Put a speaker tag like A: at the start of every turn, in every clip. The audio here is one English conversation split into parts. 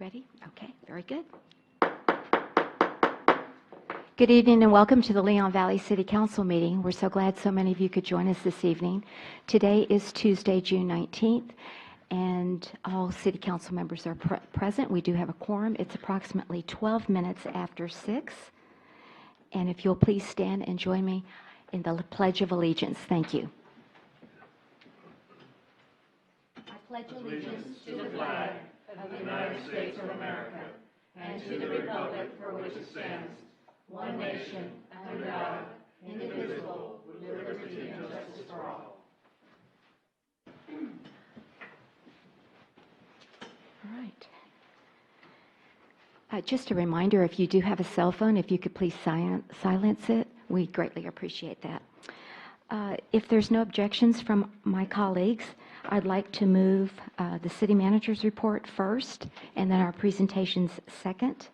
A: Ready? Okay, very good. Good evening and welcome to the Leon Valley City Council meeting. We're so glad so many of you could join us this evening. Today is Tuesday, June 19th, and all City Council members are present. We do have a quorum. It's approximately 12 minutes after 6. And if you'll please stand and join me in the Pledge of Allegiance. Thank you. I pledge allegiance to the flag of the United States of America and to the republic for which it stands, one nation, under God, indivisible, with liberty and justice for all. All right. Just a reminder, if you do have a cell phone, if you could please silence it, we greatly appreciate that. If there's no objections from my colleagues, I'd like to move the City Manager's report first and then our presentations second.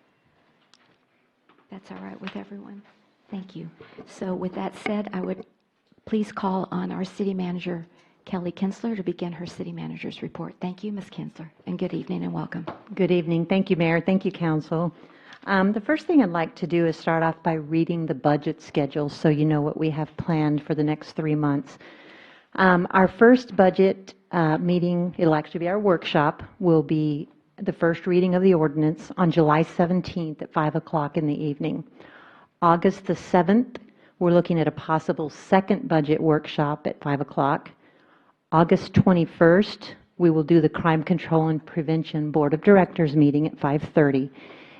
A: That's all right with everyone? Thank you. So with that said, I would please call on our City Manager, Kelly Kinsler, to begin her City Manager's report. Thank you, Ms. Kinsler, and good evening and welcome.
B: Good evening. Thank you, Mayor. Thank you, Council. The first thing I'd like to do is start off by reading the budget schedule so you know what we have planned for the next 3 months. Our first budget meeting, it'll actually be our workshop, will be the first reading of the ordinance on July 17th at 5 o'clock in the evening. August the 7th, we're looking at a possible second budget workshop at 5 o'clock. August 21st, we will do the Crime Control and Prevention Board of Directors meeting at 5:30.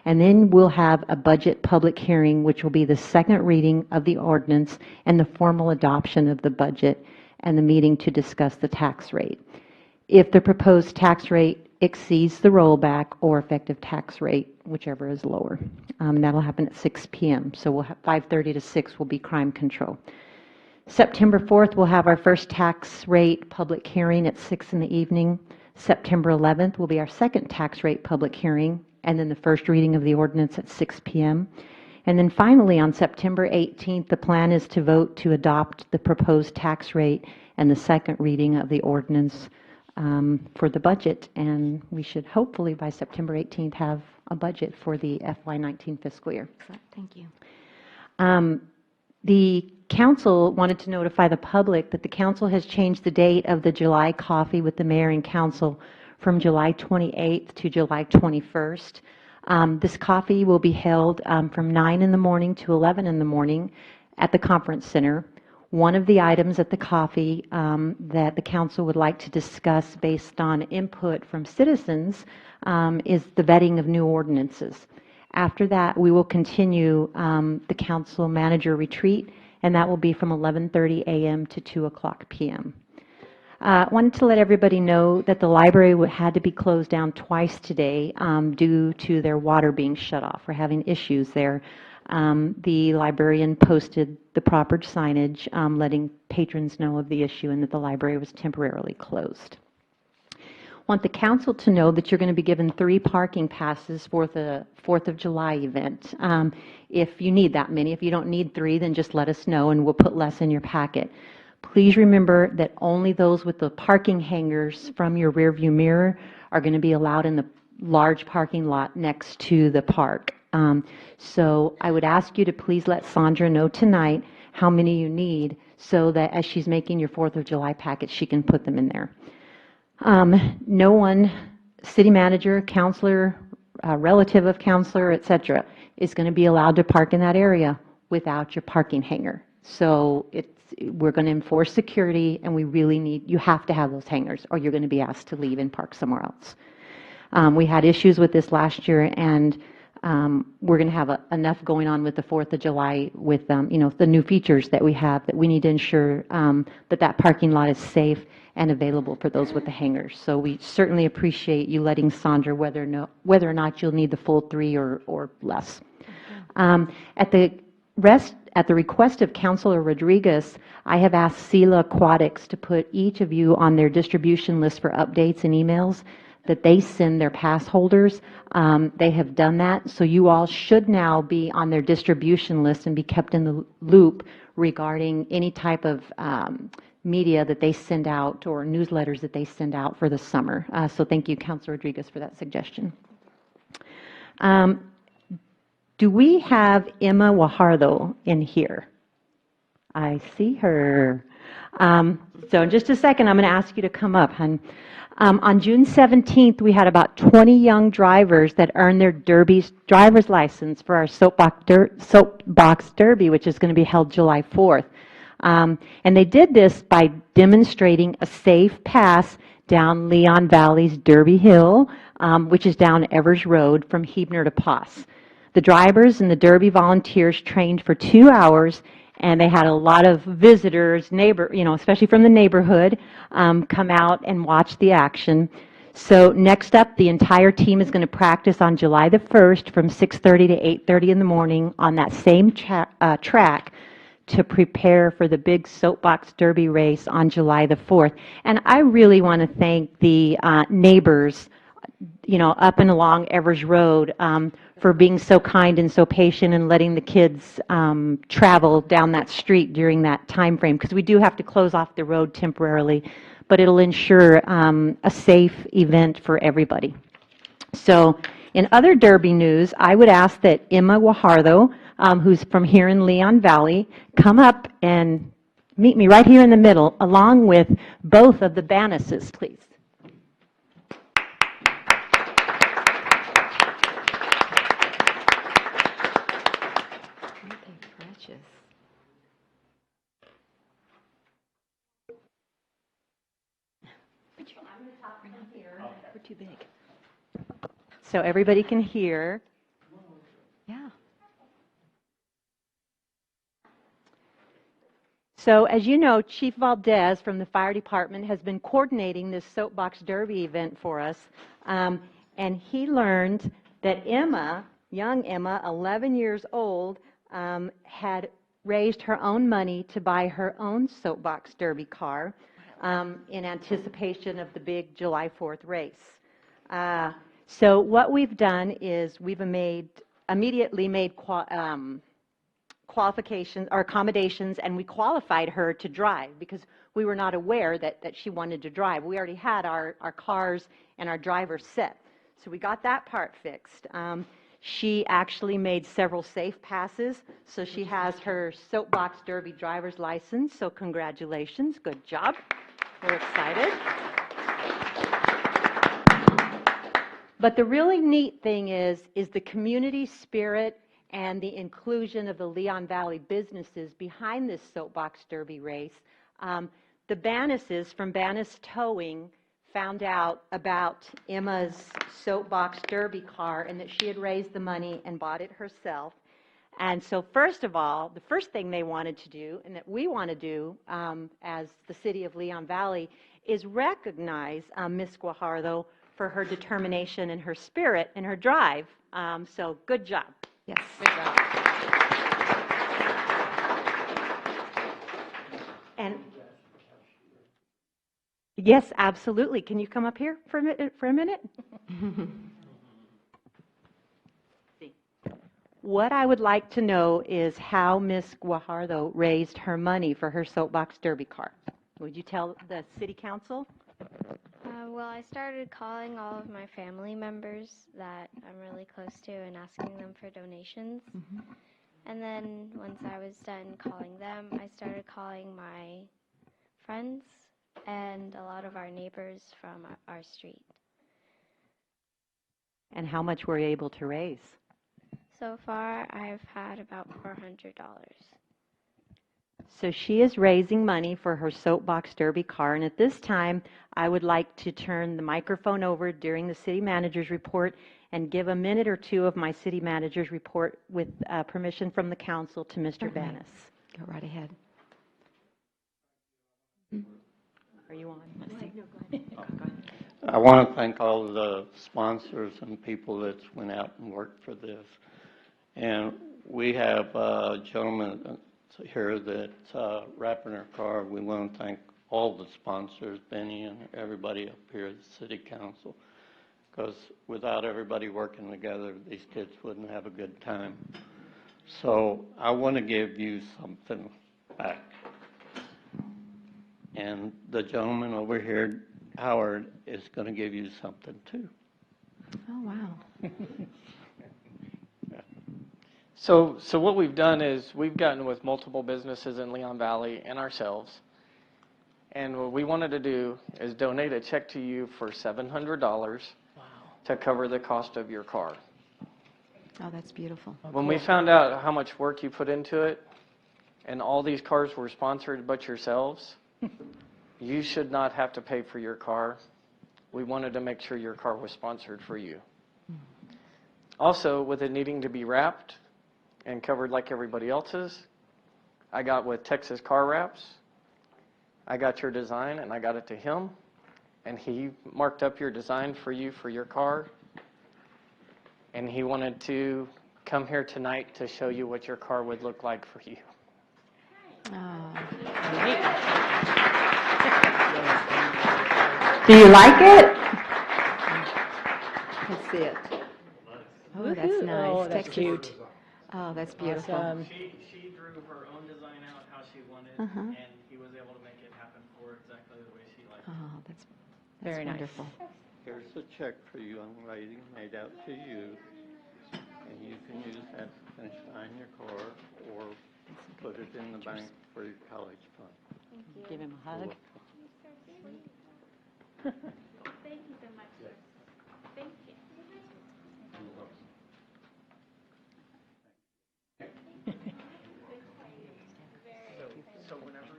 B: And then we'll have a budget public hearing, which will be the second reading of the ordinance and the formal adoption of the budget and the meeting to discuss the tax rate. If the proposed tax rate exceeds the rollback or effective tax rate, whichever is lower. And that'll happen at 6 p.m. So we'll have 5:30 to 6 will be crime control. September 4th, we'll have our first tax rate public hearing at 6 in the evening. September 11th will be our second tax rate public hearing, and then the first reading of the ordinance at 6 p.m. And then finally, on September 18th, the plan is to vote to adopt the proposed tax rate and the second reading of the ordinance for the budget. And we should hopefully by September 18th have a budget for the FY19 fiscal year.
A: Excellent. Thank you.
B: The council wanted to notify the public that the council has changed the date of the July coffee with the mayor and council from July 28th to July 21st. This coffee will be held from 9 in the morning to 11 in the morning at the conference center. One of the items at the coffee that the council would like to discuss based on input from citizens is the vetting of new ordinances. After that, we will continue the council manager retreat, and that will be from 11:30 a.m. to 2 o'clock p.m. I wanted to let everybody know that the library had to be closed down twice today due to their water being shut off. We're having issues there. The librarian posted the proper signage letting patrons know of the issue and that the library was temporarily closed. Want the council to know that you're going to be given 3 parking passes for the 4th of July event. If you need that many, if you don't need 3, then just let us know and we'll put less in your packet. Please remember that only those with the parking hangers from your rearview mirror are going to be allowed in the large parking lot next to the park. So I would ask you to please let Sandra know tonight how many you need so that as she's making your 4th of July packet, she can put them in there. No one, city manager, counselor, relative of counselor, etc., is going to be allowed to park in that area without your parking hanger. So we're going to enforce security, and we really need, you have to have those hangers or you're going to be asked to leave and park somewhere else. We had issues with this last year, and we're going to have enough going on with the 4th of July with the new features that we have that we need to ensure that parking lot is safe and available for those with the hangers. So we certainly appreciate you letting Sandra whether or not you'll need the full 3 or less. At the request of Councilor Rodriguez, I have asked Sela Aquatics to put each of you on their distribution list for updates and emails that they send their pass holders. They have done that, so you all should now be on their distribution list and be kept in the loop regarding any type of media that they send out or newsletters that they send out for the summer. So thank you, Councilor Rodriguez, for that suggestion. Do we have Emma Wajardo in here? I see her. So in just a second, I'm going to ask you to come up, hon. On June 17th, we had about 20 young drivers that earned their driver's license for our Soapbox Derby, which is going to be held July 4th. And they did this by demonstrating a safe pass down Leon Valley's Derby Hill, which is down Evers Road from Huebner to Pass. The drivers and the Derby volunteers trained for 2 hours, and they had a lot of visitors, especially from the neighborhood, come out and watch the action. So next up, the entire team is going to practice on July the 1st from 6:30 to 8:30 in the morning on that same track to prepare for the big Soapbox Derby race on July the 4th. And I really want to thank the neighbors, up and along Evers Road, for being so kind and so patient and letting the kids travel down that street during that time frame, because we do have to close off the road temporarily, but it'll ensure a safe event for everybody. So in other Derby news, I would ask that Emma Wajardo, who's from here in Leon Valley, come up and meet me right here in the middle, along with both of the Bannises, please. We're too big. So everybody can hear.
A: Yeah.
B: So as you know, Chief Valdez from the fire department has been coordinating this Soapbox Derby event for us. And he learned that Emma, young Emma, 11 years old, had raised her own money to buy her own Soapbox Derby car in anticipation of the big July 4th race. So what we've done is we've immediately made qualifications or accommodations, and we qualified her to drive because we were not aware that she wanted to drive. We already had our cars and our drivers set. So we got that part fixed. She actually made several safe passes, so she has her Soapbox Derby driver's license. So congratulations, good job. We're excited. But the really neat thing is the community spirit and the inclusion of the Leon Valley businesses behind this Soapbox Derby race. The Bannises from Bannis Towing found out about Emma's Soapbox Derby car and that she had raised the money and bought it herself. And so first of all, the first thing they wanted to do, and that we want to do as the city of Leon Valley, is recognize Ms. Guajardo for her determination and her spirit and her drive. So good job.
A: Yes.
B: Good job. And yes, absolutely. Can you come up here for a minute? What I would like to know is how Ms. Guajardo raised her money for her Soapbox Derby car. Would you tell the city council?
C: Well, I started calling all of my family members that I'm really close to and asking them for donations.
A: Mm-hmm.
C: And then once I was done calling them, I started calling my friends and a lot of our neighbors from our street.
B: And how much were you able to raise?
C: So far, I've had about $400.
B: So she is raising money for her Soapbox Derby car, and at this time, I would like to turn the microphone over during the city manager's report and give a minute or two of my city manager's report with permission from the council to Mr. Bannis.
A: Go right ahead.
B: Are you on?
A: Let's see.
B: No, go ahead. Go ahead.
D: I want to thank all of the sponsors and people that went out and worked for this. And we have a gentleman here that's wrapping her car. We want to thank all the sponsors, Benny and everybody up here at the City Council, because without everybody working together, these kids wouldn't have a good time. So I want to give you something back. And the gentleman over here, Howard, is going to give you something too.
A: Oh, wow.
E: So what we've done is we've gotten with multiple businesses in Leon Valley and ourselves. And what we wanted to do is donate a check to you for $700 to cover the cost of your car.
A: Oh, that's beautiful.
E: When we found out how much work you put into it, and all these cars were sponsored but yourselves, you should not have to pay for your car. We wanted to make sure your car was sponsored for you. Also, with it needing to be wrapped and covered like everybody else's, I got with Texas Car Wraps. I got your design and I got it to him, and he marked up your design for you for your car. And he wanted to come here tonight to show you what your car would look like for you.
A: Oh,
B: Do you like it?
A: let's see it. Oh, that's
F: Woohoo.
A: nice.
F: Oh, that's
A: Texas.
F: cute.
A: Oh, that's beautiful.
F: Awesome.
E: She drew her own design out how she wanted,
A: Uh-huh.
E: and he was able to make it happen for her exactly the way she liked it.
A: Oh, that's
F: Very nice.
A: wonderful.
D: Here's a check for you, young lady, made out to you. And you can use that to finish buying your car or put it in the bank for your college fund.
B: Give him a hug.
C: Thank you so much. Thank you.
E: So whenever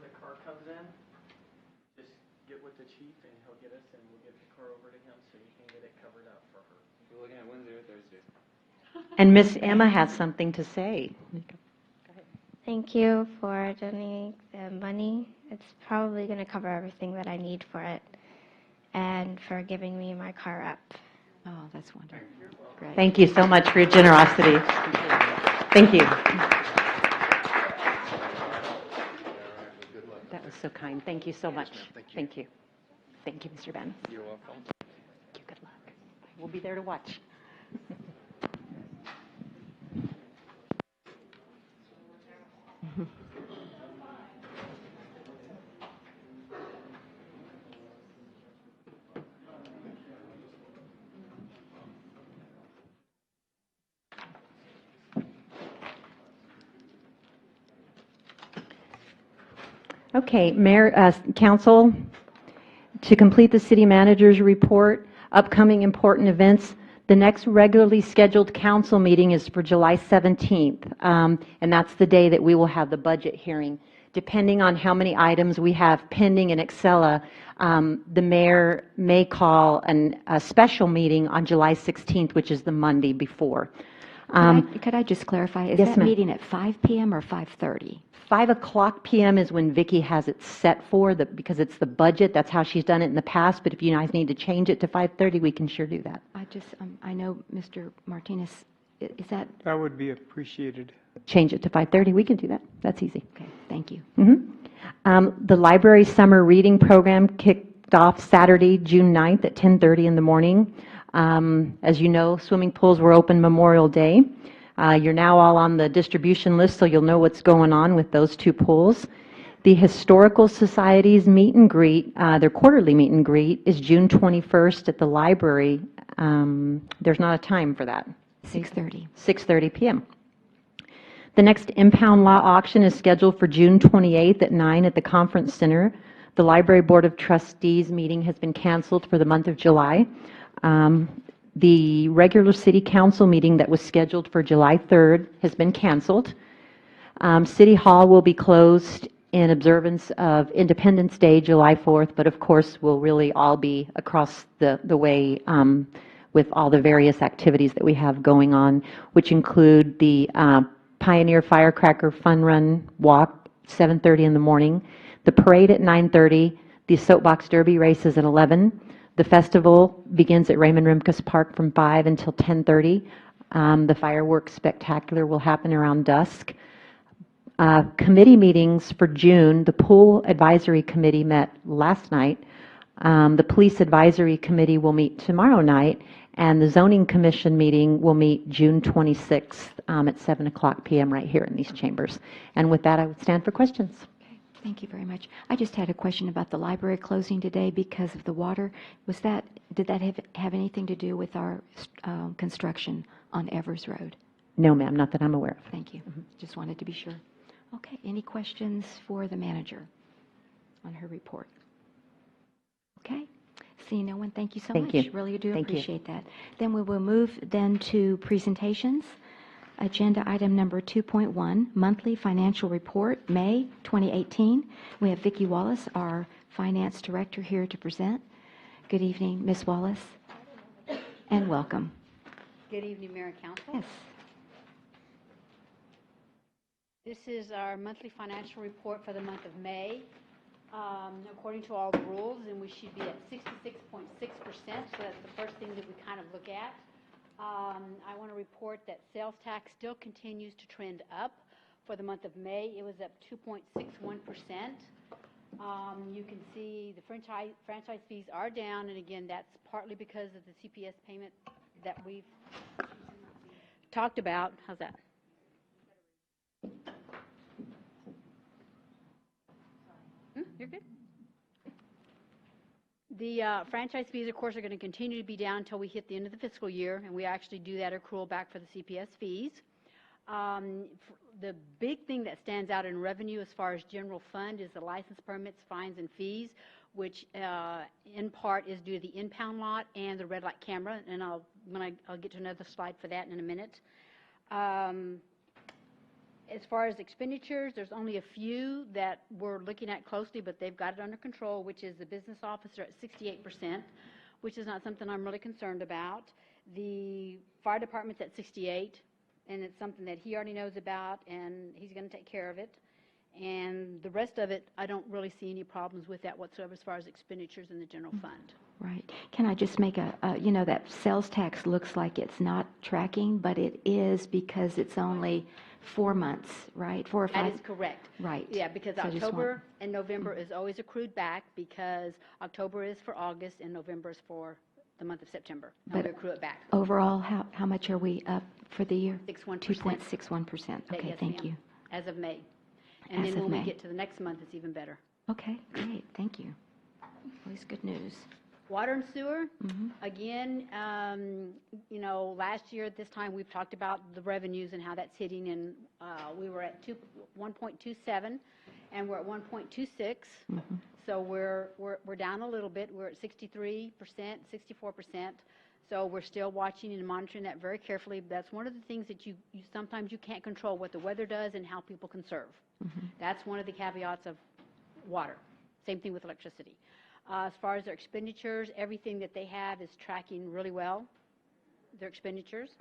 E: the car comes in, just get with the chief and he'll get us and we'll get the car over to him so you can get it covered up for her.
G: We're looking at Wednesday or Thursday.
B: And Miss Emma has something to say.
C: Thank you for donating the money. It's probably going to cover everything that I need for it, and for giving me my car up.
A: Oh, that's wonderful. Great.
B: Thank you so much for your generosity. Thank you. That was so kind. Thank you so much. Thank you. Thank you, Mr. Ben.
G: You're welcome.
B: Thank you. Good luck. We'll be there to watch. Okay, Mayor, Council, to complete the city manager's report, upcoming important events, the next regularly scheduled council meeting is for July 17th, and that's the day that we will have the budget hearing. Depending on how many items we have pending in Excella, the mayor may call a special meeting on July 16th, which is the Monday before.
A: Could I just clarify? Is
B: Yes,
A: that
B: ma'am.
A: meeting at 5 p.m. or 5:30?
B: 5 o'clock p.m. is when Vicki has it set for, because it's the budget. That's how she's done it in the past, but if you guys need to change it to 5:30, we can sure do that.
A: I know Mr. Martinez, is that,
H: That would be appreciated.
B: Change it to 5:30, we can do that. That's easy.
A: okay, thank you.
B: The library summer reading program kicked off Saturday, June 9th at 10:30 in the morning. As you know, swimming pools were open Memorial Day. You're now all on the distribution list, so you'll know what's going on with those two pools. The Historical Society's meet and greet, their quarterly meet and greet, is June 21st at the library. There's not a time for that.
A: 6:30.
B: 6:30 p.m. The next impound law auction is scheduled for June 28th at 9 at the Conference Center. The Library Board of Trustees meeting has been canceled for the month of July. The regular City Council meeting that was scheduled for July 3rd has been canceled. City Hall will be closed in observance of Independence Day, July 4th, but of course we'll really all be across the way with all the various activities that we have going on, which include the Pioneer Firecracker Fun Run Walk, 7:30 in the morning, the parade at 9:30, the Soapbox Derby races at 11. The festival begins at Raymond Rimkus Park from 5 until 10:30. The fireworks spectacular will happen around dusk. Committee meetings for June, the Pool Advisory Committee met last night. The Police Advisory Committee will meet tomorrow night, and the Zoning Commission meeting will meet June 26th at 7 o'clock p.m. right here in these chambers. And with that, I would stand for questions.
A: Okay, thank you very much. I just had a question about the library closing today because of the water. Did that have anything to do with our construction on Evers Road?
B: No, ma'am, not that I'm aware of.
A: Thank you. Just wanted to be sure. Okay, any questions for the manager on her report? Okay, seeing no one, thank you so
B: Thank
A: much.
B: you.
A: Really do
B: Thank you.
A: appreciate that. Then we will move then to presentations. Agenda item number 2.1, monthly financial report, May 2018. We have Vicki Wallace, our finance director, here to present. Good evening, Ms. Wallace, and welcome.
F: Good evening, Mayor and Council.
A: Yes.
F: This is our monthly financial report for the month of May. According to all the rules, and we should be at 66.6%, so that's the first thing that we kind of look at. I want to report that sales tax still continues to trend up. For the month of May, it was up 2.61%. You can see the franchise fees are down, and again, that's partly because of the CPS payment that we've talked about. How's that? You're good. The franchise fees, of course, are going to continue to be down until we hit the end of the fiscal year, and we actually do that accrual back for the CPS fees. The big thing that stands out in revenue as far as general fund is the license permits, fines, and fees, which in part is due to the impound lot and the red light camera, and I'll get to another slide for that in a minute. As far as expenditures, there's only a few that we're looking at closely, but they've got it under control, which is the business officer at 68%, which is not something I'm really concerned about. The fire department's at 68%, and it's something that he already knows about, and he's going to take care of it. And the rest of it, I don't really see any problems with that whatsoever as far as expenditures in the general fund.
A: Right. Can I just make that sales tax looks like it's not tracking, but it is because it's only 4 months, right? 4 or 5?
F: That is correct.
A: Right.
F: Yeah, because
A: So I just
F: October and November is always accrued back, because October is for August and November is for the month of September. And
A: But
F: we accrue it back.
A: Overall, how much are we up for the year?
F: 61%.
A: 2.61%. Okay,
F: Yes,
A: thank
F: ma'am.
A: you.
F: As of May. And
A: As
F: then
A: of
F: when
A: May.
F: we get to the next month, it's even better.
A: Okay, great, thank you. Always good news.
F: Water and sewer,
A: Mhm.
F: again, last year at this time, we've talked about the revenues and how that's hitting, and we were at 1.27, and we're at 1.26.
A: Mhm.
F: So we're down a little bit. We're at 63%, 64%. So we're still watching and monitoring that very carefully. That's one of the things that you sometimes you can't control, what the weather does and how people conserve.
A: Mhm.
F: That's one of the caveats of water. Same thing with electricity. As far as their expenditures, everything that they have is tracking really well, their expenditures.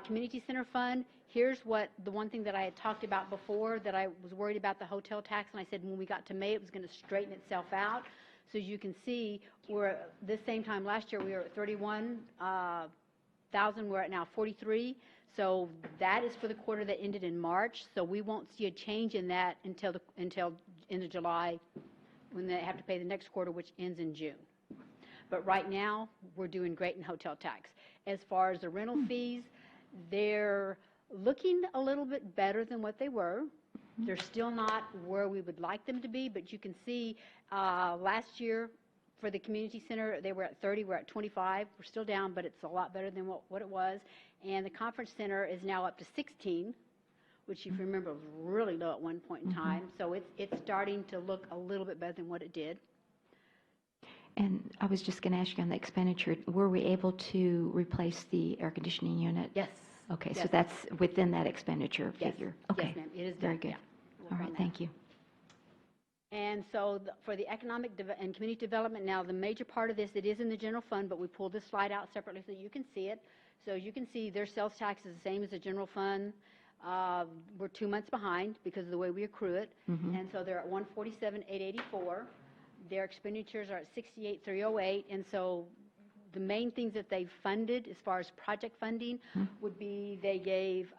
F: Community center fund, here's the one thing that I had talked about before, that I was worried about the hotel tax, and I said when we got to May, it was going to straighten itself out. So as you can see, this same time last year, we were at 31,000. We're at now 43. So that is for the quarter that ended in March. So we won't see a change in that until end of July, when they have to pay the next quarter, which ends in June. But right now, we're doing great in hotel tax. As far as the rental fees, they're looking a little bit better than what they were. They're still not where we would like them to be, but you can see last year for the community center, they were at 30, we're at 25. We're still down, but it's a lot better than what it was. And the conference center is now up to 16, which if you remember was really low at one point in time. So it's starting to look a little bit better than what it did.
A: And I was just going to ask you on the expenditure, were we able to replace the air conditioning unit?
F: Yes.
A: Okay, so
F: Yes.
A: that's within that expenditure
F: Yes.
A: figure?
F: Yes,
A: Okay.
F: ma'am. It is
A: Very
F: done.
A: good.
F: Yeah. We'll
A: All
F: work
A: right,
F: on that.
A: thank you.
F: And so for the economic and community development, now the major part of this, it is in the general fund, but we pulled this slide out separately so you can see it. So you can see their sales tax is the same as the general fund. We're 2 months behind because of the way we accrue it. And so they're at 147,884. Their expenditures are at 68,308. And so the main things that they've funded as far as project funding would be they gave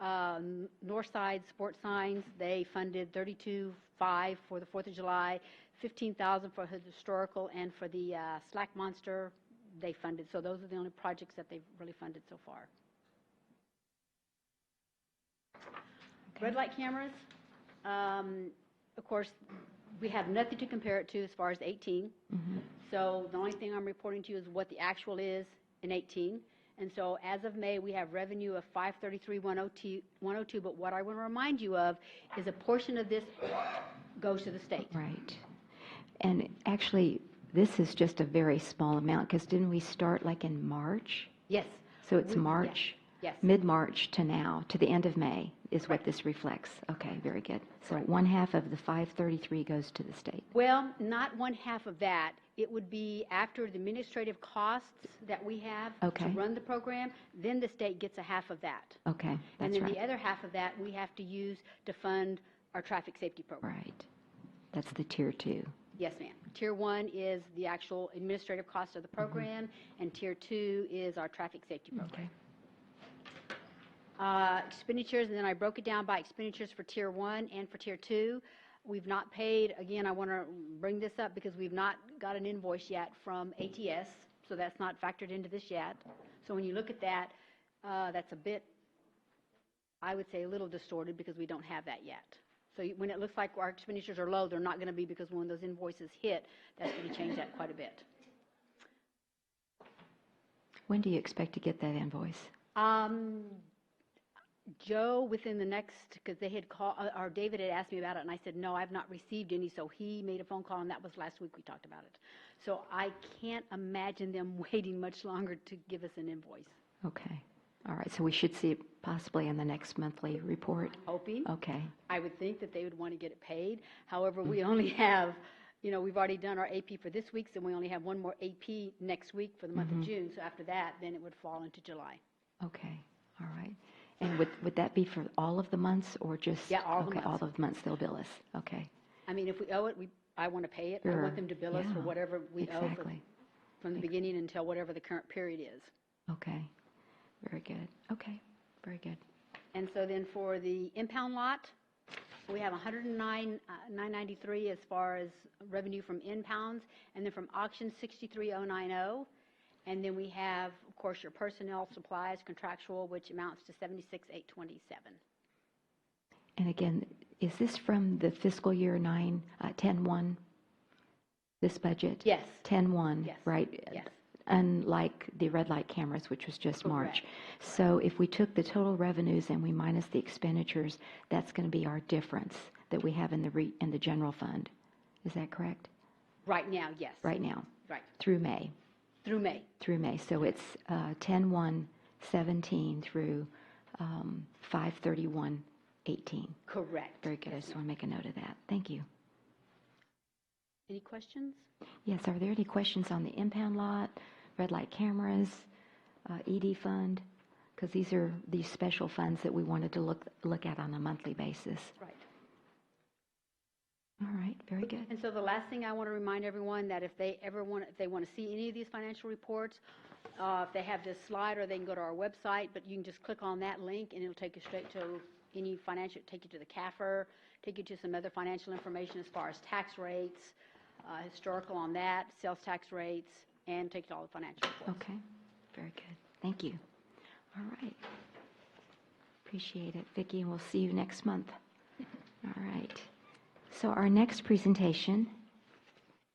F: Northside sports signs. They funded 32,500 for the 4th of July, 15,000 for the historical, and for the Slack Monster they funded. So those are the only projects that they've really funded so far. Red light cameras, of course, we have nothing to compare it to as far as 18. So the only thing I'm reporting to you is what the actual is in 18. And so as of May, we have revenue of 533,102, but what I want to remind you of is a portion of this goes to the state.
A: Right. And actually, this is just a very small amount, because didn't we start like in March?
F: Yes.
A: So it's
F: We-
A: March,
F: Yes.
A: mid-March to now, to the end of May is what
F: Correct.
A: this reflects. Okay, very good. So
F: Correct.
A: one half of the 533 goes to the state.
F: Well, not one half of that. It would be after the administrative costs that we have to
A: Okay.
F: run the program, then the state gets a half of that.
A: Okay,
F: And
A: that's
F: then
A: right.
F: the other half of that, we have to use to fund our traffic safety program.
A: Right. That's the tier 2.
F: Yes, ma'am. Tier 1 is the actual administrative cost of the program, and Tier 2 is our traffic safety program.
A: Okay.
F: Expenditures, and then I broke it down by expenditures for Tier 1 and for Tier 2. We've not paid, again, I want to bring this up because we've not got an invoice yet from ATS, so that's not factored into this yet. So when you look at that, that's a bit, I would say, a little distorted because we don't have that yet. So when it looks like our expenditures are low, they're not going to be, because when those invoices hit, that's going to change that quite a bit.
A: When do you expect to get that invoice?
F: Joe, within the next, because they had called, or David had asked me about it, and I said, no, I've not received any, so he made a phone call, and that was last week we talked about it. So I can't imagine them waiting much longer to give us an invoice.
A: Okay. All right, so we should see it possibly in the next monthly report?
F: Hoping.
A: Okay.
F: I would think that they would want to get it paid. However, we only have, we've already done our AP for this week, so we only have one more AP next week for the month of June. So after that, then it would fall into July.
A: Okay, all right. And would that be for all of the months or just?
F: Yeah, all the
A: Okay,
F: months.
A: all of the months they'll bill us. Okay.
F: I mean, if we owe it, I want to pay it. I
A: Sure.
F: want them to bill us for
A: Yeah,
F: whatever we owe
A: exactly.
F: from the beginning until whatever the current period is.
A: Okay, very good. Okay, very good.
F: And so then for the impound lot, we have 109,993 as far as revenue from impounds, and then from auction 63,090. And then we have, of course, your personnel, supplies, contractual, which amounts to 76,827.
A: And again, is this from the fiscal year 10-1, this budget?
F: Yes.
A: 10-1,
F: Yes.
A: right?
F: Yes.
A: Unlike the red light cameras, which was just March.
F: Correct.
A: So if we took the total revenues and we minus the expenditures, that's going to be our difference that we have in the general fund. Is that correct?
F: Right now, yes.
A: Right now,
F: Right.
A: through May.
F: Through May.
A: Through May. So it's 10/1/17 through 5/31/18.
F: Correct.
A: Very good. I just want to make a note of that. Thank you.
F: Any questions?
A: Yes, are there any questions on the impound lot, red light cameras, ED fund? Because these are these special funds that we wanted to look at on a monthly basis.
F: Right.
A: All right, very good.
F: And so the last thing I want to remind everyone that if they want to see any of these financial reports, if they have this slide, or they can go to our website, but you can just click on that link and it'll take you straight to any financial, take you to the CAFR, take you to some other financial information as far as tax rates, historical on that, sales tax rates, and take you to all the financial reports.
A: Okay, very good. Thank you. All right. Appreciate it, Vicki, and we'll see you next month. All right. So our next presentation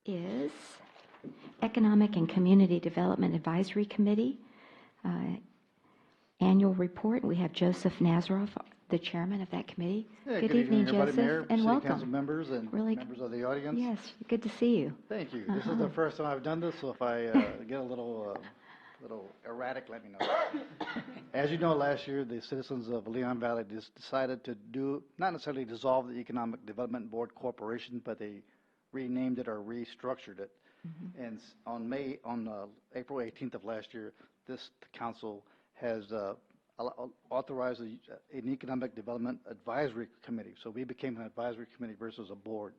A: is Economic and Community Development Advisory Committee Annual Report. We have Joseph Nazaroff, the chairman of that committee.
G: Yeah,
A: Good evening,
G: everybody,
A: Joseph,
G: Mayor,
A: and
G: City
A: welcome.
G: Council members and
A: Really-
G: members of the audience.
A: Yes, good to see you.
G: Thank you. This is the first time I've done this, so if I get a little erratic, let me know. As you know, last year, the citizens of Leon Valley decided to not necessarily dissolve the Economic Development Board Corporation, but they renamed it or restructured it. And on April 18th of last year, this council has authorized an Economic Development Advisory Committee. So we became an advisory committee versus a board.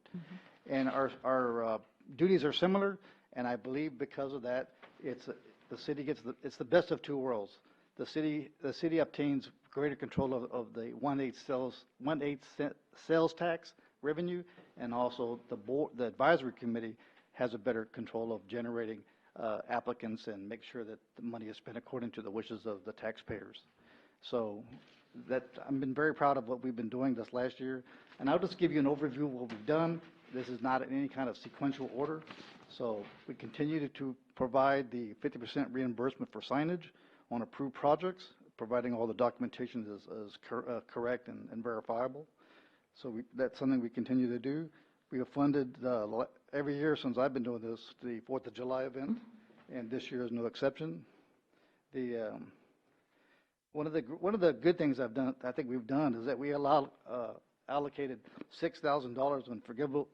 G: And our duties are similar, and I believe because of that, the city gets it's the best of two worlds. The city obtains greater control of the 1/8 sales tax revenue, and also the advisory committee has a better control of generating applicants and make sure that the money is spent according to the wishes of the taxpayers. So I've been very proud of what we've been doing this last year, and I'll just give you an overview of what we've done. This is not in any kind of sequential order. So we continue to provide the 50% reimbursement for signage. on approved projects, providing all the documentation is correct and verifiable. So that's something we continue to do. We have funded every year since I've been doing this, the 4th of July event, and this year is no exception. One of the good things I think we've done is that we allocated $6,000 in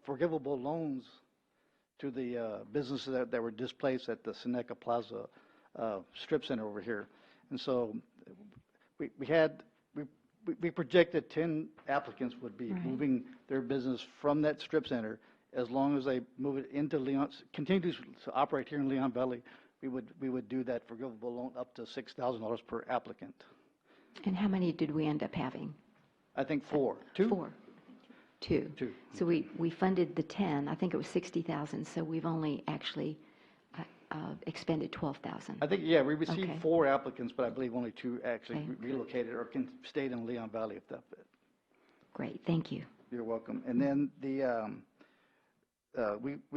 G: forgivable loans to the businesses that were displaced at the Seneca Plaza Strip Center over here. And so we projected 10 applicants would be moving their business from that strip center. As long as they move it into Leon, continue to operate here in Leon Valley, we would do that forgivable loan up to $6,000 per applicant.
A: And how many did we end up having?
G: I think 4. 2?
A: 4. 2. So we funded the 10. I think it was 60,000. So we've only actually expended 12,000.
G: I think, yeah, we received
A: Okay.
G: 4 applicants, but I believe only 2 actually relocated or stayed in Leon Valley if that fit.
A: Great, thank you.
G: You're welcome. And then we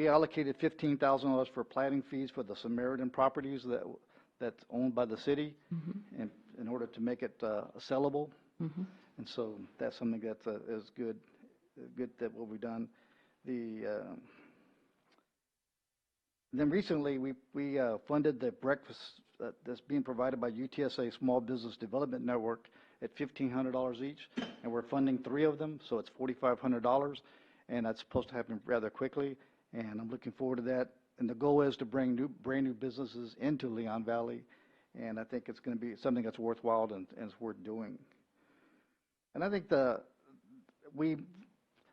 G: allocated $15,000 for planning fees for the Samaritan properties that's owned by the city, and in order to make it sellable. And so that's something that is good that what we've done. Then recently we funded the breakfast that's being provided by UTSA Small Business Development Network at $1,500 each, and we're funding 3 of them, so it's $4,500, and that's supposed to happen rather quickly, and I'm looking forward to that. And the goal is to bring brand new businesses into Leon Valley, and I think it's going to be something that's worthwhile and it's worth doing. And I think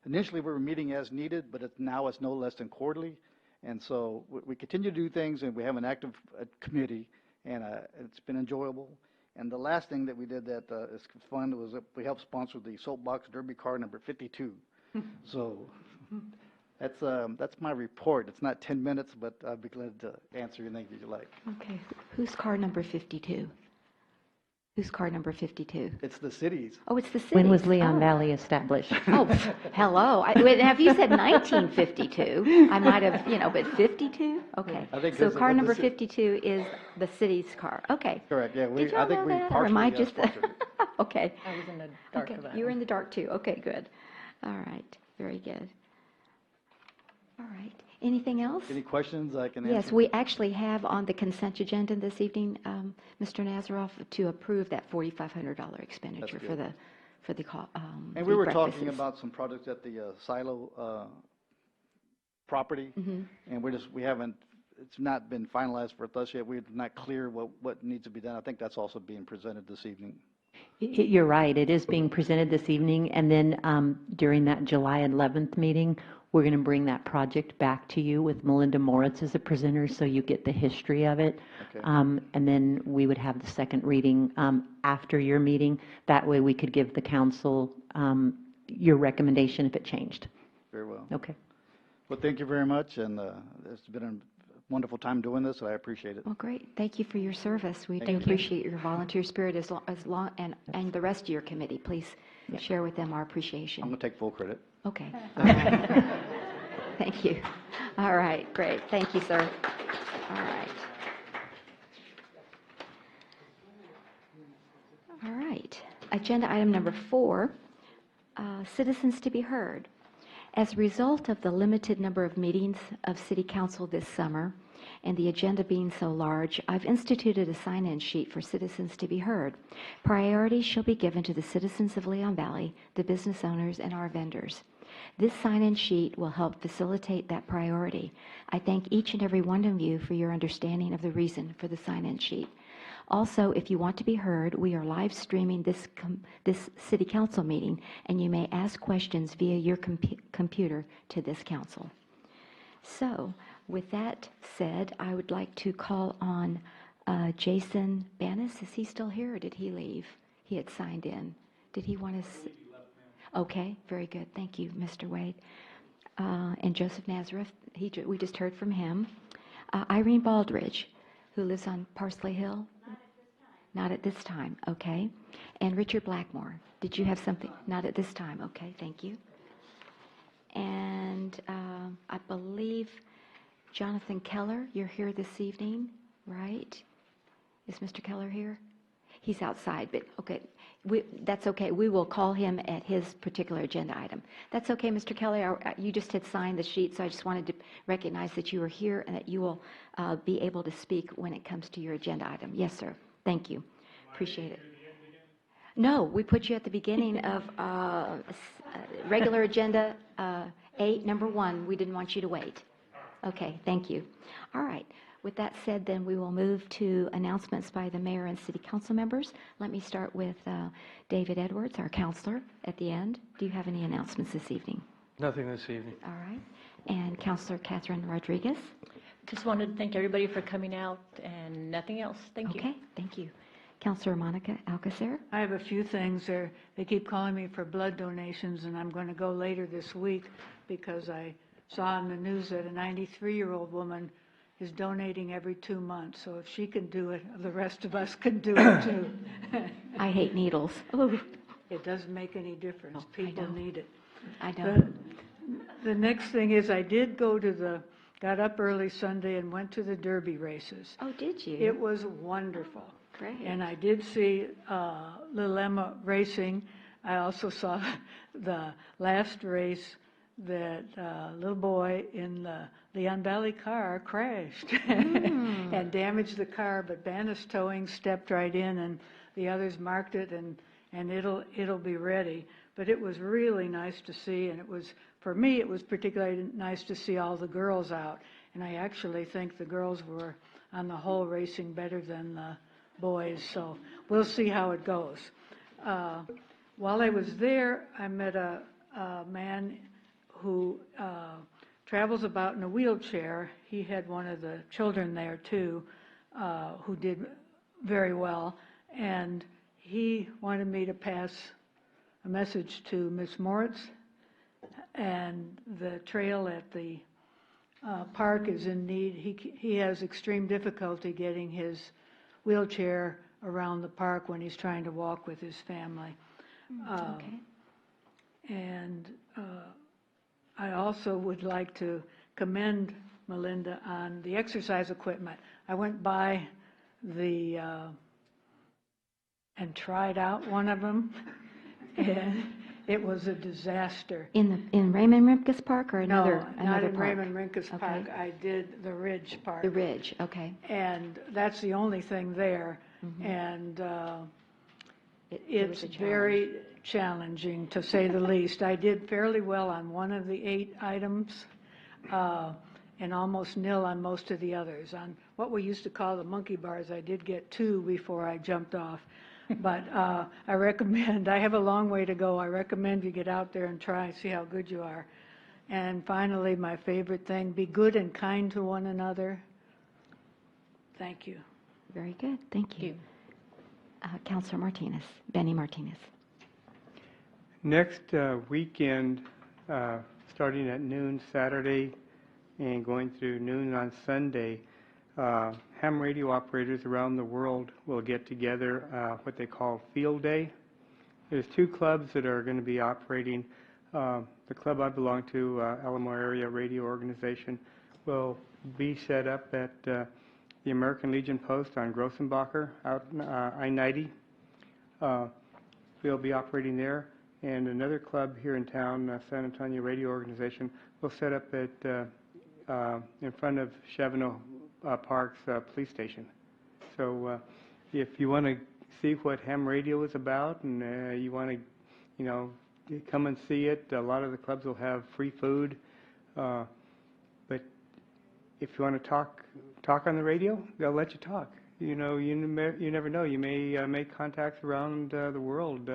G: initially we were meeting as needed, but now it's no less than quarterly. And so we continue to do things, and we have an active committee, and it's been enjoyable. And the last thing that we did that is fun was that we helped sponsor the Soapbox Derby car number 52. So that's my report. It's not 10 minutes, but I'd be glad to answer anything that you like.
A: Okay, who's car number 52? Who's car number 52?
G: It's the cities.
A: Oh, it's the city.
B: When was Leon Valley established?
A: Oh, hello. Wait, have you said 1952? I might have, but 52? Okay.
G: I think
A: So
G: this is
A: car
G: what
A: number
G: this is.
A: 52 is the city's car. Okay.
G: Correct, yeah.
A: Did y'all
G: I think
A: know
G: we
A: that, or am I
G: partially
A: just?
G: sponsored it.
A: Okay.
I: I was in the dark
A: Okay,
I: of that.
A: you were in the dark too. Okay, good. All right, very good. All right. Anything else?
G: Any questions I can answer?
A: Yes, we actually have on the consent agenda this evening, Mr. Nazaroff, to approve that $4,500 expenditure for
G: good.
A: the call.
G: And we
A: the
G: were talking
A: breakfasts.
G: about some projects at the silo property, and it's not been finalized for us yet. We're not clear what needs to be done. I think that's also being presented this evening.
B: You're right, it is being presented this evening, and then during that July 11th meeting, we're going to bring that project back to you with Melinda Moritz as a presenter, so you get the history of it.
G: Okay.
B: And then we would have the second reading after your meeting. That way we could give the council your recommendation if it changed.
G: Very well.
B: Okay.
G: Well, thank you very much, and it's been a wonderful time doing this, and I appreciate it.
A: Well, great. Thank you for your service. We do
G: Thank you.
A: appreciate your volunteer spirit and the rest of your committee. Please share with them our appreciation.
G: I'm going to take full credit.
A: Okay. All right. Thank you. All right, great. Thank you, sir. All right. All right. Agenda item number 4, citizens to be heard. As a result of the limited number of meetings of City Council this summer and the agenda being so large, I've instituted a sign-in sheet for citizens to be heard. Priority shall be given to the citizens of Leon Valley, the business owners, and our vendors. This sign-in sheet will help facilitate that priority. I thank each and every one of you for your understanding of the reason for the sign-in sheet. Also, if you want to be heard, we are live streaming this City Council meeting, and you may ask questions via your computer to this council. So, with that said, I would like to call on Jason Banis. Is he still here, or did he leave? He had signed in. Did he want to? Okay, very good. Thank you, Mr. Wade. And Joseph Nazareth, we just heard from him. Irene Baldridge, who lives on Parsley Hill. Not at this time, okay. And Richard Blackmore, did you have something? Not at this time, okay, thank you. And I believe Jonathan Keller, you're here this evening, right? Is Mr. Keller here? He's outside, but okay, that's okay. We will call him at his particular agenda item. That's okay, Mr. Keller. You just had signed the sheet, so I just wanted to recognize that you were here and that you will be able to speak when it comes to your agenda item. Yes, sir. Thank you. Appreciate it. No, we put you at the beginning of regular agenda 8, number 1. We didn't want you to wait. Okay, thank you. All right. With that said, then we will move to announcements by the mayor and city council members. Let me start with David Edwards, our counselor, at the end. Do you have any announcements this evening?
I: Nothing this evening.
A: All right. And Counselor Catherine Rodriguez?
J: Just wanted to thank everybody for coming out and nothing else. Thank you.
A: Okay, thank you. Counselor Monica Alcacer?
K: I have a few things there. They keep calling me for blood donations, and I'm going to go later this week because I saw in the news that a 93-year-old woman is donating every 2 months. So if she can do it, the rest of us can do it too.
A: I hate needles. Oh.
K: It doesn't make any difference.
A: Oh, I
K: People
A: know.
K: need it.
A: I know.
K: The next thing is I did go to got up early Sunday and went to the Derby races.
A: Oh, did you?
K: It was wonderful.
A: Great.
K: And I did see Little Emma racing. I also saw the last race that little boy in the Leon Valley car crashed and damaged the car, but Bannis Towing stepped right in and the others marked it and it'll be ready. But it was really nice to see, and for me, it was particularly nice to see all the girls out. And I actually think the girls were, on the whole, racing better than the boys, so we'll see how it goes. While I was there, I met a man who travels about in a wheelchair. He had one of the children there too, who did very well, and he wanted me to pass a message to Miss Moritz, and the trail at the park is in need. He has extreme difficulty getting his wheelchair around the park when he's trying to walk with his family.
A: Okay.
K: And I also would like to commend Melinda on the exercise equipment. I went by and tried out one of them, and it was a disaster.
A: In Raymond Rimkus Park or another
K: No, not in
A: park?
K: Raymond Rinkus
A: Okay.
K: Park. I did the Ridge Park.
A: The Ridge, okay.
K: And that's the only thing there. And
A: It was
K: it's
A: a challenge.
K: very challenging, to say the least. I did fairly well on one of the 8 items, and almost nil on most of the others. On what we used to call the monkey bars, I did get 2 before I jumped off. But I recommend, I have a long way to go. I recommend you get out there and try, see how good you are. And finally, my favorite thing, be good and kind to one another. Thank you.
A: Very good, thank you. Counselor Martinez, Benny Martinez.
H: Next weekend, starting at noon Saturday and going through noon on Sunday, ham radio operators around the world will get together, what they call Field Day. There's 2 clubs that are going to be operating. The club I belong to, Alamo Area Radio Organization, will be set up at the American Legion Post on Grossenbacher out I-90. We'll be operating there. And another club here in town, San Antonio Radio Organization, will set up at in front of Chavano Park's police station. So if you want to see what ham radio is about and you want to, come and see it, a lot of the clubs will have free food. But if you want to talk on the radio, they'll let you talk. You never know. You may make contacts around the world.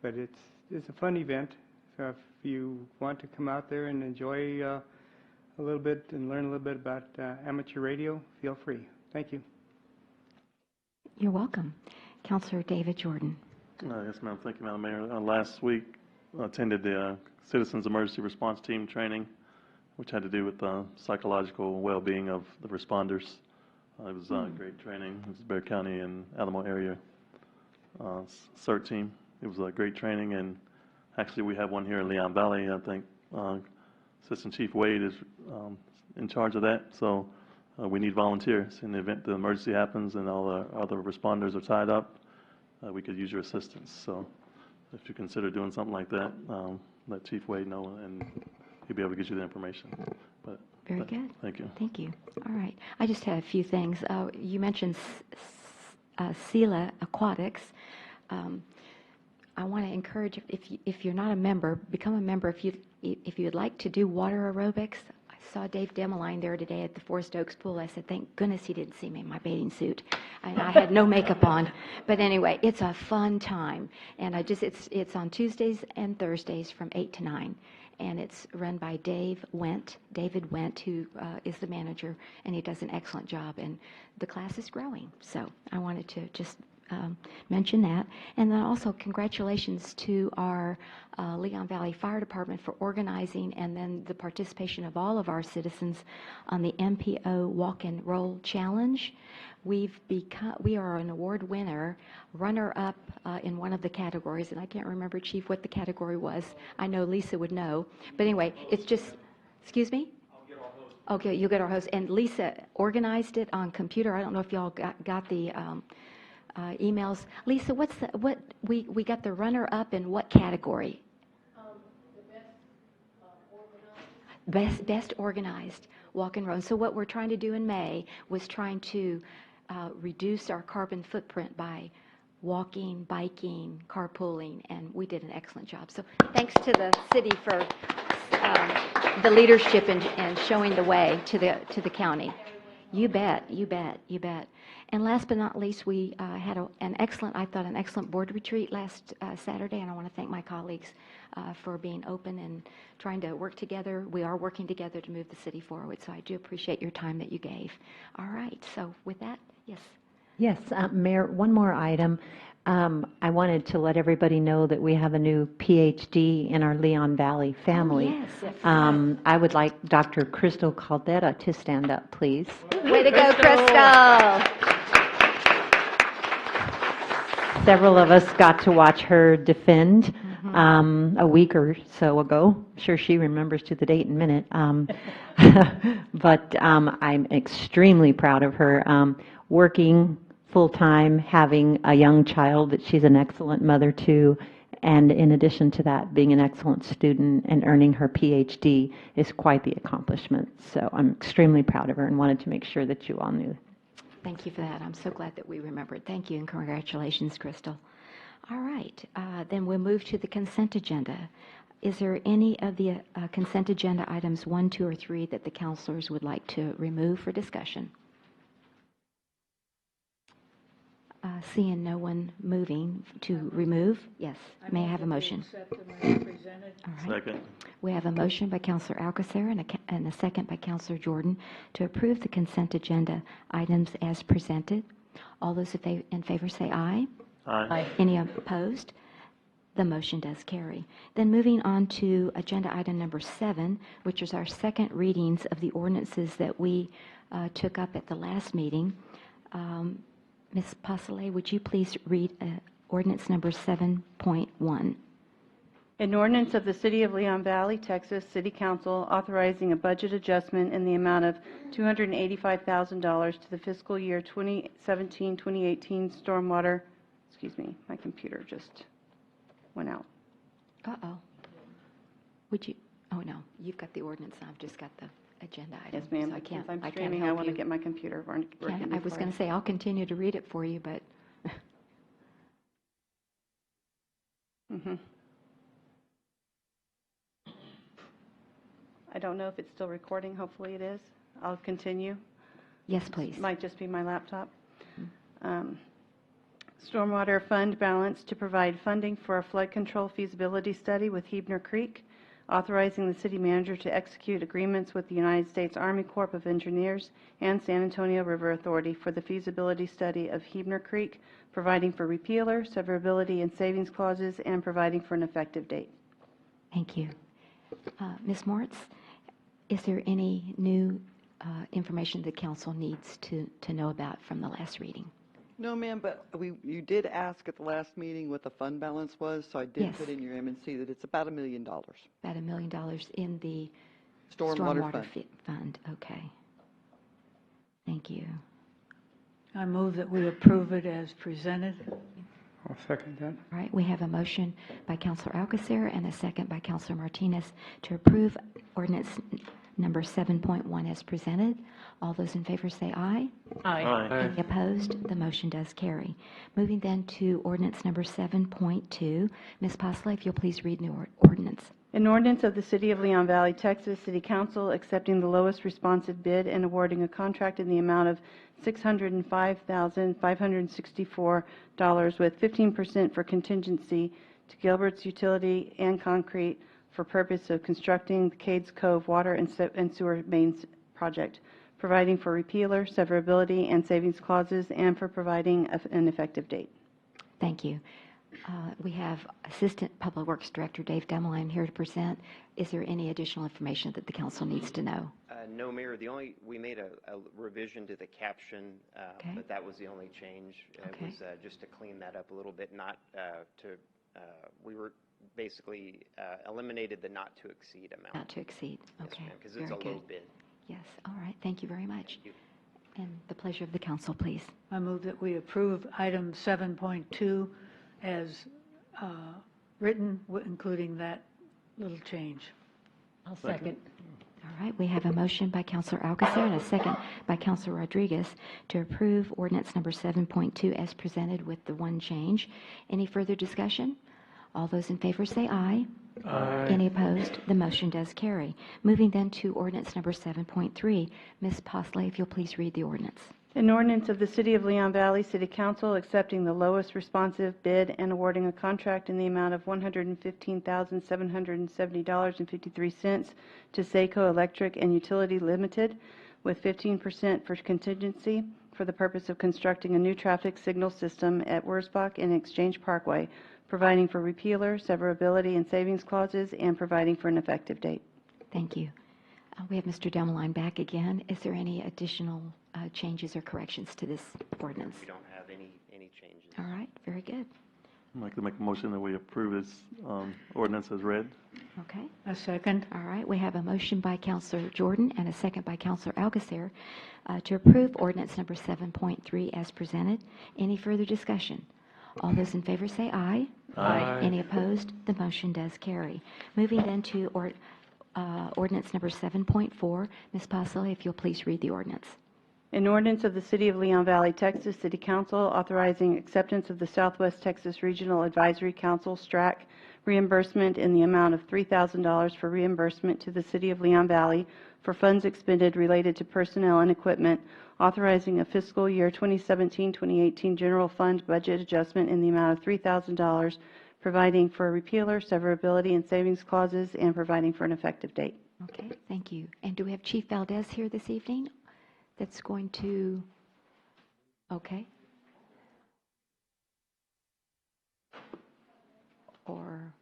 H: But it's a fun event. So if you want to come out there and enjoy a little bit and learn a little bit about amateur radio, feel free. Thank you.
A: You're welcome. Counselor David Jordan.
L: Yes, ma'am. Thank you, Madam Mayor. Last week, I attended the Citizens Emergency Response Team training, which had to do with the psychological well-being of the responders. It was great training. It was the Bexar County and Alamo area CERT team. It was a great training, and actually we have one here in Leon Valley. I think Assistant Chief Wade is in charge of that, so we need volunteers. In the event the emergency happens and all the other responders are tied up, we could use your assistance. So if you consider doing something like that, let Chief Wade know, and he'll be able to get you the information. But
A: Very good.
L: thank you.
A: Thank you. All right. I just had a few things. You mentioned Sela Aquatics. I want to encourage, if you're not a member, become a member. If you'd like to do water aerobics, I saw Dave Demeline there today at the Forest Oaks pool. I said, thank goodness he didn't see me in my bathing suit. And I had no makeup on. But anyway, it's a fun time. And it's on Tuesdays and Thursdays from 8 to 9. And it's run by David Wendt, who is the manager, and he does an excellent job. And the class is growing. So I wanted to just mention that. And then also congratulations to our Leon Valley Fire Department for organizing, and then the participation of all of our citizens on the MPO Walk and Roll Challenge. We are an award winner, runner-up in one of the categories, and I can't remember, Chief, what the category was. I know Lisa would know. But anyway, it's just, excuse me? I'll get our host. Okay, you'll get our host. And Lisa organized it on computer. I don't know if y'all got the emails. Lisa, we got the runner-up in what category? The best organized walk and run. So what we're trying to do in May was trying to reduce our carbon footprint by walking, biking, carpooling, and we did an excellent job. So thanks to the city for the leadership and showing the way to the county. You bet, you bet, you bet. And last but not least, we had an excellent board retreat last Saturday, and I want to thank my colleagues for being open and trying to work together. We are working together to move the city forward, so I do appreciate your time that you gave. All right, so with that, yes.
B: Yes, Mayor, one more item. I wanted to let everybody know that we have a new PhD in our Leon Valley family.
A: Oh, yes.
B: I would like Dr. Crystal Caldera to stand up, please.
A: Way to go, Crystal!
B: Several of us got to watch her defend a week or so ago. I'm sure she remembers to the date and minute. But I'm extremely proud of her working full-time, having a young child that she's an excellent mother to, and in addition to that, being an excellent student and earning her PhD is quite the accomplishment. So I'm extremely proud of her and wanted to make sure that you all knew.
A: Thank you for that. I'm so glad that we remembered. Thank you and congratulations, Crystal. All right, then we'll move to the consent agenda. Is there any of the consent agenda items 1, 2, or 3 that the counselors would like to remove for discussion? Seeing no one moving to remove, yes. May I have a motion?
K: Accept them as presented.
A: All right.
L: Second.
A: We have a motion by Counselor Alcacer and a second by Counselor Jordan to approve the consent agenda items as presented. All those in favor say aye.
L: Aye.
A: Any opposed? The motion does carry. Then moving on to agenda item number 7, which is our second readings of the ordinances that we took up at the last meeting. Ms. Pasolé, would you please read ordinance number 7.1?
I: An ordinance of the City of Leon Valley, Texas City Council authorizing a budget adjustment in the amount of $285,000 to the fiscal year 2017-2018 stormwater. Excuse me, my computer just went out.
A: Uh-oh. Would you? Oh, no. You've got the ordinance. I've just got the agenda item.
I: Yes, ma'am.
A: So I can't,
I: Since I'm
A: I can't
I: streaming,
A: help
I: I want to
A: you.
I: get my computer working.
A: I was going to say, I'll continue to read it for you, but
I: I don't know if it's still recording. Hopefully it is. I'll continue.
A: yes, please.
I: Might just be my laptop. Stormwater fund balance to provide funding for a flood control feasibility study with Heber Creek, authorizing the city manager to execute agreements with the United States Army Corps of Engineers and San Antonio River Authority for the feasibility study of Heber Creek, providing for repealer, severability, and savings clauses, and providing for an effective date.
A: Thank you. Ms. Moritz, is there any new information the council needs to know about from the last reading?
M: No, ma'am, but you did ask at the last meeting what the fund balance was, so I did
A: Yes.
M: put in your M&C that it's about $1 million.
A: About $1 million in the
M: Stormwater fund.
A: fund. Okay. Thank you.
K: I move that we approve it as presented.
H: I'll second that.
A: All right, we have a motion by Counselor Alcacer and a second by Counselor Martinez to approve ordinance number 7.1 as presented. All those in favor say aye.
J: Aye.
A: Any opposed? The motion does carry. Moving then to ordinance number 7.2. Ms. Postley, if you'll please read the ordinance.
I: An ordinance of the City of Leon Valley, Texas City Council accepting the lowest responsive bid and awarding a contract in the amount of $605,564 with 15% for contingency to Gilbert's Utility and Concrete for purpose of constructing the Cades Cove Water and Sewer Mains Project, providing for repealer, severability, and savings clauses, and for providing an effective date.
A: Thank you. We have Assistant Public Works Director Dave Demeline here to present. Is there any additional information that the council needs to know?
N: No, Mayor. We made a revision to the caption,
A: Okay.
N: but that was the only change.
A: Okay.
N: It was just to clean that up a little bit, not we were basically eliminated the not to exceed amount.
A: Not to exceed. Okay.
N: Because it's a
A: Very
N: low
A: good.
N: bid.
A: Yes. All right. Thank you very much.
N: Thank you.
A: And the pleasure of the council, please.
K: I move that we approve item 7.2 as written, including that little change.
J: I'll second.
A: All right. We have a motion by Counselor Alcacer and a second by Counselor Rodriguez to approve ordinance number 7.2 as presented with the one change. Any further discussion? All those in favor say aye.
H: Aye.
A: Any opposed? The motion does carry. Moving then to ordinance number 7.3. Ms. Postley, if you'll please read the ordinance.
I: An ordinance of the City of Leon Valley City Council accepting the lowest responsive bid and awarding a contract in the amount of $115,770.53 to Seiko Electric and Utility Limited with 15% for contingency for the purpose of constructing a new traffic signal system at Wurzbach and Exchange Parkway, providing for repealer, severability, and savings clauses, and providing for an effective date.
A: Thank you. We have Mr. Demeline back again. Is there any additional changes or corrections to this ordinance?
N: We don't have any changes.
A: All right, very good.
L: I'd like to make a motion that we approve this ordinance as read.
A: Okay.
K: A second.
A: All right, we have a motion by Counselor Jordan and a second by Counselor Alcacer to approve ordinance number 7.3 as presented. Any further discussion? All those in favor say aye.
J: Aye.
A: Any opposed? The motion does carry. Moving then to ordinance number 7.4. Ms. Postley, if you'll please read the ordinance.
I: An ordinance of the City of Leon Valley, Texas City Council authorizing acceptance of the Southwest Texas Regional Advisory Council STRAC reimbursement in the amount of $3,000 for reimbursement to the City of Leon Valley for funds expended related to personnel and equipment, authorizing a fiscal year 2017-2018 general fund budget adjustment in the amount of $3,000, providing for repealer, severability, and savings clauses, and providing for an effective date.
A: Okay, thank you. And do we have Chief Valdez here this evening that's going to, okay. Or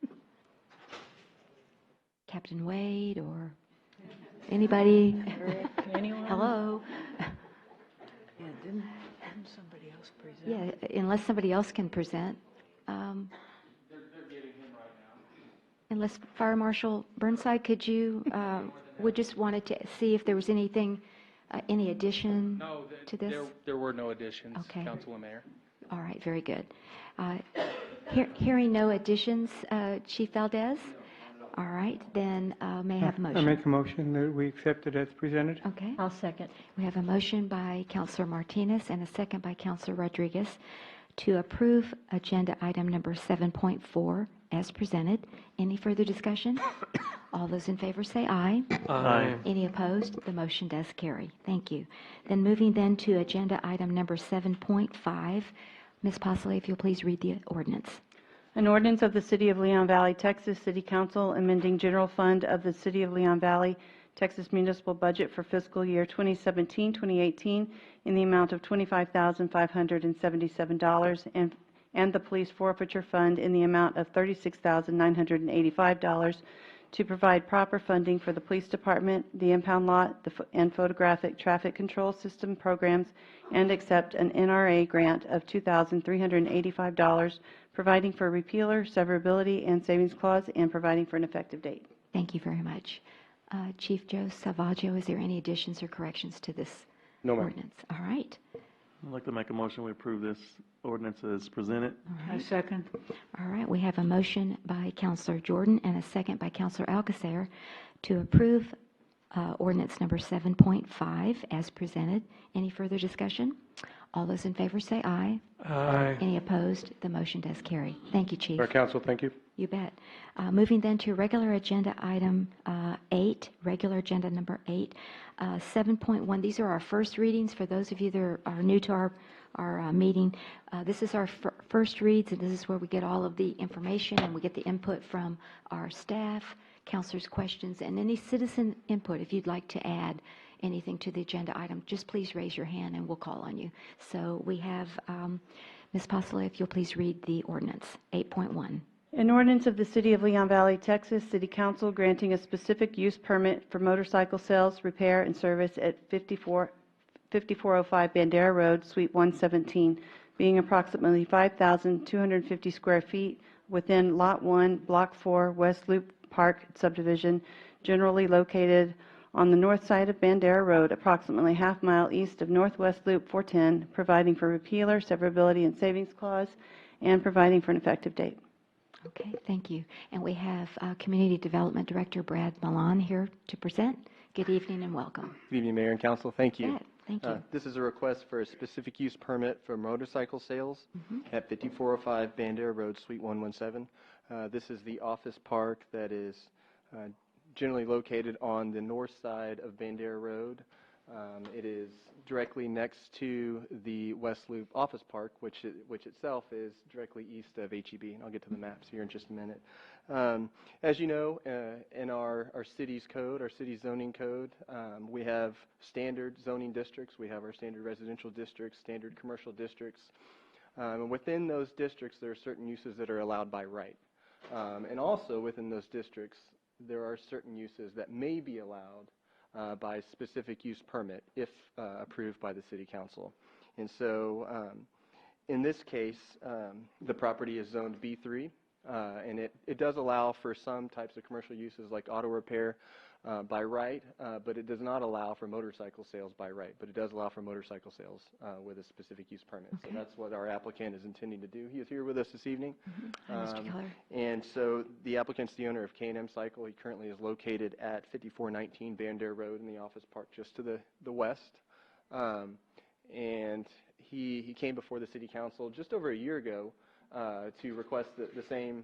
A: Captain Wade or anybody?
J: Anyone?
A: Hello?
K: Yeah, didn't somebody else present?
A: Yeah, unless somebody else can present. Unless Fire Marshal Burnside, could you, we just wanted to see if there was anything, any addition
O: No,
A: to this?
O: there were no additions,
A: Okay.
O: Council and Mayor.
A: All right, very good. Hearing no additions, Chief Valdez? All right, then may I have a
H: I
A: motion?
H: make a motion that we accept it as presented.
A: Okay.
J: I'll second.
A: We have a motion by Counselor Martinez and a second by Counselor Rodriguez to approve agenda item number 7.4 as presented. Any further discussion? All those in favor say aye.
L: Aye.
A: Any opposed? The motion does carry. Thank you. Then moving then to agenda item number 7.5. Ms. Postley, if you'll please read the ordinance.
I: An ordinance of the City of Leon Valley, Texas City Council amending general fund of the City of Leon Valley, Texas municipal budget for fiscal year 2017-2018 in the amount of $25,577 and the police forfeiture fund in the amount of $36,985 to provide proper funding for the police department, the impound lot, and photographic traffic control system programs, and accept an NRA grant of $2,385, providing for repealer, severability, and savings clause, and providing for an effective date.
A: Thank you very much. Chief Joe Salvaggio, is there any additions or corrections to this
O: No, ma'am.
A: ordinance? All right.
L: I'd like to make a motion, we approve this ordinance as presented.
K: I second.
A: All right, we have a motion by Counselor Jordan and a second by Counselor Alcasair to approve ordinance number 7.5 as presented. Any further discussion? All those in favor say aye.
O: Aye.
A: Any opposed? The motion does carry. Thank you, Chief.
O: Mayor, council, thank you.
A: You bet. Moving then to regular agenda item 8, regular agenda number 8, 7.1. These are our first readings for those of you that are new to our meeting. This is our first reads, and this is where we get all of the information and we get the input from our staff, counselors' questions, and any citizen input. If you'd like to add anything to the agenda item, just please raise your hand and we'll call on you. So we have Ms. Postlew, if you'll please read the ordinance, 8.1.
I: An ordinance of the City of Leon Valley, Texas, City Council granting a specific use permit for motorcycle sales, repair, and service at 5405 Bandera Road, Suite 117, being approximately 5,250 square feet within Lot 1, Block 4, West Loop Park subdivision, generally located on the north side of Bandera Road, approximately half mile east of Northwest Loop 410, providing for repealer, severability, and savings clause, and providing for an effective date.
A: Okay, thank you. And we have Community Development Director Brad Milan here to present. Good evening and welcome.
O: Good evening, Mayor and council. Thank you.
A: Good, thank you.
O: This is a request for a specific use permit for motorcycle sales at 5405 Bandera Road, Suite 117. This is the office park that is generally located on the north side of Bandera Road. It is directly next to the West Loop Office Park, which itself is directly east of HEB. And I'll get to the maps here in just a minute. As you know, in our city's code, our city zoning code, we have standard zoning districts. We have our standard residential districts, standard commercial districts. And within those districts, there are certain uses that are allowed by right. And also within those districts, there are certain uses that may be allowed by specific use permit if approved by the City Council. And so in this case, the property is zoned B3, and it does allow for some types of commercial uses like auto repair by right, but it does not allow for motorcycle sales by right, but it does allow for motorcycle sales with a specific use permit. Okay. So that's what our applicant is intending to do. He is here with us this evening.
A: Hi, Mr. Keller.
O: And so the applicant's the owner of K&M Cycle. He currently is located at 5419 Bandera Road in the office park just to the west. And he came before the City Council just over a year ago to request the same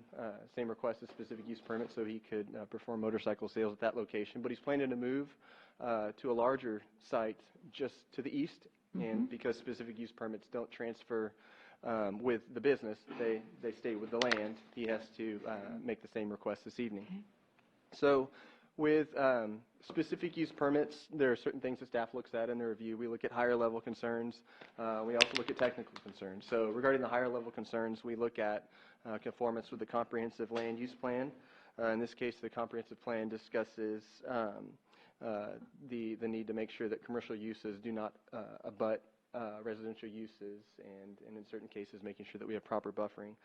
O: request, a specific use permit, so he could perform motorcycle sales at that location. But he's planning to move to a larger site just to the east, and because specific use permits don't transfer with the business, they stay with the land, he has to make the same request this evening. Okay. So with specific use permits, there are certain things the staff looks at in their review. We look at higher level concerns. We also look at technical concerns. So regarding the higher level concerns, we look at conformance with the comprehensive land use plan. In this case, the comprehensive plan discusses the need to make sure that commercial uses do not abut residential uses, and in certain cases making sure that we have proper buffering.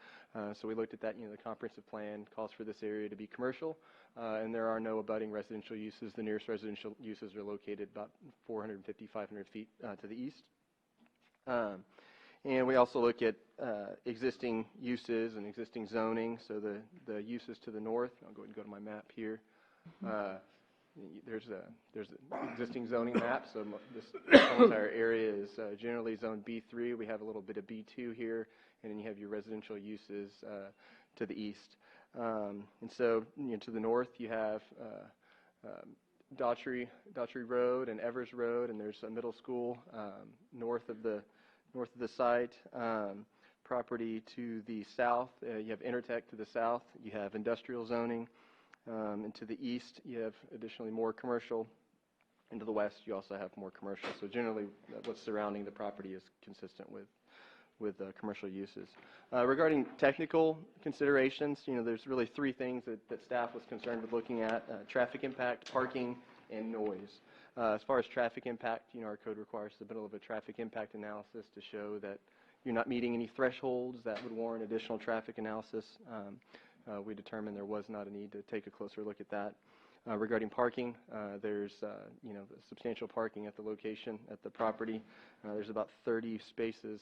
O: So we looked at that. The comprehensive plan calls for this area to be commercial, and there are no abutting residential uses. The nearest residential uses are located about 450, 500 feet to the east. And we also look at existing uses and existing zoning. So the uses to the north, I'll go ahead and go to my map here. There's an existing zoning map, so this entire area is generally zone B3. We have a little bit of B2 here, and then you have your residential uses to the east. And so to the north, you have Daughtry Road and Evers Road, and there's a middle school north of the site. Property to the south, you have Intertech to the south. You have industrial zoning. And to the east, you have additionally more commercial. And to the west, you also have more commercial. So generally, what's surrounding the property is consistent with commercial uses. Regarding technical considerations, there's really three things that staff was concerned with looking at: traffic impact, parking, and noise. As far as traffic impact, our code requires the middle of a traffic impact analysis to show that you're not meeting any thresholds that would warrant additional traffic analysis. We determined there was not a need to take a closer look at that. Regarding parking, there's substantial parking at the location, at the property. There's about 30 spaces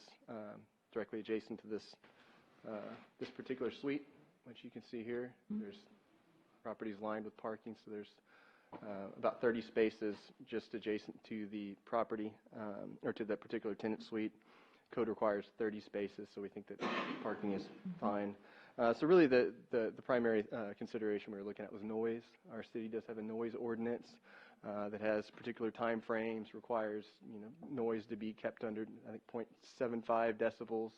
O: directly adjacent to this particular suite, which you can see here. There's properties lined with parking, so there's about 30 spaces just adjacent to the property, or to that particular tenant suite. Code requires 30 spaces, so we think that parking is fine. So really the primary consideration we were looking at was noise. Our city does have a noise ordinance that has particular time frames, requires noise to be kept under, I think, 0.75 decibels.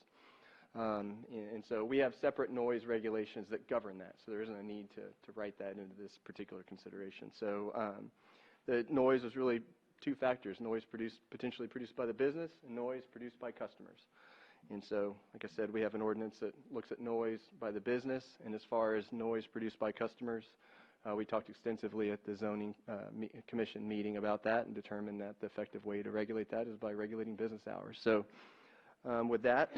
O: And so we have separate noise regulations that govern that, so there isn't a need to write that into this particular consideration. So the noise was really two factors: noise potentially produced by the business, and noise produced by customers. And so, like I said, we have an ordinance that looks at noise by the business, and as far as noise produced by customers, we talked extensively at the zoning commission meeting about that and determined that the effective way to regulate that is by regulating business hours. So with that,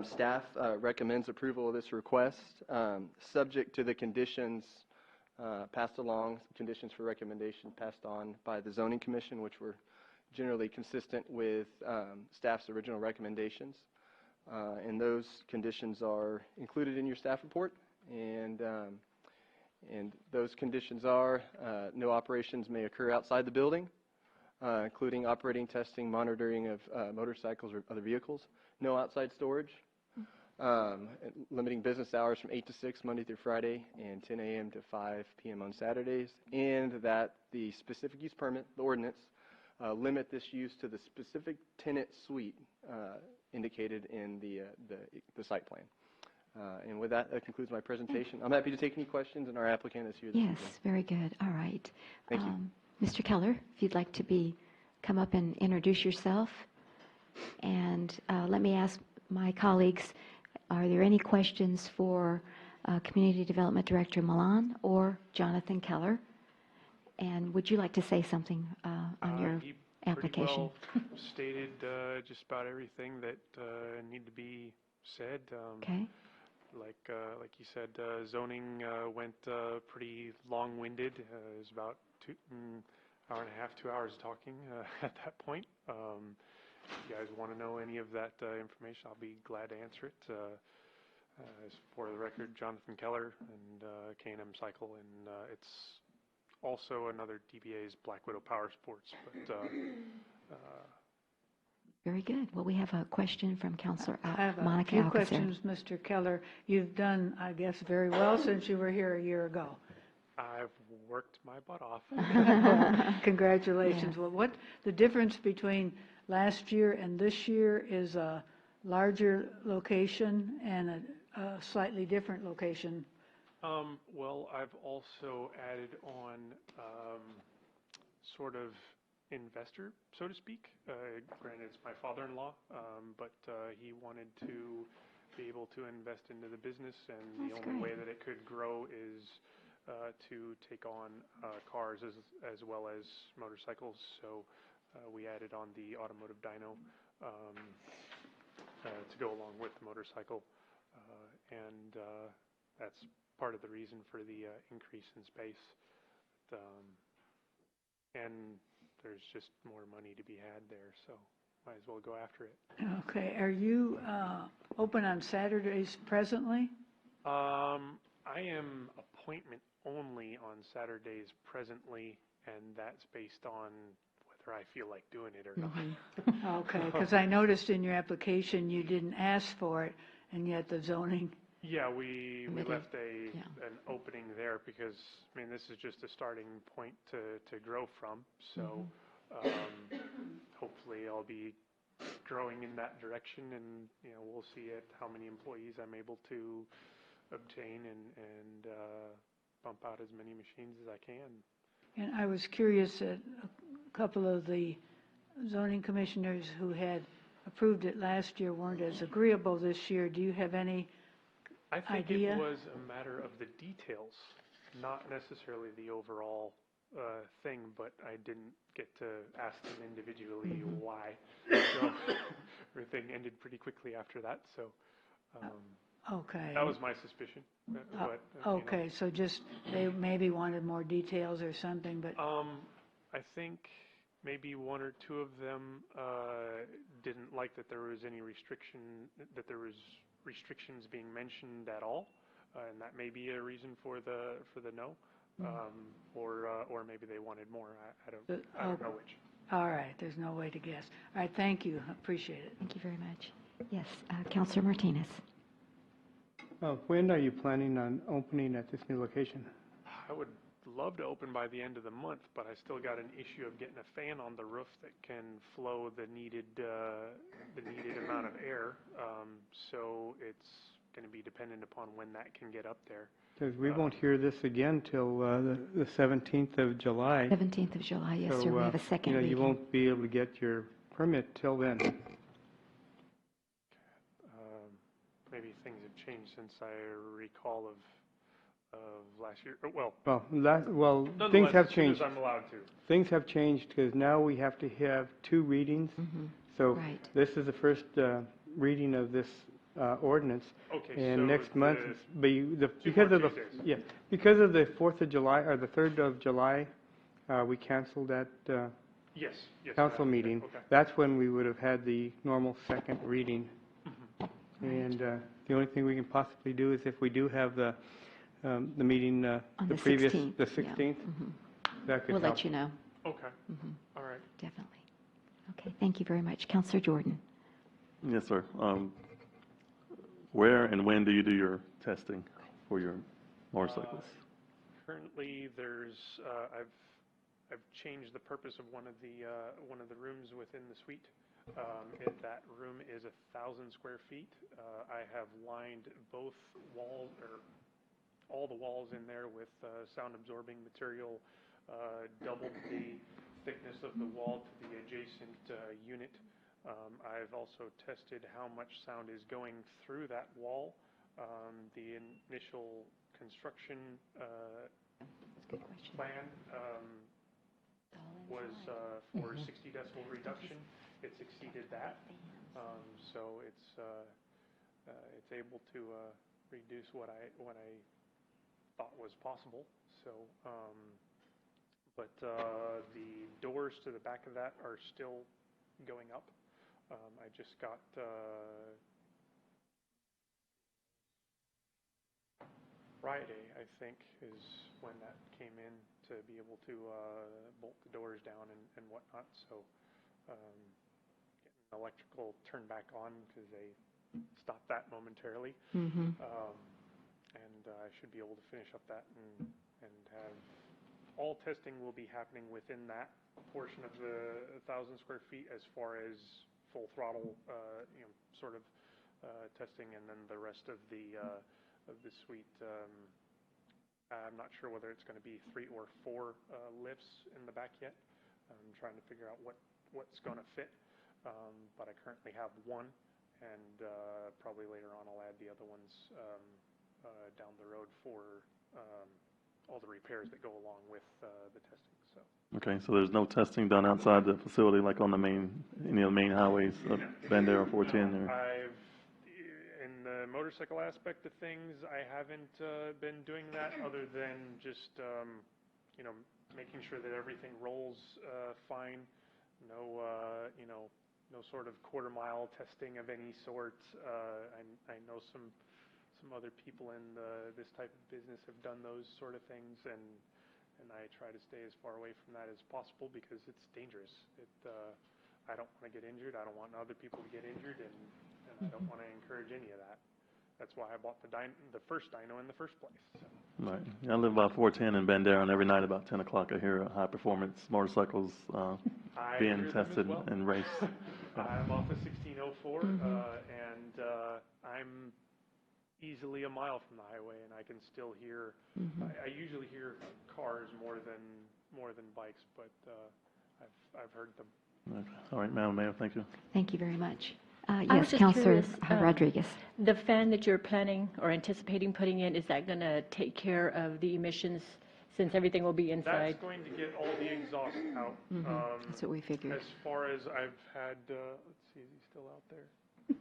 O: staff recommends approval of this request, subject to the conditions passed along, conditions for recommendation passed on by the zoning commission, which were generally consistent with staff's original recommendations. And those conditions are included in your staff report. And those conditions are no operations may occur outside the building, including operating, testing, monitoring of motorcycles or other vehicles. No outside storage. Limiting business hours from 8 to 6 Monday through Friday and 10 a.m. to 5 p.m. on Saturdays. And that the specific use permit, the ordinance, limit this use to the specific tenant suite indicated in the site plan. And with that, that concludes my presentation. I'm happy to take any questions, and our applicant is here this evening.
A: Yes, very good. All right.
O: Thank you.
A: Mr. Keller, if you'd like to come up and introduce yourself. And let me ask my colleagues, are there any questions for Community Development Director Milan or Jonathan Keller? And would you like to say something on your application?
P: Pretty well stated just about everything that need to be said.
A: Okay.
P: Like you said, zoning went pretty long-winded. It was about hour and a half, 2 hours talking at that point. If you guys want to know any of that information, I'll be glad to answer it. As for the record, Jonathan Keller and K&M Cycle, and it's also another DBA's Black Widow Power Sports. But
A: very good. Well, we have a question from Councilor
K: I have
A: Monica
K: a few
A: Alcacer.
K: questions, Mr. Keller. You've done, I guess, very well since you were here a year ago.
P: I've worked my butt off.
K: Congratulations.
A: Yeah.
K: Well, what the difference between last year and this year is a larger location and a slightly different location.
P: Well, I've also added on sort of investor, so to speak. Granted, it's my father-in-law, but he wanted to be able to invest into the business, and the only way that it could grow is to take on cars as well as motorcycles. So we added on the automotive dyno to go along with the motorcycle, and that's part of the reason for the increase in space. And there's just more money to be had there, so might as well go after it.
K: Okay. Are you open on Saturdays presently?
P: I am appointment only on Saturdays presently, and that's based on whether I feel like doing it or not.
K: Okay, because I noticed in your application you didn't ask for it, and yet the zoning.
P: Yeah, we left an opening there because, I mean, this is just a starting point to grow from. So hopefully I'll be growing in that direction, and we'll see how many employees I'm able to obtain and bump out as many machines as I can.
K: And I was curious that a couple of the zoning commissioners who had approved it last year weren't as agreeable this year. Do you have any idea?
P: It was a matter of the details, not necessarily the overall thing, but I didn't get to ask them individually why. So everything ended pretty quickly after that. So
K: Okay.
P: That was my suspicion. But,
K: Okay, so just, they maybe wanted more details or something, but,
P: I think maybe one or two of them didn't like that there was any restrictions being mentioned at all, and that may be a reason for the no, or maybe they wanted more. I don't know which.
K: all right, there's no way to guess. All right, thank you, appreciate it.
A: Thank you very much. Yes, Counselor Martinez.
H: When are you planning on opening at this new location?
P: I would love to open by the end of the month, but I still got an issue of getting a fan on the roof that can flow the needed amount of air. So it's going to be dependent upon when that can get up there.
H: Because we won't hear this again till the 17th of July.
A: 17th of July, yes, sir. We have a second reading.
H: You won't be able to get your permit till then.
P: Maybe things have changed since I recall of last year.
H: Things have
P: as soon
H: changed.
P: as I'm allowed to.
H: Things have changed because now we have to have 2 readings. So
A: Right.
H: this is the first reading of this ordinance.
P: Okay,
H: and
P: so
H: next month,
P: because of
H: because of the 4th of July or the 3rd of July, we canceled that
P: Yes.
H: council meeting.
P: Okay.
H: That's when we would have had the normal second reading. And the only thing we can possibly do is if we do have the meeting,
A: On
H: the
A: the
H: previous,
A: 16th,
H: the
A: yeah.
H: 16th, that could
A: We'll
H: help.
A: let you know.
P: Okay. All right.
A: Definitely. Okay, thank you very much. Counselor Jordan.
L: Yes, sir. Where and when do you do your testing for your motorcycles?
P: Currently, there's I've changed the purpose of one of the rooms within the suite. That room is 1,000 square feet. I have lined both walls, or all the walls in there, with sound-absorbing material, doubled the thickness of the wall to the adjacent unit. I've also tested how much sound is going through that wall. The initial construction plan was for 60 decibel reduction. It's exceeded that, so it's able to reduce what I thought was possible. So, but the doors to the back of that are still going up. I just got Friday, I think, is when that came in to be able to bolt the doors down and whatnot. So. Getting electrical turned back on because they stopped that momentarily, and I should be able to finish up that and have all testing will be happening within that portion of the 1,000 square feet as far as full throttle, sort of testing, and then the rest of the suite. I'm not sure whether it's going to be 3 or 4 lifts in the back yet. I'm trying to figure out what's going to fit, but I currently have one, and probably later on I'll add the other ones down the road for all the repairs that go along with the testing. So.
L: Okay, so there's no testing done outside the facility, like on any of the main highways, Bandera 410?
P: No, in the motorcycle aspect of things, I haven't been doing that other than just, making sure that everything rolls fine. No, no sort of quarter-mile testing of any sort. I know some other people in this type of business have done those sort of things, and I try to stay as far away from that as possible because it's dangerous. I don't want to get injured. I don't want other people to get injured, and I don't want to encourage any of that. That's why I bought the first dyno in the first place. So.
L: Right. I live about 410 in Bandera, and every night about 10 o'clock I hear high-performance motorcycles being tested and raced.
P: I'm off of 1604, and I'm easily a mile from the highway, and I can still hear. I usually hear cars more than bikes, but I've heard them.
L: Okay. All right, Madam Mayor, thank you.
A: Thank you very much.
J: I was
A: Yes,
J: just
A: Counselor
J: curious,
A: Rodriguez.
J: The fan that you're planning or anticipating putting in, is that going to take care of the emissions since everything will be inside?
P: That's going to get all the exhaust out.
A: That's what we figured.
P: As far as I've had, let's see, is he still out there?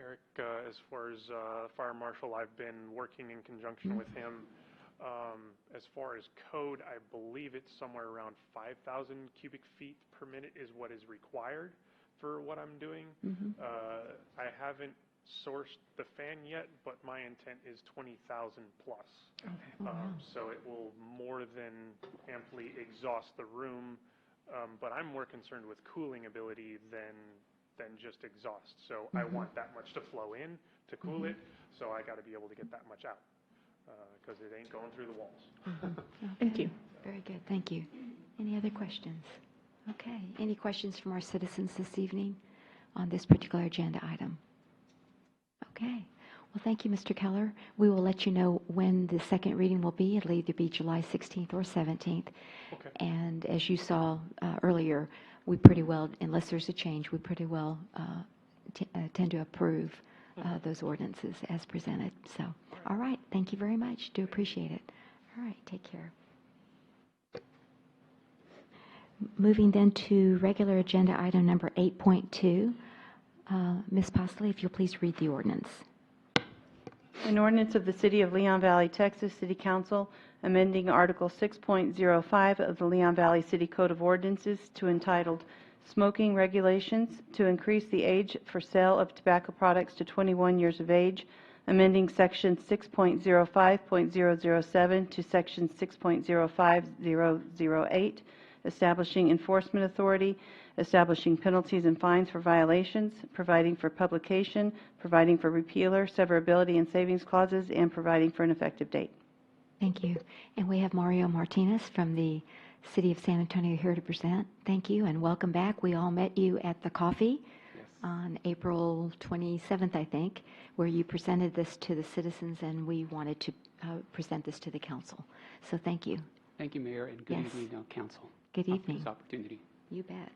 P: Eric. As far as Fire Marshal, I've been working in conjunction with him. As far as code, I believe it's somewhere around 5,000 cubic feet per minute is what is required for what I'm doing. I haven't sourced the fan yet, but my intent is 20,000 plus.
J: Okay.
P: So it will more than amply exhaust the room, but I'm more concerned with cooling ability than just exhaust. So I want that much to flow in to cool it, so I got to be able to get that much out because it ain't going through the walls.
J: Thank you.
A: Very good, thank you. Any other questions? Okay, any questions from our citizens this evening on this particular agenda item? Okay, well, thank you, Mr. Keller. We will let you know when the second reading will be. It'll either be July 16th or 17th.
P: Okay.
A: And as you saw earlier, we pretty well, unless there's a change, we pretty well tend to approve those ordinances as presented. So, all right, thank you very much. Do appreciate it. All right, take care. Moving then to regular agenda item number 8.2. Ms. Postley, if you'll please read the ordinance.
I: An ordinance of the City of Leon Valley, Texas City Council amending Article 6.05 of the Leon Valley City Code of Ordinances to entitled Smoking Regulations to increase the age for sale of tobacco products to 21 years of age, amending Section 6.05.007 to Section 6.05008, establishing enforcement authority, establishing penalties and fines for violations, providing for publication, providing for repealer, severability, and savings clauses, and providing for an effective date.
A: Thank you. And we have Mario Martinez from the City of San Antonio here to present. Thank you and welcome back. We all met you at the coffee on April 27th, I think, where you presented this to the citizens and we wanted to present this to the council. So thank you.
Q: Thank you, Mayor, and good evening, Council.
A: Good evening.
Q: For this opportunity.
A: You bet.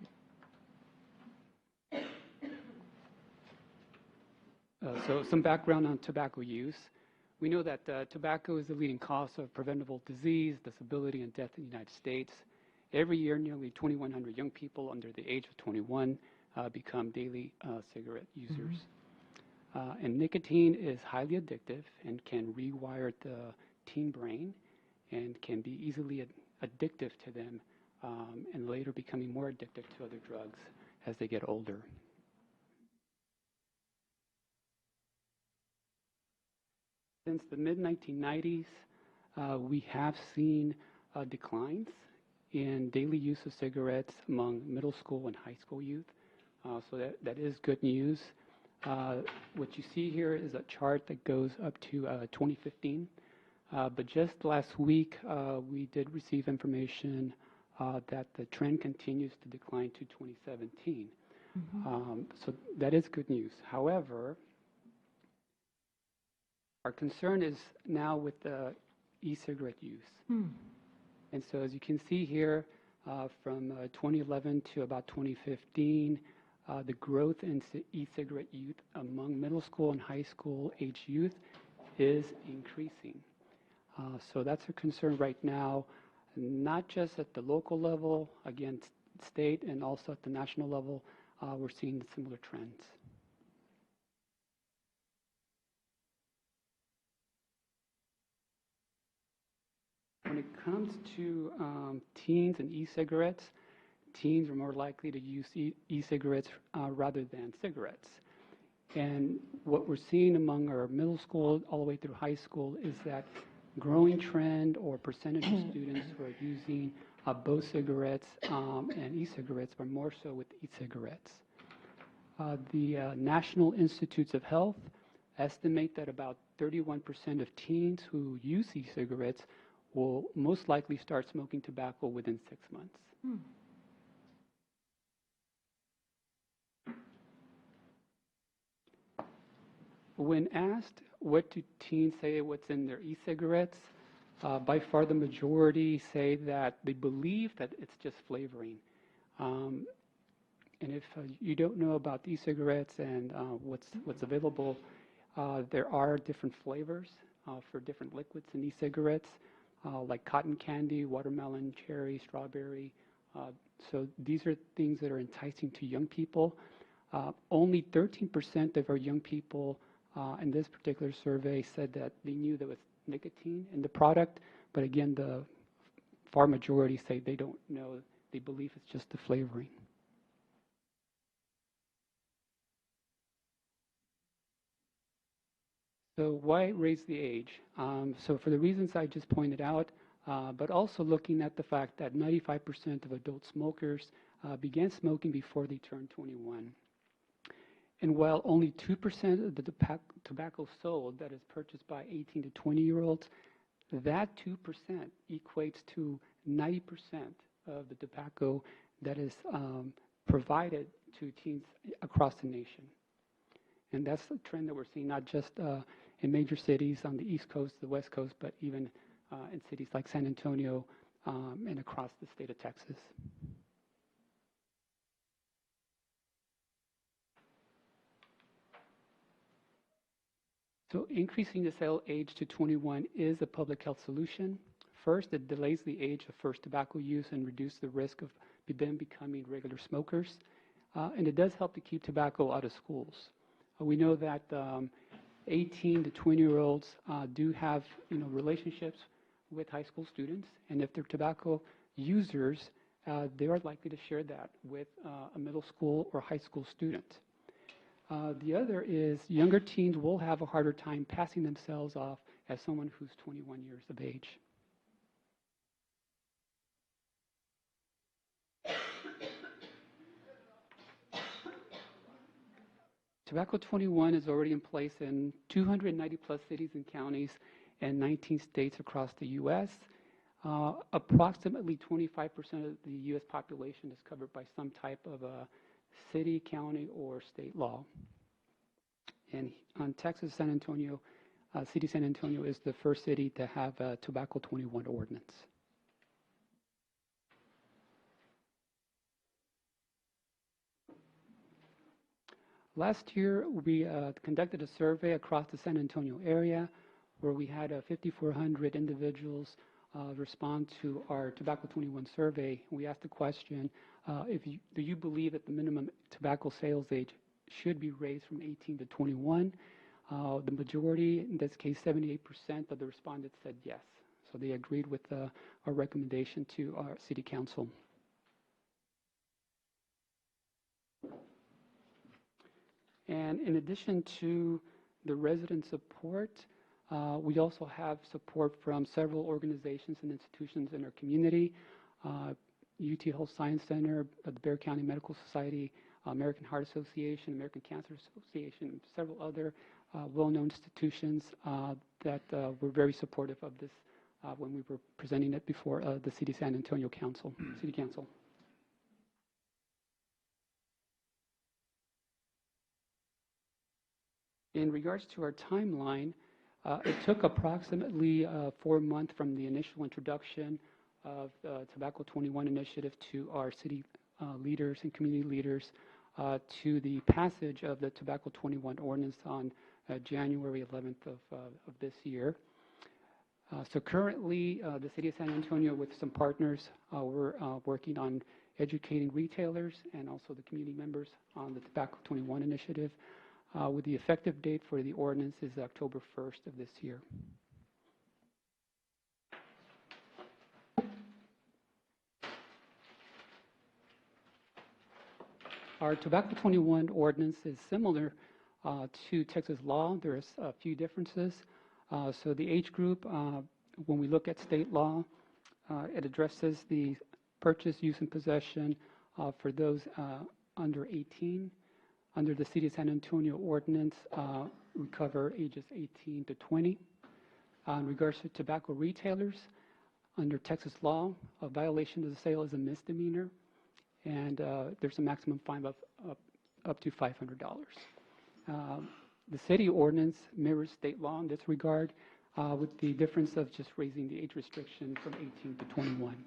Q: So some background on tobacco use. We know that tobacco is the leading cause of preventable disease, disability, and death in the United States. Every year, nearly 2,100 young people under the age of 21 become daily cigarette users. And nicotine is highly addictive and can rewire the teen brain and can be easily addictive to them and later becoming more addictive to other drugs as they get older. Since the mid-1990s, we have seen declines in daily use of cigarettes among middle school and high school youth. So that is good news. What you see here is a chart that goes up to 2015. But just last week, we did receive information that the trend continues to decline to 2017. So that is good news. However, our concern is now with the e-cigarette use. And so as you can see here, from 2011 to about 2015, the growth in e-cigarette youth among middle school and high school age youth is increasing. So that's a concern right now, not just at the local level, again, state, and also at the national level, we're seeing similar trends. When it comes to teens and e-cigarettes, teens are more likely to use e-cigarettes rather than cigarettes. And what we're seeing among our middle school all the way through high school is that growing trend or percentage of students who are using both cigarettes and e-cigarettes, but more so with e-cigarettes. The National Institutes of Health estimate that about 31% of teens who use e-cigarettes will most likely start smoking tobacco within 6 months. When asked what do teens say what's in their e-cigarettes, by far the majority say that they believe that it's just flavoring. And if you don't know about e-cigarettes and what's available, there are different flavors for different liquids in e-cigarettes, like cotton candy, watermelon, cherry, strawberry. So these are things that are enticing to young people. Only 13% of our young people in this particular survey said that they knew there was nicotine in the product, but again, the far majority say they don't know. They believe it's just the flavoring. So why raise the age? So for the reasons I just pointed out, but also looking at the fact that 95% of adult smokers began smoking before they turned 21. And while only 2% of the tobacco sold that is purchased by 18 to 20-year-olds, that 2% equates to 90% of the tobacco that is provided to teens across the nation. And that's the trend that we're seeing, not just in major cities on the East Coast, the West Coast, but even in cities like San Antonio and across the state of Texas. So increasing the sale age to 21 is a public health solution. First, it delays the age of first tobacco use and reduces the risk of them becoming regular smokers. And it does help to keep tobacco out of schools. We know that 18 to 20-year-olds do have relationships with high school students, and if they're tobacco users, they are likely to share that with a middle school or high school student. The other is younger teens will have a harder time passing themselves off as someone who's 21 years of age. Tobacco 21 is already in place in 290 plus cities and counties and 19 states across the U.S. Approximately 25% of the U.S. population is covered by some type of a city, county, or state law. And on Texas, San Antonio, City San Antonio is the first city to have a Tobacco 21 ordinance. Last year, we conducted a survey across the San Antonio area where we had 5,400 individuals respond to our Tobacco 21 survey. We asked the question, do you believe that the minimum tobacco sales age should be raised from 18 to 21? The majority, in this case 78% of the respondents said yes. So they agreed with our recommendation to our City Council. And in addition to the resident support, we also have support from several organizations and institutions in our community. UT Health Science Center, the Bexar County Medical Society, American Heart Association, American Cancer Association, several other well-known institutions that were very supportive of this when we were presenting it before the City San Antonio Council, City Council. In regards to our timeline, it took approximately 4 months from the initial introduction of the Tobacco 21 initiative to our city leaders and community leaders to the passage of the Tobacco 21 ordinance on January 11th of this year. So currently, the City of San Antonio, with some partners, we're working on educating retailers and also the community members on the Tobacco 21 initiative. With the effective date for the ordinance is October 1st of this year. Our Tobacco 21 ordinance is similar to Texas law. There's a few differences. So the age group, when we look at state law, it addresses the purchase, use, and possession for those under 18. Under the City of San Antonio ordinance, we cover ages 18 to 20. In regards to tobacco retailers, under Texas law, a violation of the sale is a misdemeanor, and there's a maximum fine of up to $500. The city ordinance mirrors state law in this regard, with the difference of just raising the age restriction from 18 to 21.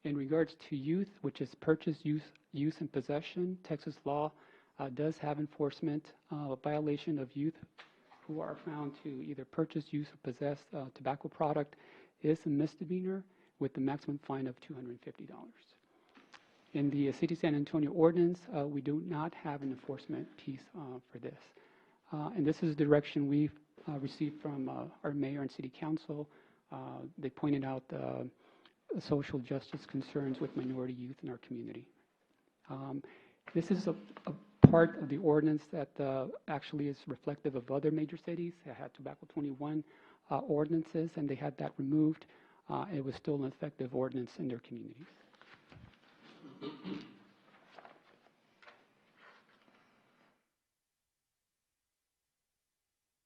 Q: In regards to youth, which is purchase, use, and possession, Texas law does have enforcement. A violation of youth who are found to either purchase, use, or possess a tobacco product is a misdemeanor with the maximum fine of $250. In the City of San Antonio ordinance, we do not have an enforcement piece for this. And this is the direction we've received from our mayor and city council. They pointed out social justice concerns with minority youth in our community. This is a part of the ordinance that actually is reflective of other major cities that had Tobacco 21 ordinances, and they had that removed. It was still an effective ordinance in their communities.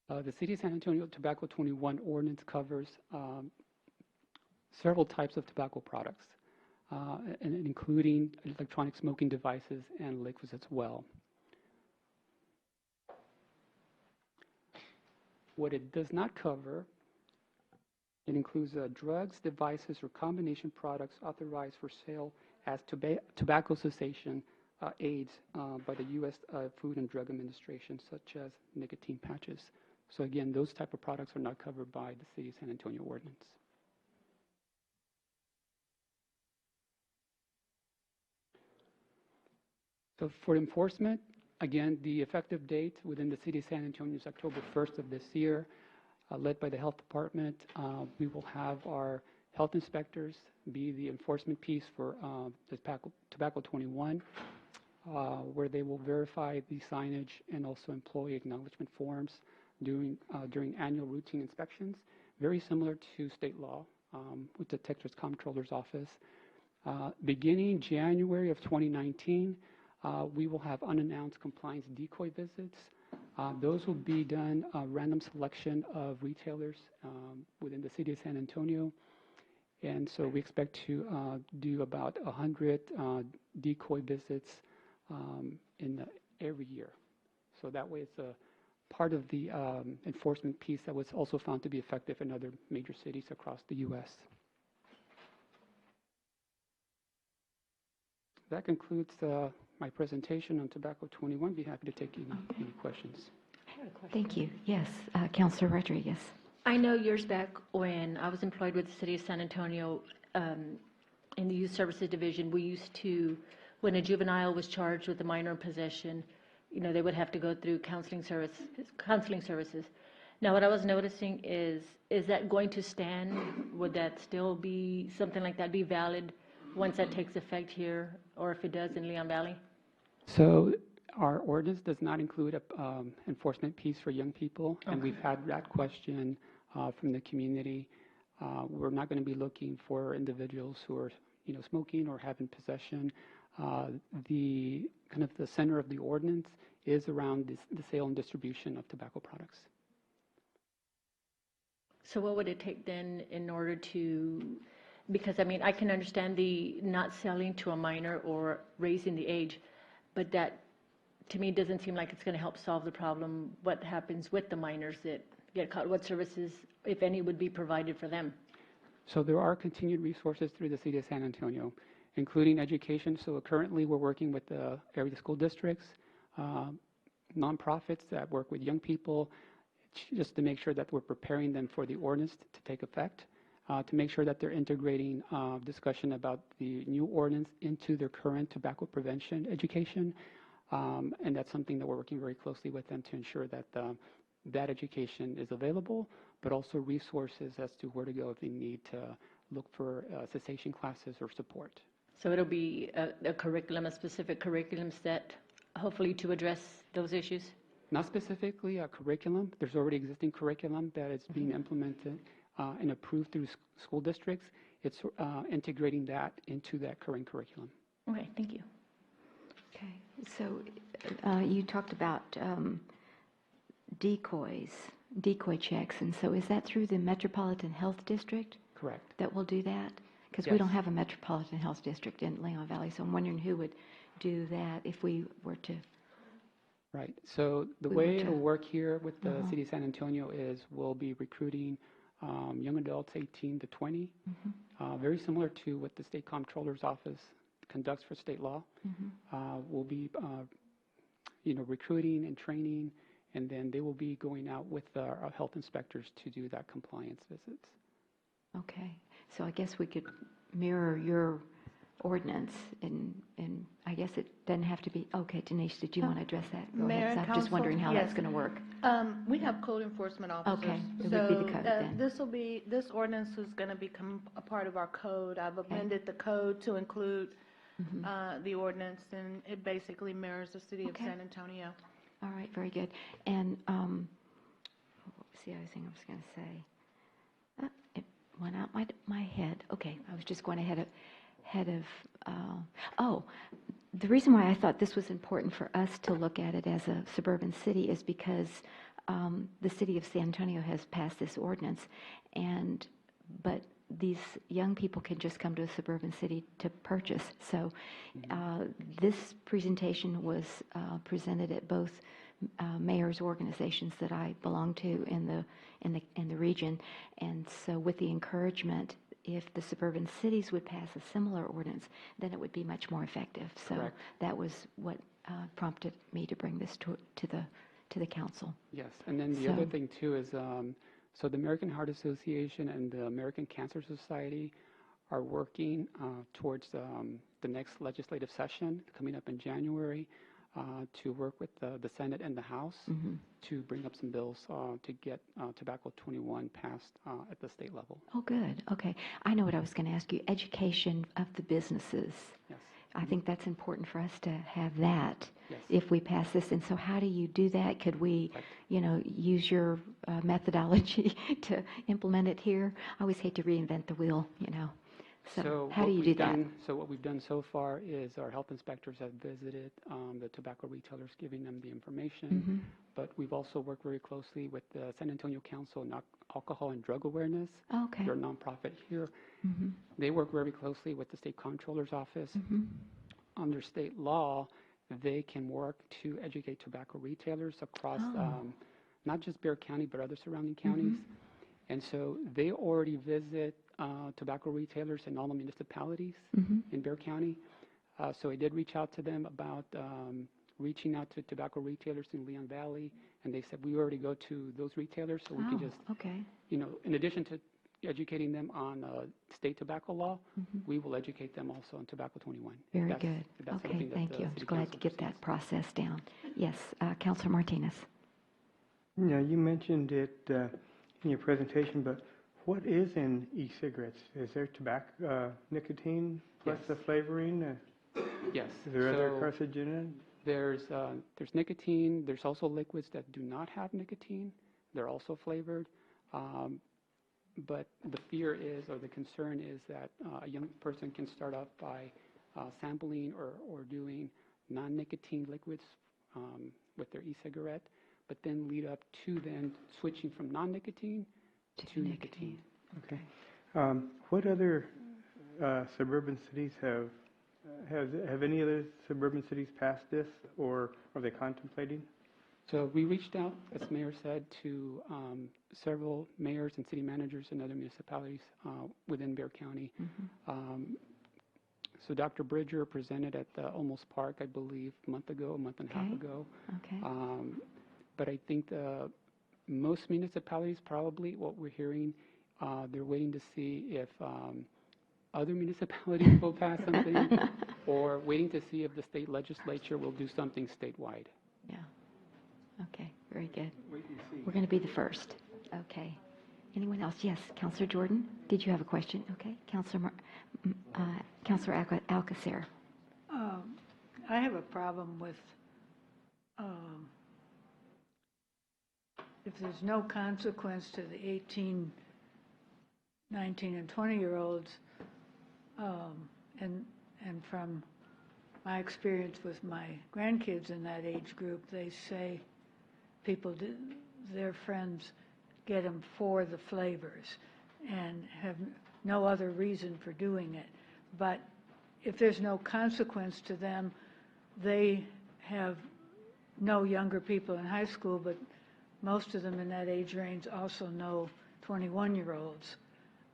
Q: The City of San Antonio Tobacco 21 ordinance covers several types of tobacco products, and including electronic smoking devices and liquids as well. What it does not cover, it includes drugs, devices, or combination products authorized for sale as tobacco cessation aids by the U.S. Food and Drug Administration, such as nicotine patches. So again, those type of products are not covered by the City of San Antonio ordinance. So for enforcement, again, the effective date within the City of San Antonio is October 1st of this year, led by the Health Department. We will have our health inspectors be the enforcement piece for the Tobacco 21, where they will verify the signage and also employee acknowledgement forms during annual routine inspections, very similar to state law with the Texas Comptroller's Office. Beginning January of 2019, we will have unannounced compliance decoy visits. Those will be done random selection of retailers within the City of San Antonio. And so we expect to do about 100 decoy visits every year. So that way it's a part of the enforcement piece that was also found to be effective in other major cities across the U.S. That concludes my presentation on Tobacco 21. Be happy to take any questions.
J: I have a question.
A: Thank you. Yes, Councilor Rodriguez.
J: I know years back when I was employed with the City of San Antonio in the Youth Services Division, we used to, when a juvenile was charged with a minor in possession, you know, they would have to go through counseling services. Now, what I was noticing is that going to stand? Would that still be, something like that be valid once that takes effect here, or if it does in Leon Valley?
Q: So our ordinance does not include an enforcement piece for young people, and we've had that question from the community. We're not going to be looking for individuals who are, you know, smoking or having possession. The kind of the center of the ordinance is around the sale and distribution of tobacco products.
J: So what would it take then in order to, because I mean, I can understand the not selling to a minor or raising the age, but that to me doesn't seem like it's going to help solve the problem. What happens with the minors that get caught? What services, if any, would be provided for them?
Q: So there are continued resources through the City of San Antonio, including education. So currently we're working with the area school districts, nonprofits that work with young people, just to make sure that we're preparing them for the ordinance to take effect, to make sure that they're integrating discussion about the new ordinance into their current tobacco prevention education. And that's something that we're working very closely with them to ensure that that education is available, but also resources as to where to go if they need to look for cessation classes or support.
J: So it'll be a curriculum, a specific curriculum set, hopefully to address those issues?
Q: Not specifically a curriculum. There's already existing curriculum that is being implemented and approved through school districts. It's integrating that into that current curriculum.
J: Okay, thank you.
A: Okay, so you talked about decoy checks, and so is that through the Metropolitan Health District?
Q: Correct.
A: That will do that? Because
Q: Yes.
A: we don't have a Metropolitan Health District in Leon Valley, so I'm wondering who would do that if we were to.
Q: Right. So the way it'll work here with the City of San Antonio is we'll be recruiting young adults 18 to 20, very similar to what the State Comptroller's Office conducts for state law. We'll be, recruiting and training, and then they will be going out with our health inspectors to do that compliance visits.
A: Okay, so I guess we could mirror your ordinance, and I guess it doesn't have to be, okay, Denise, did you want to address that? Go
R: Mayor
A: ahead.
R: and
A: So I'm just
R: council,
A: wondering how that's
R: yes.
A: going to work.
R: We have code enforcement officers.
A: Okay, it would be the code then.
R: This ordinance is going to become a part of our code. I've amended the code to include the ordinance, and it basically mirrors the city of San Antonio.
A: All right, very good. And what was the other thing I was going to say? It went out my head. Okay, I was just going ahead of the reason why I thought this was important for us to look at it as a suburban city is because the city of San Antonio has passed this ordinance, but these young people can just come to a suburban city to purchase. So this presentation was presented at both mayors' organizations that I belong to in the region, and so with the encouragement, if the suburban cities would pass a similar ordinance, then it would be much more effective. So
Q: Correct.
A: that was what prompted me to bring this to the council.
Q: Yes, and then the other thing too is, so the American Heart Association and the American Cancer Society are working towards the next legislative session coming up in January to work with the Senate and the House to bring up some bills to get Tobacco 21 passed at the state level.
A: Oh, good. Okay. I know what I was going to ask you. Education of the businesses.
Q: Yes.
A: I think that's important for us to have that
Q: Yes.
A: if we pass this. And so how do you do that? Could we, use your methodology to implement it here? I always hate to reinvent the wheel, So how do you do that?
Q: So what we've done so far is our health inspectors have visited the tobacco retailers, giving them the information. But we've also worked very closely with the San Antonio Council on Alcohol and Drug Awareness.
A: Okay.
Q: They're a nonprofit here. They work very closely with the state comptroller's office. Under state law, they can work to educate tobacco retailers across not just Bexar County, but other surrounding counties. And so they already visit tobacco retailers in all the municipalities in Bexar County. So I did reach out to them about reaching out to tobacco retailers in Leon Valley, and they said we already go to those retailers, so we can just, in addition to educating them on state tobacco law, we will educate them also on Tobacco 21.
A: Very good. Okay, thank you. I'm glad to get that process down. Yes, Councilor Martinez.
H: Yeah, you mentioned it in your presentation, but what is in e-cigarettes? Is there tobacco, nicotine plus the flavoring?
Q: Yes.
H: Is there other carcinogens?
Q: There's nicotine. There's also liquids that do not have nicotine. They're also flavored. But the fear is, or the concern is, that a young person can start off by sampling or doing non-nicotine liquids with their e-cigarette, but then lead up to then switching from non-nicotine to nicotine.
H: Okay. What other suburban cities have any other suburban cities passed this, or are they contemplating?
Q: So we reached out, as the mayor said, to several mayors and city managers in other municipalities within Bexar County. So Dr. Bridger presented at the Olmos Park, I believe, a month and a half ago.
A: Okay.
Q: But I think most municipalities, probably what we're hearing, they're waiting to see if other municipalities will pass something, or waiting to see if the state legislature will do something statewide.
A: Yeah. Okay, very good. We're going to be the first. Okay. Anyone else? Yes, Councilor Jordan, did you have a question? Okay, Councilor Alcacer.
K: I have a problem with if there's no consequence to the 18, 19, and 20-year-olds, and from my experience with my grandkids in that age group, they say their friends get them for the flavors and have no other reason for doing it. But if there's no consequence to them, they have no younger people in high school, but most of them in that age range also know 21-year-olds.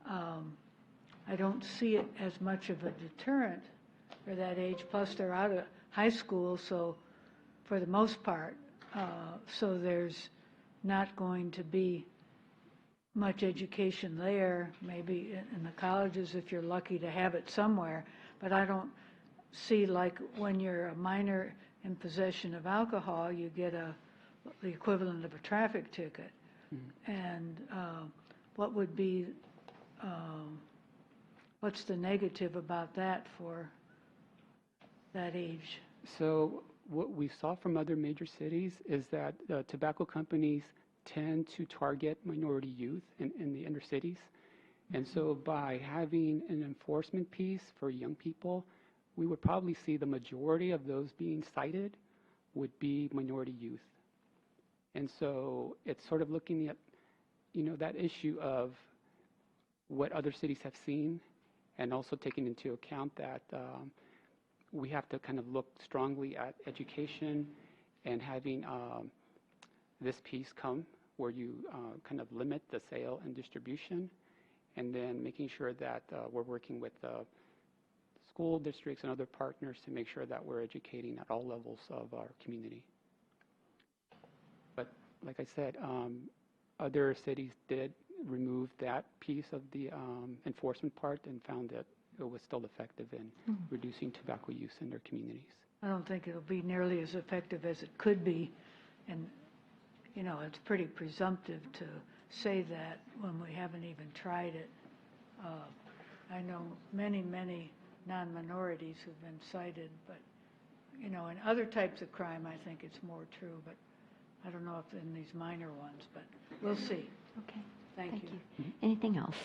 K: I don't see it as much of a deterrent for that age, plus they're out of high school, so for the most part, so there's not going to be much education there, maybe in the colleges if you're lucky to have it somewhere, but I don't see, like, when you're a minor in possession of alcohol, you get the equivalent of a traffic ticket. And what would be, what's the negative about that for that age?
Q: So what we saw from other major cities is that tobacco companies tend to target minority youth in the inner cities. And so by having an enforcement piece for young people, we would probably see the majority of those being cited would be minority youth. And so it's sort of looking at, that issue of what other cities have seen, and also taking into account that we have to kind of look strongly at education and having this piece come where you kind of limit the sale and distribution, and then making sure that we're working with school districts and other partners to make sure that we're educating at all levels of our community. But like I said, other cities did remove that piece of the enforcement part and found that it was still effective in reducing tobacco use in their communities.
K: I don't think it'll be nearly as effective as it could be, and it's pretty presumptive to say that when we haven't even tried it. I know many non-minorities who've been cited, but in other types of crime, I think it's more true, but I don't know if in these minor ones, but we'll see.
A: Okay.
K: Thank you.
A: Anything else?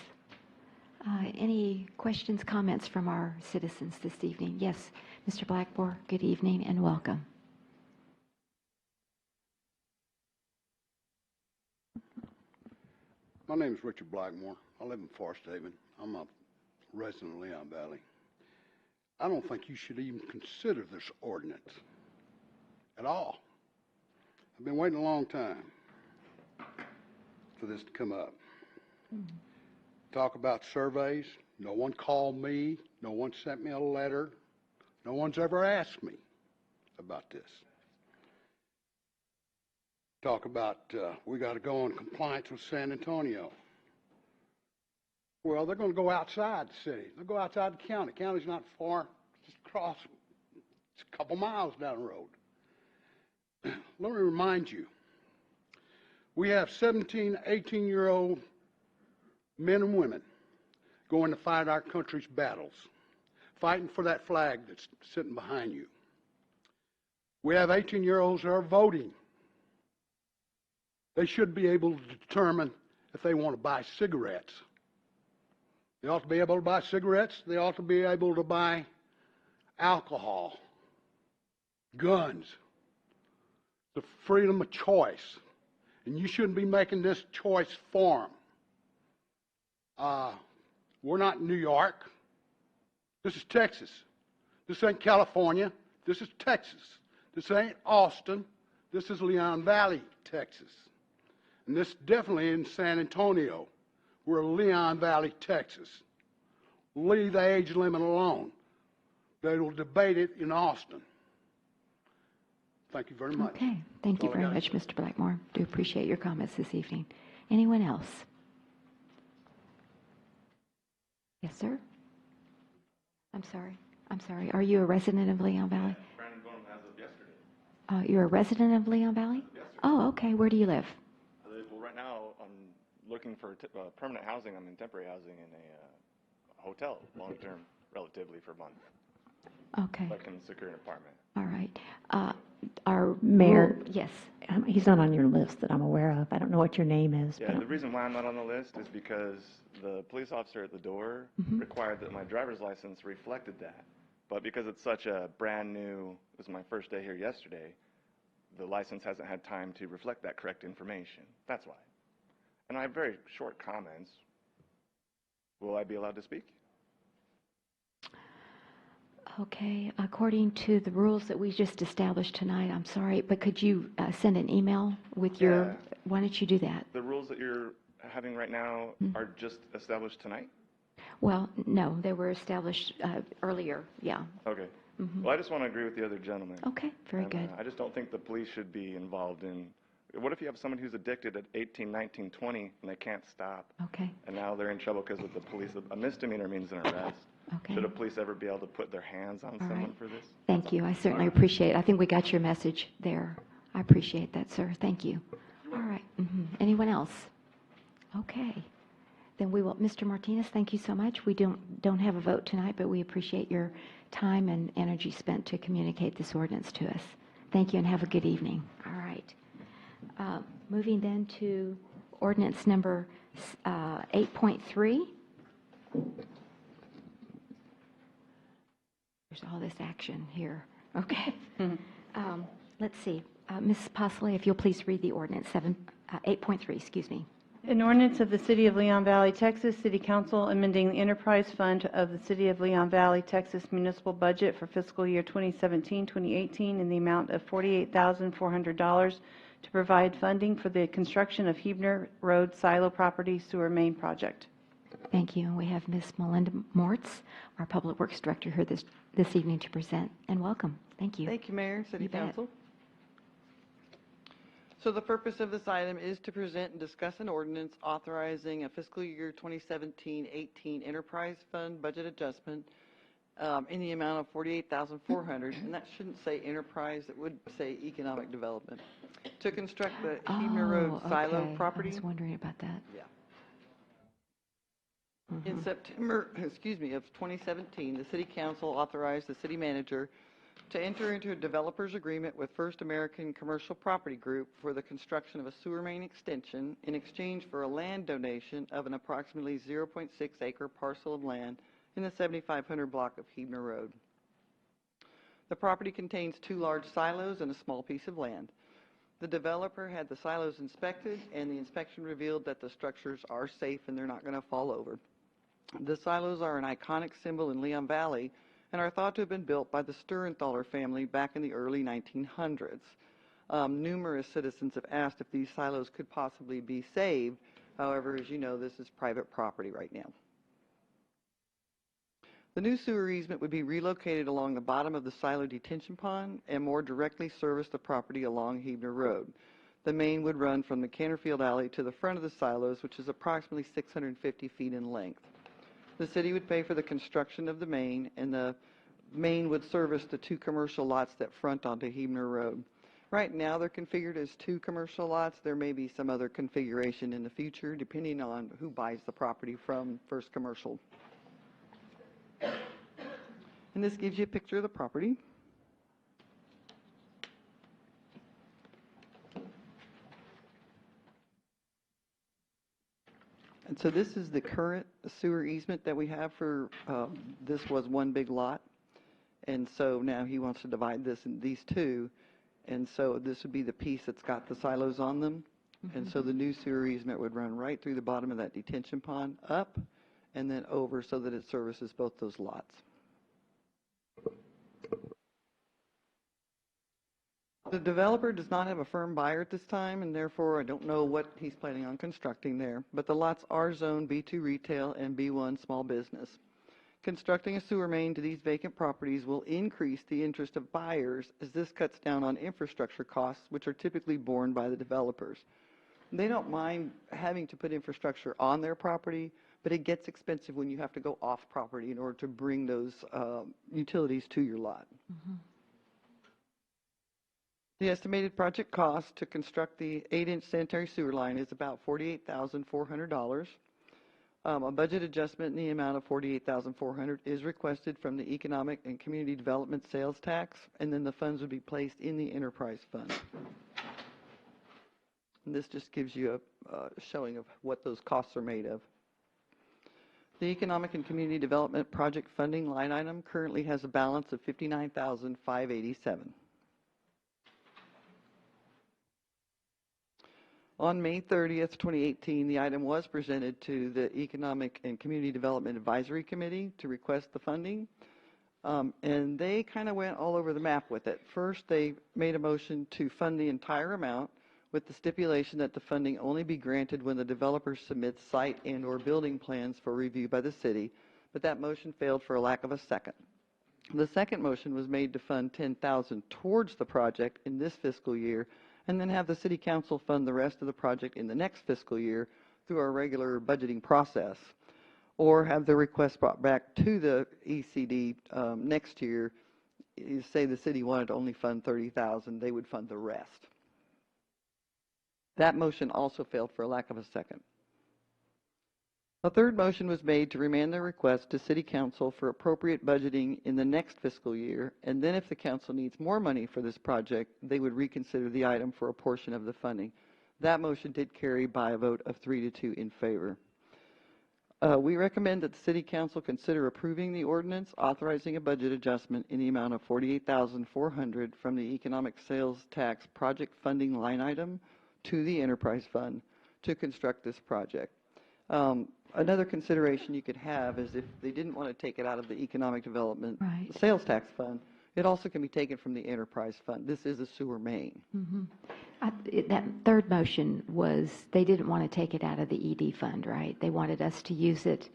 A: Any questions, comments from our citizens this evening? Yes, Mr. Blackmore, good evening and welcome.
S: My name is Richard Blackmore. I live in Forest Haven. I'm a resident of Leon Valley. I don't think you should even consider this ordinance at all. I've been waiting a long time for this to come up. Talk about surveys. No one called me. No one sent me a letter. No one's ever asked me about this. Talk about we got to go in compliance with San Antonio. Well, they're going to go outside the city. They'll go outside the county. County's not far. Just across. It's a couple miles down the road. Let me remind you, we have 17, 18-year-old men and women going to fight our country's battles, fighting for that flag that's sitting behind you. We have 18-year-olds that are voting. They should be able to determine if they want to buy cigarettes. They ought to be able to buy cigarettes. They ought to be able to buy alcohol, guns, the freedom of choice. And you shouldn't be making this choice for them. We're not in New York. This is Texas. This ain't California. This is Texas. This ain't Austin. This is Leon Valley, Texas. And this definitely in San Antonio. We're Leon Valley, Texas. Leave the age limit alone. They will debate it in Austin. Thank you very much.
A: Okay. Thank you very much, Mr. Blackmore. Do appreciate your comments this evening. Anyone else? Yes, sir? I'm sorry. Are you a resident of Leon Valley?
L: Brandon Gorham as of yesterday.
A: You're a resident of Leon Valley?
L: Yes, sir.
A: Oh, okay. Where do you live?
L: Well, right now, I'm looking for permanent housing. I'm in temporary housing in a hotel, long-term, relatively, for a month.
A: Okay.
L: So I can secure an apartment.
A: All right. Our
B: Mayor.
A: Yes.
B: He's not on your list that I'm aware of. I don't know what your name is.
L: Yeah, the reason why I'm not on the list is because the police officer at the door required that my driver's license reflected that. But because it's such a brand new, it was my first day here yesterday, the license hasn't had time to reflect that correct information. That's why. And I have very short comments. Will I be allowed to speak?
A: Okay. According to the rules that we just established tonight, I'm sorry, but could you send an email with your, why don't you do that?
L: The rules that you're having right now are just established tonight?
A: Well, no, they were established earlier, yeah.
L: Okay. Well, I just want to agree with the other gentleman.
A: Okay, very good.
L: I just don't think the police should be involved in, what if you have someone who's addicted at 18, 19, 20, and they can't stop?
A: Okay.
L: And now they're in trouble because of the police. A misdemeanor means an arrest.
A: Okay.
T: Should the police ever be able to put their hands on
A: All
T: someone
A: right.
T: for this?
A: Thank you. I certainly appreciate it. I think we got your message there. I appreciate that, sir. Thank you. All right. Anyone else? Okay. Then we will, Mr. Martinez, thank you so much. We don't have a vote tonight, but we appreciate your time and energy spent to communicate this ordinance to us. Thank you and have a good evening. All right. Moving then to ordinance number 8.3. There's all this action here. Okay. Let's see. Ms. Posley, if you'll please read the ordinance 8.3, excuse me.
I: An ordinance of the City of Leon Valley, Texas City Council amending the enterprise fund of the City of Leon Valley, Texas municipal budget for fiscal year 2017-2018 in the amount of $48,400 to provide funding for the construction of Huebner Road Silo Property Sewer Main Project.
A: Thank you. And we have Ms. Melinda Mortz, our Public Works Director, here this evening to present. And welcome. Thank you.
M: Thank you, Mayor and City
A: You bet.
M: Council. So the purpose of this item is to present and discuss an ordinance authorizing a fiscal year 2017-18 enterprise fund budget adjustment in the amount of $48,400, and that shouldn't say enterprise, it would say economic development, to construct the Huebner Road Silo property.
A: I was wondering about that.
M: Yeah. In September, of 2017, the City Council authorized the City Manager to enter into a developer's agreement with First American Commercial Property Group for the construction of a sewer main extension in exchange for a land donation of an approximately 0.6 acre parcel of land in the 7500 block of Huebner Road. The property contains 2 large silos and a small piece of land. The developer had the silos inspected, and the inspection revealed that the structures are safe and they're not going to fall over. The silos are an iconic symbol in Leon Valley and are thought to have been built by the Sturenthaler family back in the early 1900s. Numerous citizens have asked if these silos could possibly be saved. However, as you know, this is private property right now. The new sewer easement would be relocated along the bottom of the silo detention pond and more directly service the property along Huebner Road. The main would run from the Canterfield Alley to the front of the silos, which is approximately 650 feet in length. The city would pay for the construction of the main, and the main would service the 2 commercial lots that front onto Huebner Road. Right now, they're configured as 2 commercial lots. There may be some other configuration in the future, depending on who buys the property from First Commercial. And this gives you a picture of the property. And so this is the current sewer easement that we have for, this was one big lot. And so now he wants to divide this in these 2. And so this would be the piece that's got the silos on them. And so the new sewer easement would run right through the bottom of that detention pond, up, and then over so that it services both those lots. The developer does not have a firm buyer at this time, and therefore I don't know what he's planning on constructing there, but the lots are zoned B2 retail and B1 small business. Constructing a sewer main to these vacant properties will increase the interest of buyers, as this cuts down on infrastructure costs, which are typically borne by the developers. They don't mind having to put infrastructure on their property, but it gets expensive when you have to go off property in order to bring those utilities to your lot. The estimated project cost to construct the 8-inch sanitary sewer line is about $48,400. A budget adjustment in the amount of $48,400 is requested from the Economic and Community Development Sales Tax, and then the funds would be placed in the enterprise fund. And this just gives you a showing of what those costs are made of. The Economic and Community Development Project funding line item currently has a balance of $59,587. On May 30th, 2018, the item was presented to the Economic and Community Development Advisory Committee to request the funding, and they kind of went all over the map with it. First, they made a motion to fund the entire amount with the stipulation that the funding only be granted when the developer submits site and or building plans for review by the city, but that motion failed for a lack of a second. The second motion was made to fund $10,000 towards the project in this fiscal year, and then have the City Council fund the rest of the project in the next fiscal year through our regular budgeting process. or have the request brought back to the ECD next year. You say the city wanted to only fund 30,000, they would fund the rest. That motion also failed for a lack of a second. A third motion was made to remand the request to City Council for appropriate budgeting in the next fiscal year, and then if the council needs more money for this project, they would reconsider the item for a portion of the funding. That motion did carry by a vote of 3-2 in favor. We recommend that the City Council consider approving the ordinance authorizing a budget adjustment in the amount of $48,400 from the Economic Sales Tax Project Funding line item to the Enterprise Fund to construct this project. Another consideration you could have is if they didn't want to take it out of the Economic Development Sales Tax Fund, it also can be taken from the Enterprise Fund. This is a sewer main.
A: That third motion was, they didn't want to take it out of the ED fund, right? They wanted us to use it,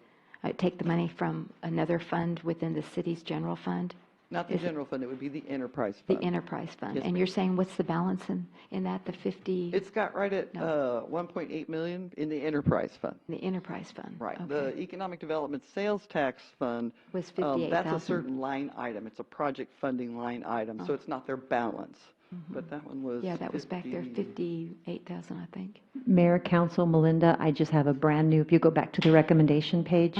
A: take the money from another fund within the city's general fund?
M: Not the general fund, it would be the Enterprise Fund.
A: The Enterprise Fund.
M: Yes,
A: And
M: ma'am.
A: you're saying what's the balance in that, the 50?
M: It's got right at 1.8 million in the Enterprise Fund.
A: The Enterprise Fund.
M: Right.
A: Okay.
M: The Economic Development Sales Tax Fund
A: Was 58,000.
M: that's a certain line item. It's a project funding line item, so it's not their balance. But that one was
A: Yeah, that was back there, 58,000, I think.
B: Mayor, Council, Melinda, I just have a brand new, if you go back to the recommendation page,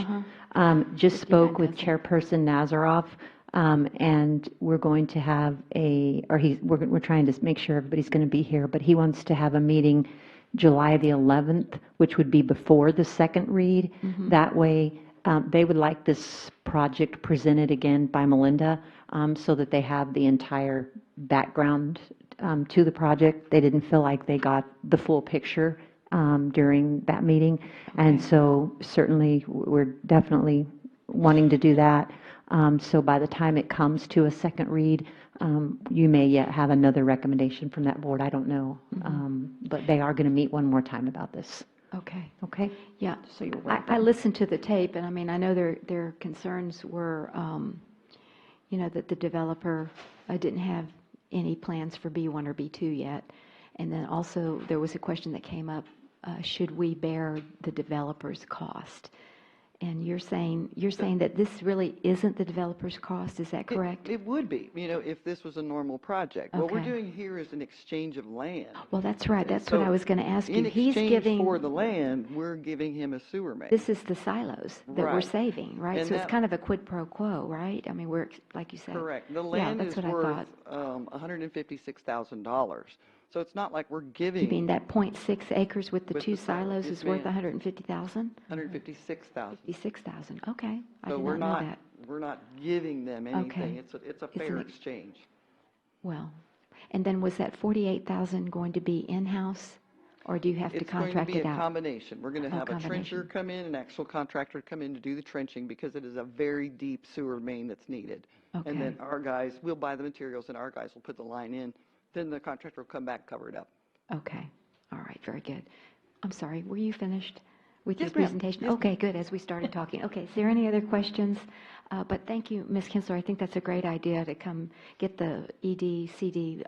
B: just spoke with Chairperson Nazaroff, and we're going to have we're trying to make sure everybody's going to be here, but he wants to have a meeting July the 11th, which would be before the second read. That way, they would like this project presented again by Melinda, so that they have the entire background to the project. They didn't feel like they got the full picture during that meeting. And so certainly we're definitely wanting to do that. So by the time it comes to a second read, you may yet have another recommendation from that board. I don't know. But they are going to meet one more time about this.
A: Okay.
B: Okay?
A: Yeah.
B: So you're
A: I
B: welcome.
A: listened to the tape, and I mean, I know their concerns were, that the developer didn't have any plans for B1 or B2 yet. And then also, there was a question that came up, should we bear the developer's cost? And you're saying that this really isn't the developer's cost, is that correct?
M: It would be, if this was a normal project. What we're
A: Okay.
M: doing here is an exchange of land.
A: Well, that's right, that's
M: So
A: what I was going to ask you.
M: In
A: He's
M: exchange
A: giving,
M: for the land, we're giving him a sewer main.
A: this is the silos that we're
M: Right.
A: saving, right?
M: And
A: So it's
M: that-
A: kind of a quid pro quo, right? I mean, we're, like you said.
M: Correct. The
A: Yeah,
M: land
A: that's
M: is
A: what I
M: worth
A: thought.
M: $156,000. So it's not like we're giving.
A: You mean that 0.6 acres with the
M: With
A: two
M: the silos,
A: silos
M: yes,
A: is worth
M: ma'am.
A: 150,000?
M: 156,000.
A: 56,000, okay. I
M: So
A: did
M: we're
A: not know
M: not,
A: that.
M: we're not giving them anything.
A: Okay.
M: It's a
A: It's
M: fair
A: an ex-
M: exchange.
A: Well, and then was that 48,000 going to be in-house, or do you have to
M: It's going to
A: contract
M: be
A: it
M: a
A: out?
M: combination. We're going to
A: Oh,
M: have a trencher
A: combination.
M: come in, an actual contractor come in to do the trenching because it is a very deep sewer main that's needed.
A: Okay.
M: And then our guys, we'll buy the materials and our guys will put the line in. Then the contractor will come back, cover it up.
A: Okay, all right, very good. I'm sorry, were you finished with
M: Yes,
A: your
M: ma'am.
A: presentation?
M: Yes,
A: Okay, good, as we started talking. Okay, is there any other questions? But thank you, Ms. Kinsler, I think that's a great idea to come get the ED, CD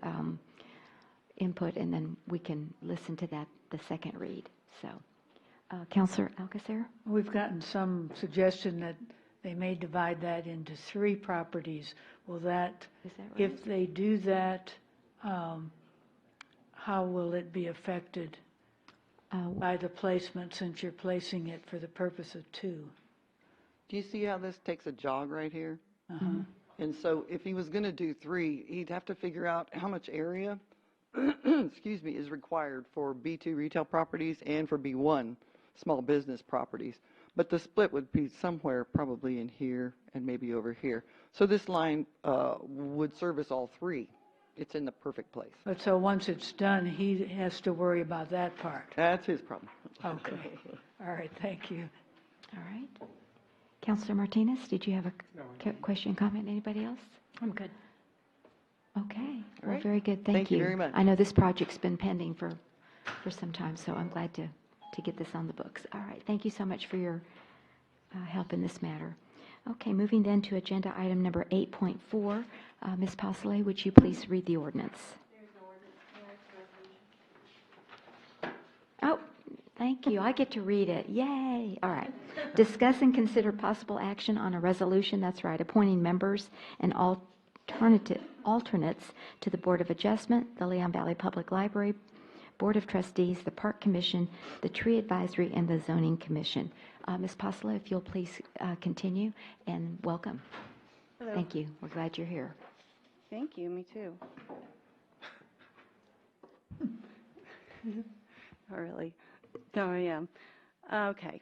A: input, and then we can listen to that, the second read. So, Counselor Alcacer?
K: We've gotten some suggestion that they may divide that into 3 properties. Will that,
A: Is that right?
K: if they do that, how will it be affected by the placement, since you're placing it for the purpose of 2?
M: Do you see how this takes a jog right here?
K: Uh-huh.
M: And so if he was going to do 3, he'd have to figure out how much area, excuse me, is required for B2 retail properties and for B1 small business properties. But the split would be somewhere probably in here and maybe over here. So this line would service all 3. It's in the perfect place.
K: But so once it's done, he has to worry about that part?
M: That's his problem.
K: Okay, all right, thank you.
A: All right. Counselor Martinez, did you have a question, comment? Anybody else?
J: I'm good.
A: Okay,
M: All
A: well,
M: right.
A: very good, thank you.
M: Thank you very much.
A: I know this project's been pending for some time, so I'm glad to get this on the books. All right, thank you so much for your help in this matter. Okay, moving then to agenda item number 8.4. Ms. Pasley, would you please read the ordinance? Oh, Thank you. I get to read it. Yay. All right. Discuss and consider possible action on a resolution, that's right, appointing members and alternates to the Board of Adjustment, the Leon Valley Public Library, Board of Trustees, the Park Commission, the Tree Advisory, and the Zoning Commission. Ms. Posla, if you'll please continue, and welcome.
I: Hello.
A: Thank you. We're glad you're here.
I: Thank you, me too. Not really. No, I am. Okay.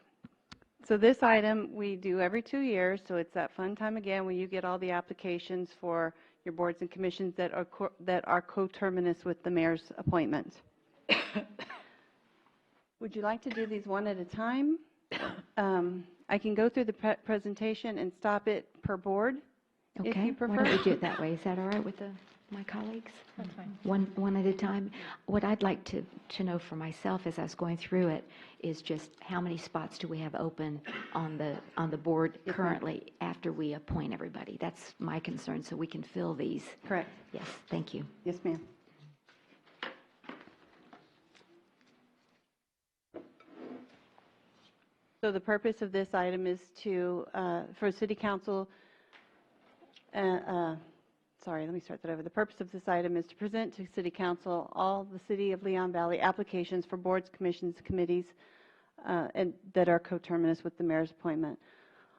I: So this item we do every 2 years, so it's that fun time again when you get all the applications for your boards and commissions that are coterminous with the mayor's appointments. Would you like to do these one at a time? I can go through the presentation and stop it per board, if
A: Okay.
I: you prefer.
A: Why don't we do it that way? Is that all right with my colleagues?
J: That's fine.
A: One at a time. What I'd like to know for myself as I was going through it is just how many spots do we have open on the board
I: Yes, ma'am.
A: currently after we appoint everybody? That's my concern, so we can fill these.
I: Correct.
A: Yes, thank you.
I: Yes, ma'am. So the purpose of this item is to, for City Council, sorry, let me start that over. The purpose of this item is to present to City Council all the City of Leon Valley applications for boards, commissions, committees, and that are coterminous with the mayor's appointment.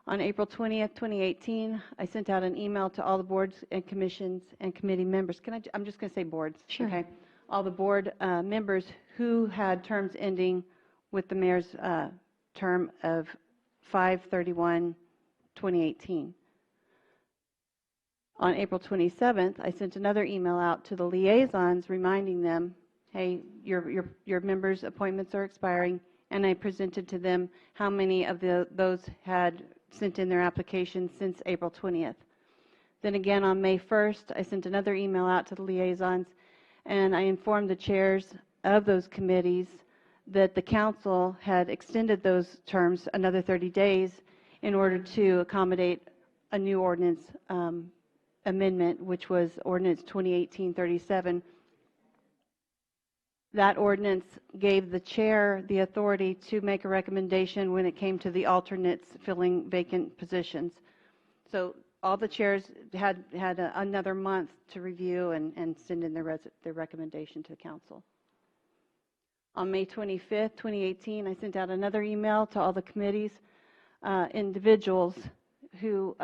I: On April 20th, 2018, I sent out an email to all the boards and commissions and committee members. I'm just going to say boards.
A: Sure.
I: Okay. All the board members who had terms ending with the mayor's term of 5/31/2018. On April 27th, I sent another email out to the liaisons reminding them, hey, your members' appointments are expiring, and I presented to them how many of those had sent in their applications since April 20th. Then again, on May 1st, I sent another email out to the liaisons, and I informed the chairs of those committees that the council had extended those terms another 30 days in order to accommodate a new ordinance amendment, which was Ordinance 2018-37. That ordinance gave the chair the authority to make a recommendation when it came to the alternates filling vacant positions. So all the chairs had another month to review and send in their recommendation to the council. On May 25th, 2018, I sent out another email to all the committees, individuals who,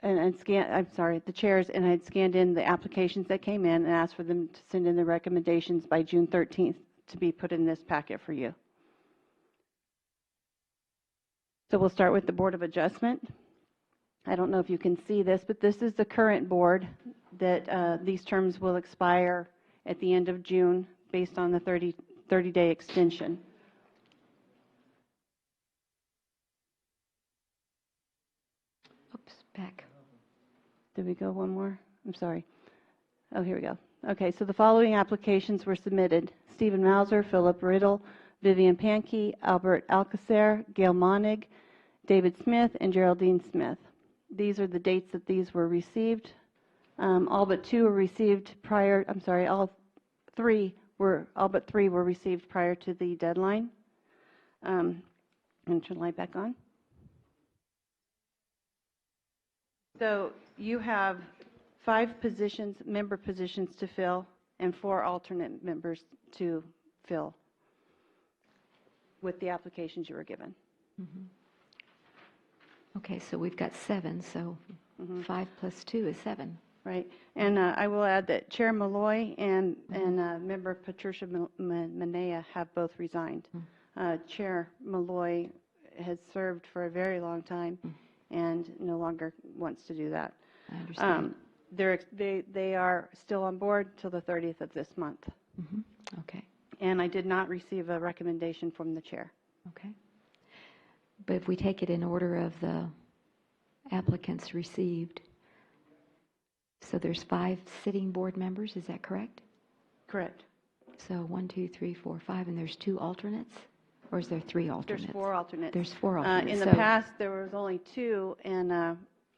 I: the chairs, and I had scanned in the applications that came in and asked for them to send in their recommendations by June 13th to be put in this packet for you. So we'll start with the Board of Adjustment. I don't know if you can see this, but this is the current board that these terms will expire at the end of June based on the 30-day extension.
A: Oops, back.
I: Did we go one more? I'm sorry. Oh, here we go. Okay, so the following applications were submitted. Stephen Mauser, Philip Riddle, Vivian Pankey, Albert Alcacer, Gail Monig, David Smith, and Geraldine Smith. These are the dates that these were received. All but two were received prior, I'm sorry, all but three were received prior to the deadline. I'm going to turn the light back on. So you have 5 positions, member positions to fill, and 4 alternate members to fill with the applications you were given.
A: Mm-hmm. Okay, so we've got 7, so 5 plus 2 is 7.
I: Right, and I will add that Chair Malloy and Member Patricia Manea have both resigned. Chair Malloy has served for a very long time and no longer wants to do that.
A: I understand.
I: They are still on board till the 30th of this month.
A: Okay.
I: And I did not receive a recommendation from the chair.
A: Okay. But if we take it in order of the applicants received, so there's 5 sitting board members, is that correct?
I: Correct.
A: So 1, 2, 3, 4, 5, and there's 2 alternates? Or is there 3 alternates?
I: There's 4 alternates.
A: There's 4 alternates.
I: In the past, there was only 2, and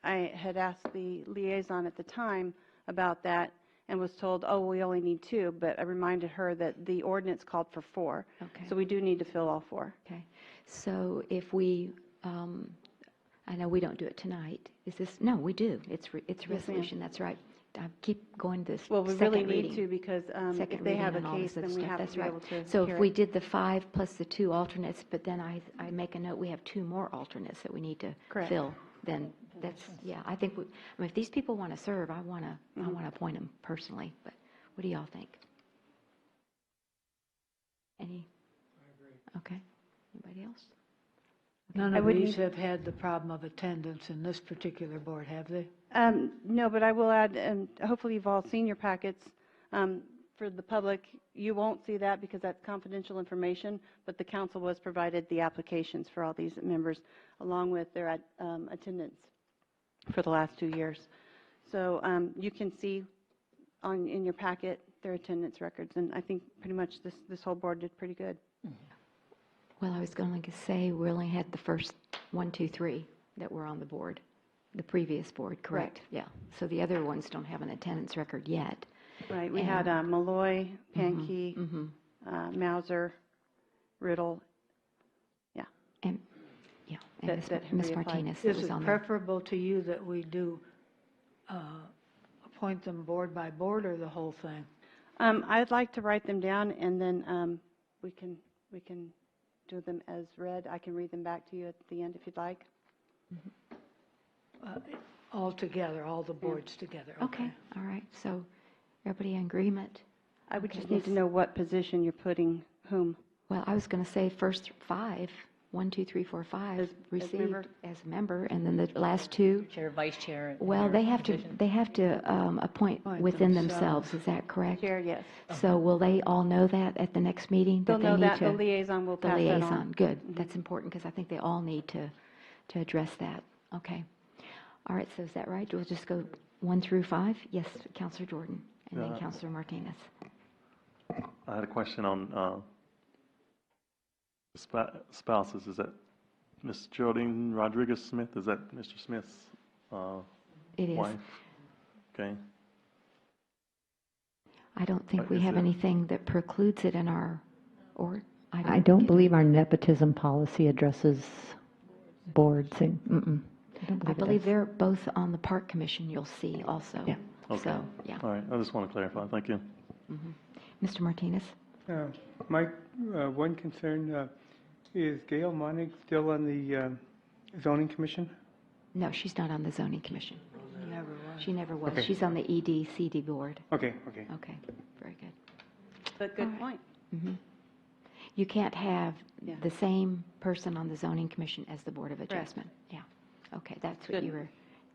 I: I had asked the liaison at the time about that, and was told, oh, we only need 2, but I reminded her that the ordinance called for 4.
A: Okay.
I: So we do need to fill all 4.
A: Okay. So if we, I know we don't do it tonight. Is this, no, we do. It's
I: ma'am.
A: resolution, that's right. I keep going this
I: Well, we
A: second
I: really need
A: reading.
I: to because if
A: Second
I: they
A: reading
I: have a
A: and all
I: case,
A: this other
I: then we
A: stuff,
I: have
A: that's
I: to be
A: right.
I: able to
A: So
I: hear
A: if we
I: it.
A: did the 5 plus the 2 alternates, but then I make a note, we have 2 more alternates that we need to
I: Correct.
A: fill, then that's, yeah, I think, I mean, if these people want to serve, I want to appoint them personally, but what do y'all think? Any? Okay. Anybody else?
K: None
I: I
K: of
I: would
K: these
I: need-
K: have had the problem of attendance in this particular board, have they?
I: No, but I will add, and hopefully you've all seen your packets. For the public, you won't see that because that's confidential information, but the council was provided the applications for all these members along with their attendance for the last 2 years. So you can see in your packet their attendance records, and I think pretty much this whole board did pretty good.
A: Well, I was going to say we only had the first 1, 2, 3 that were on the board, the previous board, correct?
I: Correct.
A: Yeah. So the other ones don't have an attendance record yet.
I: Right, we
A: And-
I: had Malloy,
A: Mhm,
I: Pankey,
A: mhm.
I: Mauser, Riddle, yeah.
A: And, yeah, and
I: That-
A: Ms.
I: that
A: Ms.
I: reapplied.
A: Martinez that
K: Is
A: was
K: it
A: on there.
K: preferable to you that we do appoint them board by board or the whole thing?
I: I'd like to write them down, and then we can do them as read. I can read them back to you at the end if you'd like.
K: All together, all the boards together,
A: Okay, all right. So everybody in agreement?
I: I would
A: Okay,
I: just need to
A: yes.
I: know what position you're putting whom.
A: Well, I was going to say first 5, 1, 2, 3, 4, 5
I: member?
A: received as a member, and then the last 2.
U: Chair, vice chair. and
A: Well,
U: your
A: they have to,
U: position.
A: appoint
K: Appoint
A: within
K: themselves.
A: themselves, is that correct?
I: Chair, yes.
A: So will they all know that at the next meeting?
I: They'll
A: they
I: know
A: need
I: that. The
A: to-
I: liaison will
A: The
I: pass that on.
A: liaison, good. That's important because I think they all need to address that. Okay. All right, so is that right? We'll just go 1 through 5? Yes, Counselor Jordan, and then
L: Yeah.
A: Counselor Martinez.
L: I had a question on spouses. Is that Ms. Geraldine Rodriguez Smith? Is that Mr. Smith's
A: It is.
L: wife? Okay.
A: I don't think we
L: Is
A: have
L: it-
A: anything that precludes it in our, or,
B: I don't believe our nepotism policy addresses boards. And,
A: I believe they're both on the Park Commission, you'll see also.
B: Yeah.
L: Okay.
A: So, yeah.
L: All right. I just want to clarify. Thank you.
A: Mr. Martinez?
H: My one concern, is Gail Monig still on the zoning commission?
A: No, she's not on the zoning commission.
K: Never was.
A: She never was.
H: Okay.
A: She's on the ED/CD board.
H: Okay.
A: Okay, very good.
I: But good point.
A: Mhm. You can't have
I: Yeah.
A: the same person on the zoning commission as the Board of Adjustment. Yeah, okay, that's what you
I: Shouldn't.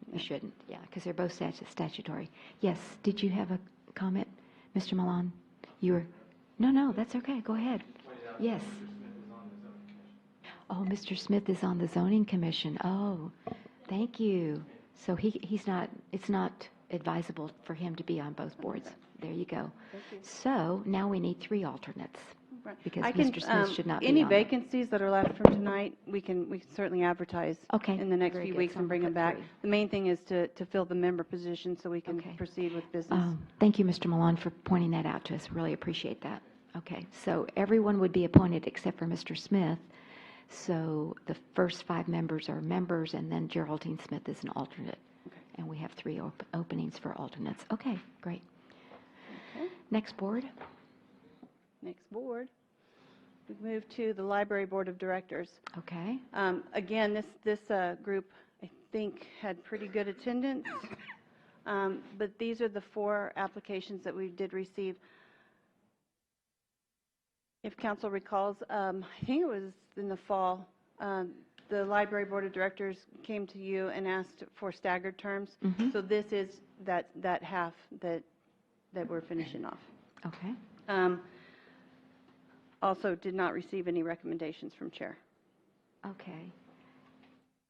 A: were, you shouldn't, yeah, because they're both statutory. Yes, did you have a comment, Mr. Milan? You were, no, that's okay, go ahead. Yes. Oh, Mr. Smith is on the zoning commission. Oh, thank you. So he's not, it's not advisable for him to be on both boards. There you go. So now we need 3 alternates.
I: Right.
A: Because
I: I can,
A: Mr. Smith should not be
I: any
A: on there.
I: vacancies that are left from tonight, we can certainly advertise
A: Okay,
I: in the next
A: very
I: few
A: good.
I: weeks
A: So
I: and bring
A: we'll
I: them
A: put
I: back.
A: 3.
I: The main thing is to fill the member position so we can
A: Okay.
I: proceed with business.
A: Thank you, Mr. Milan, for pointing that out to us. Really appreciate that. Okay, so everyone would be appointed except for Mr. Smith. So the first 5 members are members, and then Geraldine Smith is an alternate. And we have 3 openings for alternates. Okay, great.
I: Okay.
A: Next board.
I: Next board. We move to the Library Board of Directors.
A: Okay.
I: Again, this group, I think, had pretty good attendance. But these are the 4 applications that we did receive. If council recalls, I think it was in the fall, the Library Board of Directors came to you and asked for staggered terms.
A: Mhm.
I: So this is that half that we're finishing off.
A: Okay.
I: Also did not receive any recommendations from chair.
A: Okay.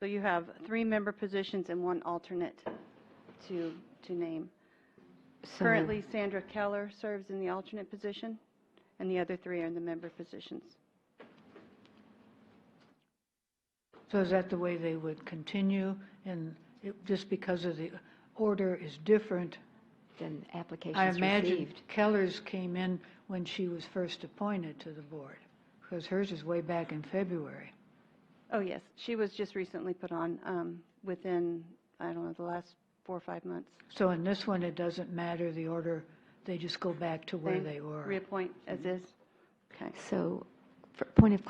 I: So you have 3 member positions and 1 alternate to name.
A: So-
I: Currently, Sandra Keller serves in the alternate position, and the other 3 are in the member positions.
K: So is that the way they would continue? And just because of the order is different,
A: than
K: I
A: applications
K: imagine
A: received.
K: Keller's came in when she was first appointed to the board, because hers is way back in February.
I: Oh, yes. She was just recently put on within, I don't know, the last 4 or 5 months.
K: So in this one, it doesn't matter the order, they just go back to where
I: Same.
K: they were.
I: Reappoint as is. Okay.
A: So, for point of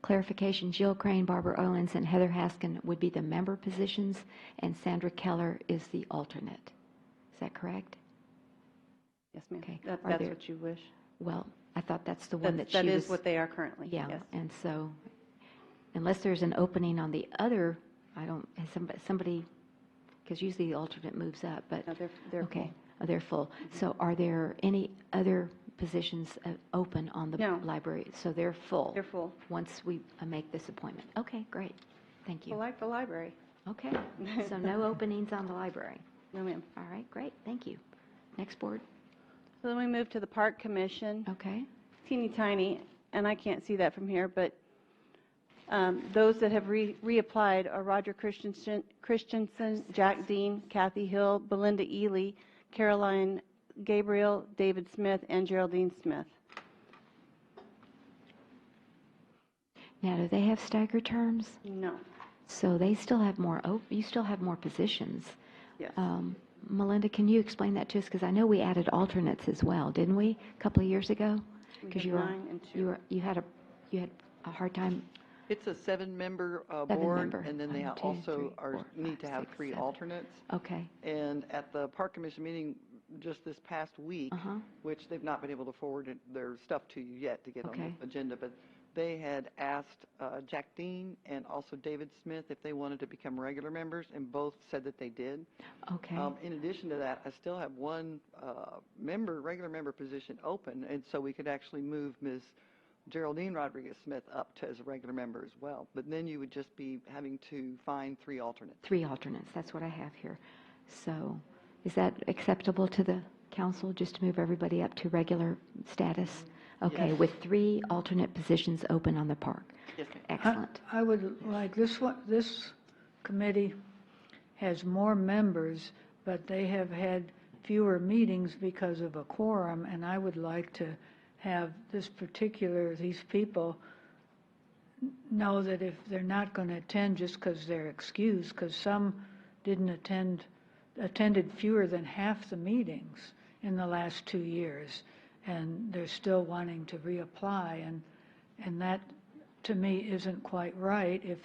A: clarification, Jill Crane, Barbara Owens, and Heather Haskin would be the member positions, and Sandra Keller is the alternate. Is that correct?
I: Yes, ma'am.
A: Okay.
I: That's
A: Are there-
I: what you wish.
A: Well, I thought that's the one that she
I: That
A: was...
I: is what they are currently,
A: Yeah,
I: yes.
A: and so, unless there's an opening on the other, I don't, has somebody, because usually the alternate moves up, but...
I: No, they're
A: okay.
I: full.
A: Oh, they're full. So are there any other positions open on the
I: No.
A: library? So they're full?
I: They're full.
A: Once we make this appointment? Okay, great. Thank you.
I: I like the library.
A: Okay, so no openings on the library?
I: No, ma'am.
A: All right, great, thank you. Next board?
I: So then we move to the Park Commission.
A: Okay.
I: Teeny tiny, and I can't see that from here, but those that have reapplied are Roger Christensen, Jack Dean, Kathy Hill, Belinda Ely, Caroline Gabriel, David Smith, and Geraldine Smith.
A: Now, do they have staggered terms?
I: No.
A: So they still have more, you still have more positions.
I: Yes.
A: Melinda, can you explain that to us? Because I know we added alternates as well, didn't we, a couple of years ago?
I: We
A: Because
I: had 9 and 2.
A: you had a hard time.
M: It's a 7-member board,
A: Seven-member.
M: and then they
A: 1, 2,
M: also
A: 3,
M: are,
A: 4,
M: need
A: 5,
M: to have
A: 6,
M: 3
A: 7.
M: alternates.
A: Okay.
M: And at the Park Commission meeting just this past week,
A: Uh-huh.
M: which they've not been able to forward their stuff to you yet to get on
A: Okay.
M: the agenda, but they had asked Jack Dean and also David Smith if they wanted to become regular members, and both said that they did.
A: Okay.
M: In addition to that, I still have one regular member position open, and so we could actually move Ms. Geraldine Rodriguez-Smith up to as a regular member as well. But then you would just be having to find 3 alternates.
A: 3 alternates, that's what I have here. So is that acceptable to the council, just to move everybody up to regular status? Okay,
M: Yes.
A: with 3 alternate positions open on the park.
M: Yes, ma'am.
A: Excellent.
K: I would like, this committee has more members, but they have had fewer meetings because of a quorum, and I would like to have these people know that if they're not going to attend just because they're excused, because some didn't attended fewer than half the meetings in the last 2 years, and they're still wanting to reapply, and that, to me, isn't quite right. If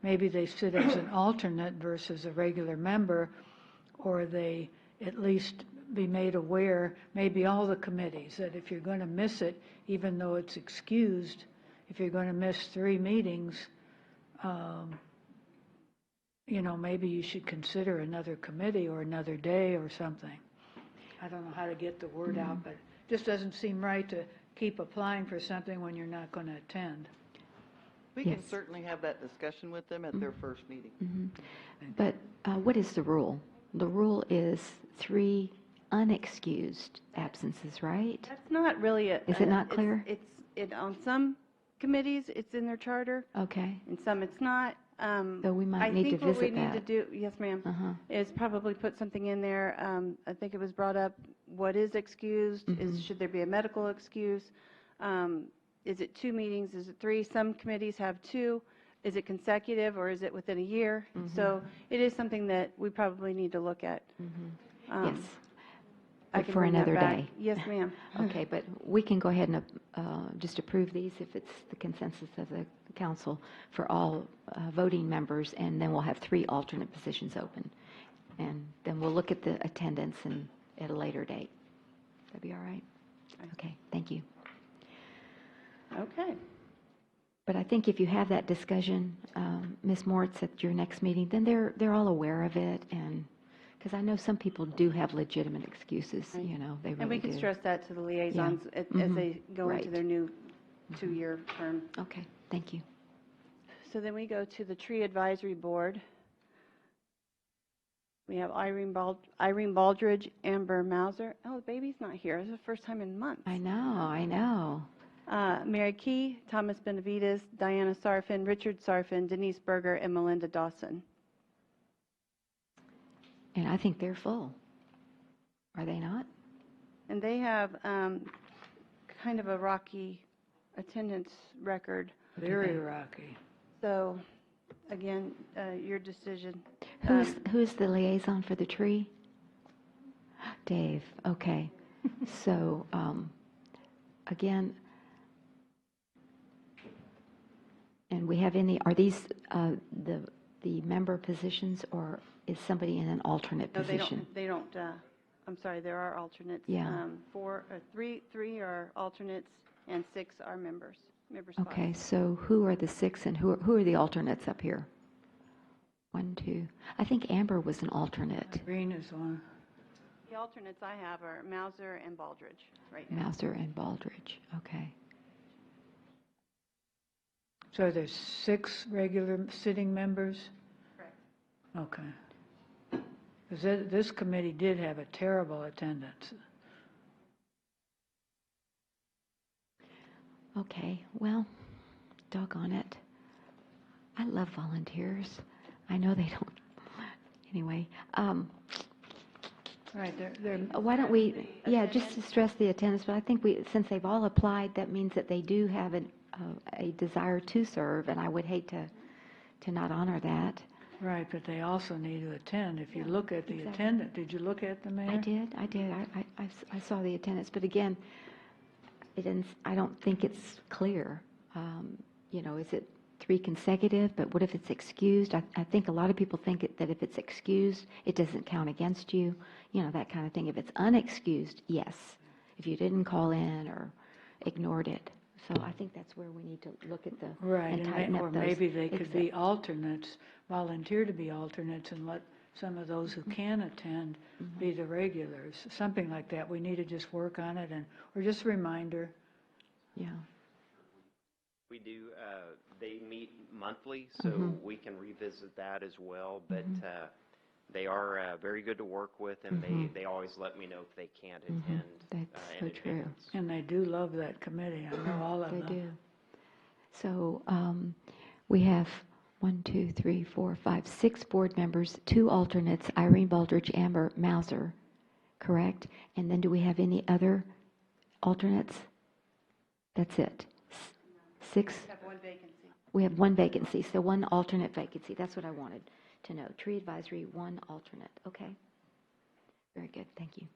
K: maybe they sit as an alternate versus a regular member, or they at least be made aware, maybe all the committees, that if you're going to miss it, even though it's excused, if you're going to miss 3 meetings, maybe you should consider another committee or another day or something. I don't know how to get the word out, but it just doesn't seem right to keep applying for something when you're not going to attend.
M: We can certainly have that discussion with them at their first meeting.
A: Mm-hmm. But what is the rule? The rule is 3 unexcused absences, right?
I: That's not really a...
A: Is it not clear?
I: It's on some committees, it's in their charter.
A: Okay.
I: And some it's not.
A: So we might need to visit
I: I think what we need
A: that.
I: to do, yes, ma'am,
A: Uh-huh.
I: is probably put something in there. I think it was brought up, what is excused? Should there be a medical excuse? Is it 2 meetings? Is it 3? Some committees have 2. Is it consecutive, or is it within a year? So it is something that we probably need to look at.
A: Yes.
I: I
A: But
I: can
A: for
I: bring that
A: another
I: back.
A: day.
I: Yes, ma'am.
A: Okay, but we can go ahead and just approve these if it's the consensus of the council for all voting members, and then we'll have 3 alternate positions open. And then we'll look at the attendance at a later date. That'd be all right? Okay, thank you.
I: Okay.
A: But I think if you have that discussion, Ms. Moritz, at your next meeting, then they're all aware of it, and because I know some people do have legitimate excuses, they really do.
I: And we can stress that to the liaisons as they go into their new 2-year term.
A: Okay, thank you.
I: So then we go to the Tree Advisory Board. We have Irene Baldridge, Amber Mauser. Oh, the baby's not here. It's the first time in months.
A: I know.
I: Mary Key, Thomas Benavides, Diana Sarfin, Richard Sarfin, Denise Berger, and Melinda Dawson.
A: And I think they're full. Are they not?
I: And they have kind of a rocky attendance record.
K: Very rocky.
I: So, again, your decision.
A: Who's the liaison for the tree? Dave, okay. So, again, and we have are these the member positions, or is somebody in an alternate
I: No,
A: position?
I: they don't, I'm sorry, there are alternates.
A: Yeah.
I: Three are alternates and 6 are member spots.
A: Okay, so who are the 6 and who are the alternates up here? 1, 2. I think Amber was an alternate.
K: Green is one.
I: The alternates I have are Mauser and Baldridge right now.
A: Mauser and Baldridge, okay.
K: So there's 6 regular sitting members?
I: Correct.
K: Okay. Because this committee did have a terrible attendance.
A: Okay, well, doggone it. I love volunteers. I know they don't. Anyway,
K: Right, they're
A: why don't we, just to stress the attendance, but I think since they've all applied, that means that they do have a desire to serve, and I would hate to not honor that.
K: right, but they also need to attend. If you look at the attendance, did you look at the mayor?
A: I did. I saw the attendance, but again, I don't think it's clear. Is it 3 consecutive, but what if it's excused? I think a lot of people think that if it's excused, it doesn't count against you, that kind of thing. If it's unexcused, yes. If you didn't call in or ignored it. So I think that's where we need to look at
K: Right,
A: and tighten up
K: or
A: those.
K: maybe they could be alternates, volunteer to be alternates, and let some of those who can attend be the regulars, something like that. We need to just work on it, or just a reminder.
A: Yeah.
N: We do, they meet monthly, so we can revisit that as well, but they are very good to work with, and they always let me know if they can't attend.
A: That's
N: in
A: so true.
N: advance.
K: And they do love that committee. I know all of them.
A: They do. So we have 1, 2, 3, 4, 5, 6 board members, 2 alternates, Irene Baldridge, Amber Mauser, correct? And then do we have any other alternates? That's it. 6?
I: We have 1 vacancy.
A: We have 1 vacancy, so 1 alternate vacancy. That's what I wanted to know. Tree advisory, 1 alternate. Okay. Very good. Thank you.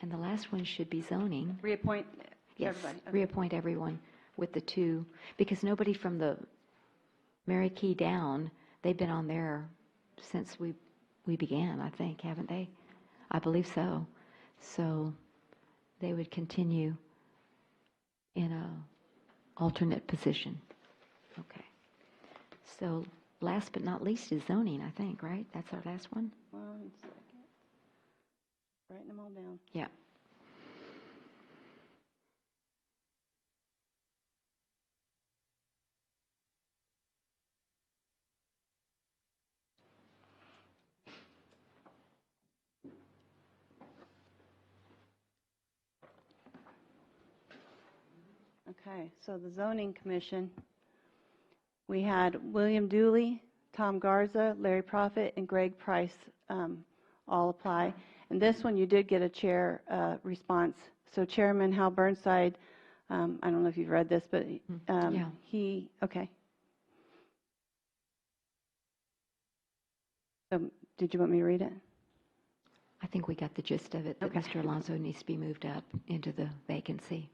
A: And the last one should be zoning.
I: Reappoint
A: Yes,
I: everybody. Okay.
A: reappoint everyone with the 2, because nobody from the Mary Key down, they've been on there since we began, I think, haven't they? I believe so. So they would continue in a alternate position. Okay. So last but not least is zoning, I think, right? That's our last one?
I: 1 second. Writing them all down.
A: Yeah.
I: Okay, so the zoning commission, we had William Dooley, Tom Garza, Larry Prophet, and Greg Price all apply. And this one, you did get a chair response. So Chairman Hal Burnside, I don't know if you've read this, but
A: Yeah.
I: okay. So did you want me to read it?
A: I think we got the gist of it, that
I: Okay.
A: Mr. Alonso needs to be moved up into the vacancy.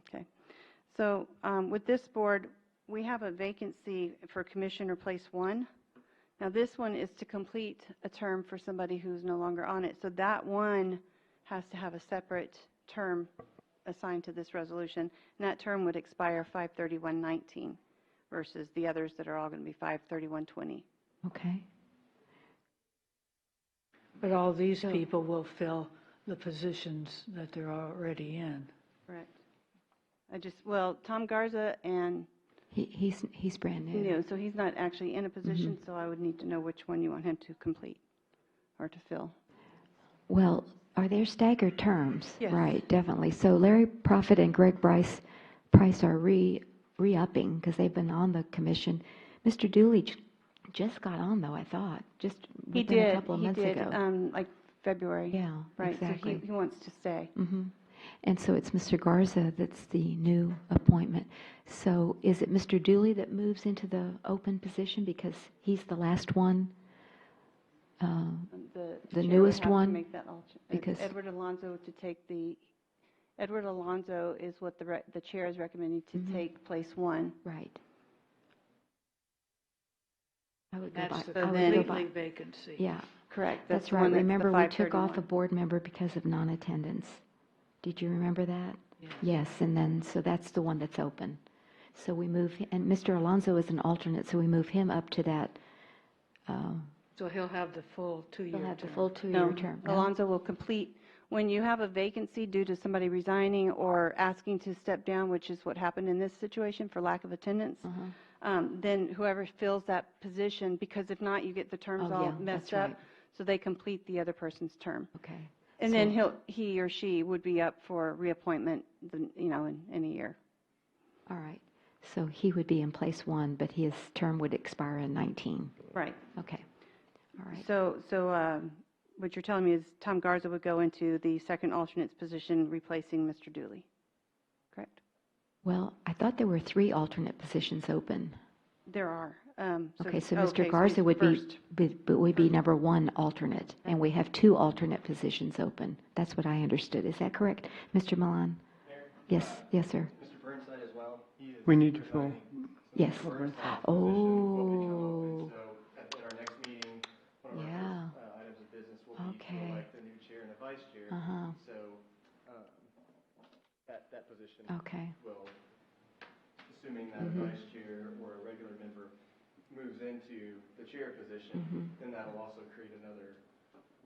I: Okay. So with this board, we have a vacancy for Commissioner Place 1. Now, this one is to complete a term for somebody who's no longer on it. So that one has to have a separate term assigned to this resolution. And that term would expire 5/31/19 versus the others that are all going to be 5/31/20.
A: Okay.
K: But all these people will fill the positions that they're already in.
I: Correct. Tom Garza and
A: He's brand new.
I: so he's not actually in a position, so I would need to know which one you want him to complete or to fill.
A: Well, are there staggered terms?
I: Yes.
A: Right, definitely. So Larry Prophet and Greg Price are re-upping because they've been on the commission, Mr. Dooley just got on, though, I thought, just
I: He
A: within a
I: did,
A: couple of
I: he
A: months
I: did,
A: ago.
I: like February.
A: Yeah,
I: Right,
A: exactly.
I: so he wants to stay.
A: Mm-hmm. And so it's Mr. Garza that's the new appointment. So is it Mr. Dooley that moves into the open position because he's the last one? The
I: chair
A: newest
I: would have
A: one?
I: to make that
A: Because
I: Edward Alonso to take Edward Alonso is what the chair is recommending to take place one.
A: Right. I would go
K: That's
A: by.
K: the
A: I would go
K: completely
A: by.
K: vacancy.
A: Yeah.
I: Correct.
A: That's
I: the
A: right.
I: one that's the
A: Remember, we took off
I: 531.
A: a board member because of non-attendance. Did you remember that?
K: Yes.
A: Yes, and then, so that's the one that's open. So we move, and Mr. Alonso is an alternate, so we move him up to that.
K: So he'll have the full two-year term.
A: He'll have the full two-year
I: No,
A: term. No?
I: Alonso will complete, when you have a vacancy due to somebody resigning or asking to step down, which is what happened in this situation for lack of attendance, then whoever fills that position, because if not, you get the terms
A: Oh,
I: all
A: yeah,
I: messed
A: that's
I: up,
A: right.
I: so they complete the other person's term.
A: Okay.
I: And
A: So-
I: then he or she would be up for reappointment, in a year.
A: All right. So he would be in place one, but his term would expire in 19.
I: Right.
A: Okay. All right.
I: So what you're telling me is Tom Garza would go into the second alternate's position, replacing Mr. Dooley, correct?
A: Well, I thought there were 3 alternate positions open.
I: There are.
A: Okay, so
I: okay,
A: Mr. Garza
I: he's
A: would
I: first.
A: would be number 1 alternate, and we have 2 alternate positions open. That's what I understood. Is that correct, Mr. Milan? Yes, yes, sir.
O: Mr. Burnside as well.
H: We need to fill.
A: Yes.
O: Burnside
A: Oh.
O: So at our next meeting, one of our
A: Yeah.
O: first items of business will be to
A: Okay.
O: elect the new chair and the vice chair.
A: Uh-huh.
O: So that position
A: Okay.
O: will, assuming that
A: Mhm.
O: a vice chair or a regular member moves into the chair position,
A: Mhm.
O: then that'll also create another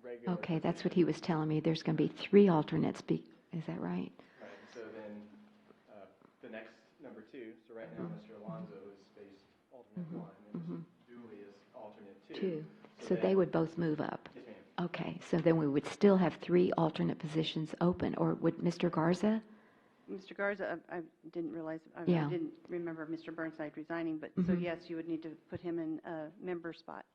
O: regular.
A: Okay, that's what he was telling me. There's going to be 3 alternates. Is that right?
O: Right, so then the next number 2, so right now Mr. Alonso is spaced alternate 1, and Mr. Dooley is alternate 2.
A: 2. So
O: then-
A: they would both move up.
O: Yes, ma'am.
A: Okay, so then we would still have 3 alternate positions open, or would Mr. Garza?
I: Mr. Garza, I didn't realize, I
A: Yeah.
I: didn't remember Mr. Burnside resigning, but so
A: Mhm.
I: yes, you would need to put him in a member spot.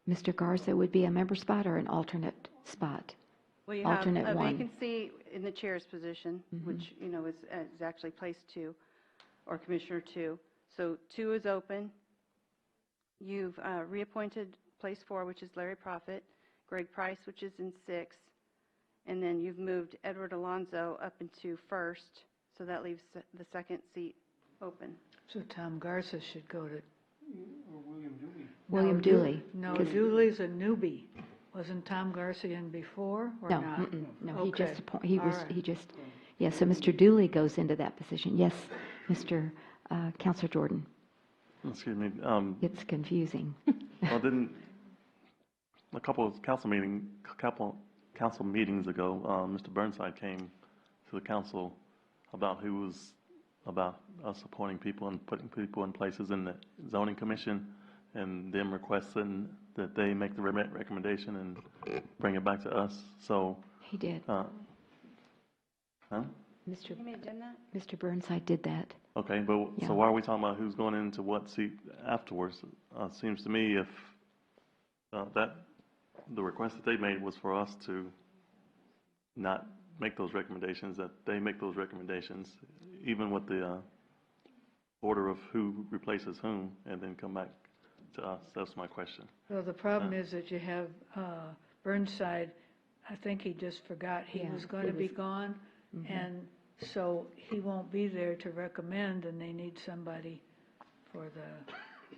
A: Mr. Garza would be a member spot or an alternate spot?
I: Well, you have
A: Alternate
I: a
A: 1.
I: vacancy in the chair's position,
A: Mhm.
I: which, is actually place 2, or Commissioner 2. So 2 is open. You've reappointed place 4, which is Larry Prophet, Greg Price, which is in 6, and then you've moved Edward Alonso up into 1st, so that leaves the 2nd seat open.
K: So Tom Garza should go to.
H: Or William Dooley.
A: William
K: No,
A: Dooley.
K: No,
A: 'Cause-
K: Dooley's a newbie. Wasn't Tom Garza in before or
A: No,
K: not?
A: no, he
K: Okay.
A: just,
K: All right.
A: yeah, so Mr. Dooley goes into that position. Yes, Mr. Counselor Jordan.
L: Excuse me.
A: It's confusing.
L: Well, didn't a couple of council meetings ago, Mr. Burnside came to the council about about us appointing people and putting people in places in the zoning commission, and them requesting that they make the recommendation and bring it back to us. So.
A: He did.
L: Huh?
A: Mr.
I: He may have done that?
A: Mr. Burnside did that.
L: Okay, but
A: Yeah.
L: so why are we talking about who's going into what seat afterwards? Seems to me if the request that they made was for us to not make those recommendations, that they make those recommendations, even with the order of who replaces whom, and then come back to us. That's my question.
K: Well, the problem is that you have Burnside, I think he just forgot he
A: Yeah,
K: was going to
A: it
K: be
A: was-
K: gone, and so he won't be there to recommend, and they need somebody for the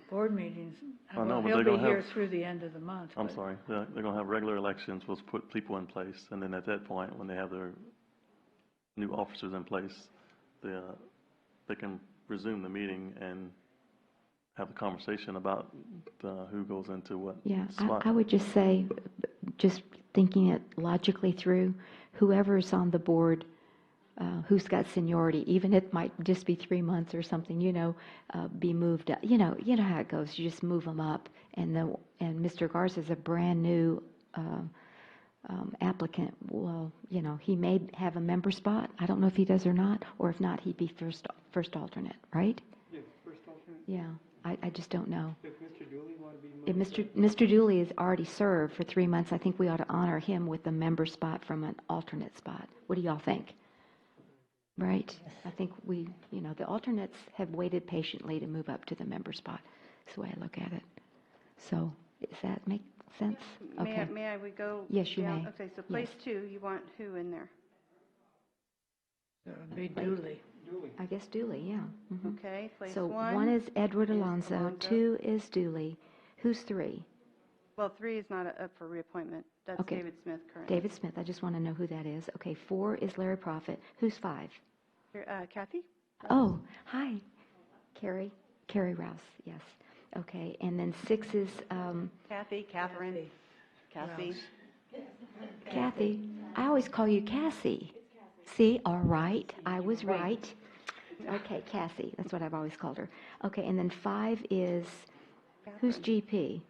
K: board meetings.
L: I know,
K: Well,
L: but
K: he'll
L: they're
K: be
L: gonna
K: here
L: have-
K: through the end of the month.
L: I'm
K: but-
L: sorry, they're going to have regular elections, we'll put people in place, and then at that point, when they have their new officers in place, they can resume the meeting and have the conversation about who goes into what
A: Yeah,
L: spot.
A: I would just say, just thinking it logically through, whoever's on the board, who's got seniority, even it might just be 3 months or something, be moved up. You know how it goes. You just move them up, and Mr. Garza's a brand new applicant. Well, he may have a member spot. I don't know if he does or not, or if not, he'd be first alternate, right?
H: Yes, first alternate.
A: Yeah, I just don't know.
H: If Mr. Dooley want to be
A: If
H: moved,
A: Mr. Dooley has already served for 3 months, I think we ought to honor him with a member spot from an alternate spot. What do y'all think? Right? I think the alternates have waited patiently to move up to the member spot. That's the way I look at it. So, does that make sense? Okay.
I: May we go?
A: Yes, you
I: down?
A: may.
I: Okay, so place
A: Yes.
I: 2, you want who in there?
K: That would be Dooley.
A: I guess Dooley, yeah. Mhm.
I: Okay, place
A: So
I: 1.
A: 1 is Edward Alonso,
I: Alonso.
A: 2 is Dooley. Who's 3?
I: Well, 3 is not up for reappointment. That's
A: Okay.
I: David Smith currently.
A: David Smith, I just want to know who that is. Okay, 4 is Larry Prophet. Who's 5?
I: Kathy?
A: Oh, hi. Carrie Rouse, yes. Okay, and then 6 is
I: Catherine. Cassie.
A: Kathy. I always call you Cassie. See, all right, I was right. Okay, Cassie, that's what I've always called her. Okay, and then 5 is, who's GP?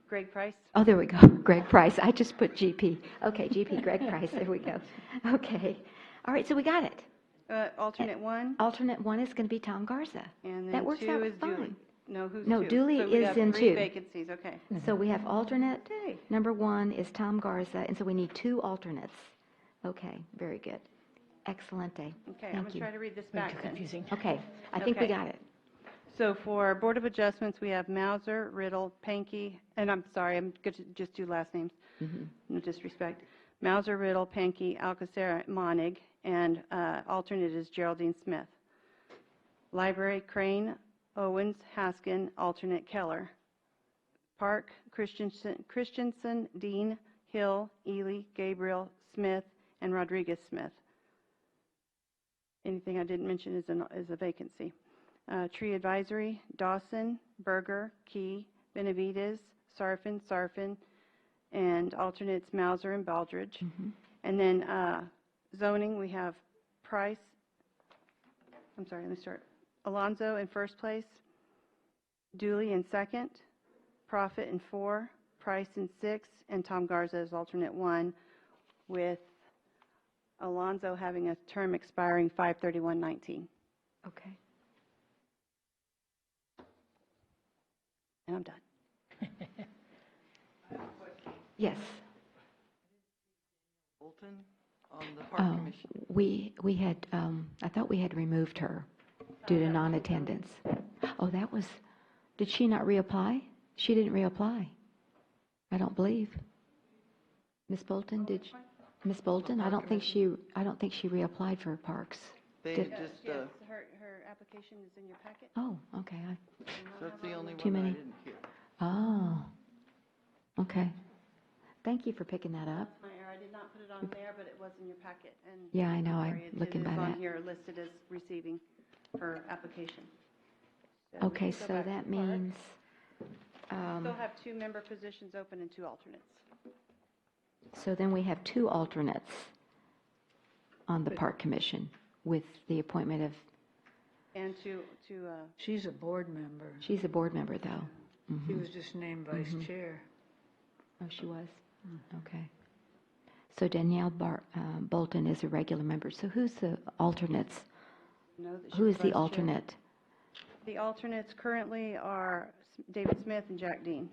I: Greg Price.
A: Oh, there we go, Greg Price. I just put GP. Okay, GP, Greg Price, there we go. Okay, all right, so we got it.
I: Alternate 1.
A: Alternate 1 is going to be Tom Garza.
I: And then
A: That works
I: 2
A: out
I: is
A: fine.
I: Dooley. No, who's
A: No,
I: 2?
A: Dooley
I: So we
A: is
I: got
A: in
I: 3
A: 2.
I: vacancies, okay.
A: So we have alternate, number 1 is Tom Garza, and so we need 2 alternates. Okay, very good. Excellente.
I: Okay, I'm going to try to read this back then.
J: Confusing.
A: Okay, I think we
I: Okay.
A: got it.
I: So for Board of Adjustments, we have Mauser, Riddle, Pankey, and I'm sorry, I'm going to just do last names, no disrespect. Mauser, Riddle, Pankey, Alcacer, Monig, and alternate is Geraldine Smith. Library, Crane, Owens, Haskin, alternate Keller. Park, Christensen, Dean, Hill, Ely, Gabriel, Smith, and Rodriguez Smith. Anything I didn't mention is a vacancy. Tree Advisory, Dawson, Berger, Key, Benavides, Sarfin, and alternates Mauser and Baldridge. And then zoning, we have Price, let me start. Alonzo in first place, Dooley in second, Profit in 4, Price in 6, and Tom Garza is alternate 1, with Alonzo having a term expiring 5/31/19.
A: Okay.
I: And I'm done.
A: Yes.
M: Bolton on the Park Commission.
A: We had, I thought we had removed her due to non-attendance. Oh, did she not reapply? She didn't reapply. I don't believe. Ms. Bolton, Ms. Bolton, I don't think she reapplied for Parks.
M: They
A: Did-
M: just,
I: Yes, her application is in your packet.
A: Oh, okay.
M: that's the only
A: Too
M: one that I
A: many.
M: didn't hear.
A: Oh, okay. Thank you for picking that up.
I: My error, I did not put it on there, but it was in your packet. And
A: Yeah, I know,
I: I'm
A: I'm
I: sorry,
A: looking by
I: It is
A: that.
I: on here listed as receiving her application. So we
A: Okay,
I: can go
A: so
I: back
A: that
I: to Park.
A: means,
I: Still have 2 member positions open and 2 alternates.
A: so then we have 2 alternates on the Park Commission with the appointment of,
I: And
K: She's a board member.
A: she's a board member, though.
K: She
A: Mhm.
K: was just named vice
A: Mhm.
K: chair.
A: Oh, she was? Okay. So Danielle Bolton is a regular member. So who's the alternates?
I: know that she
A: Who
I: was
A: is the
I: vice chair.
A: alternate?
I: The alternates currently are David Smith and Jack Dean.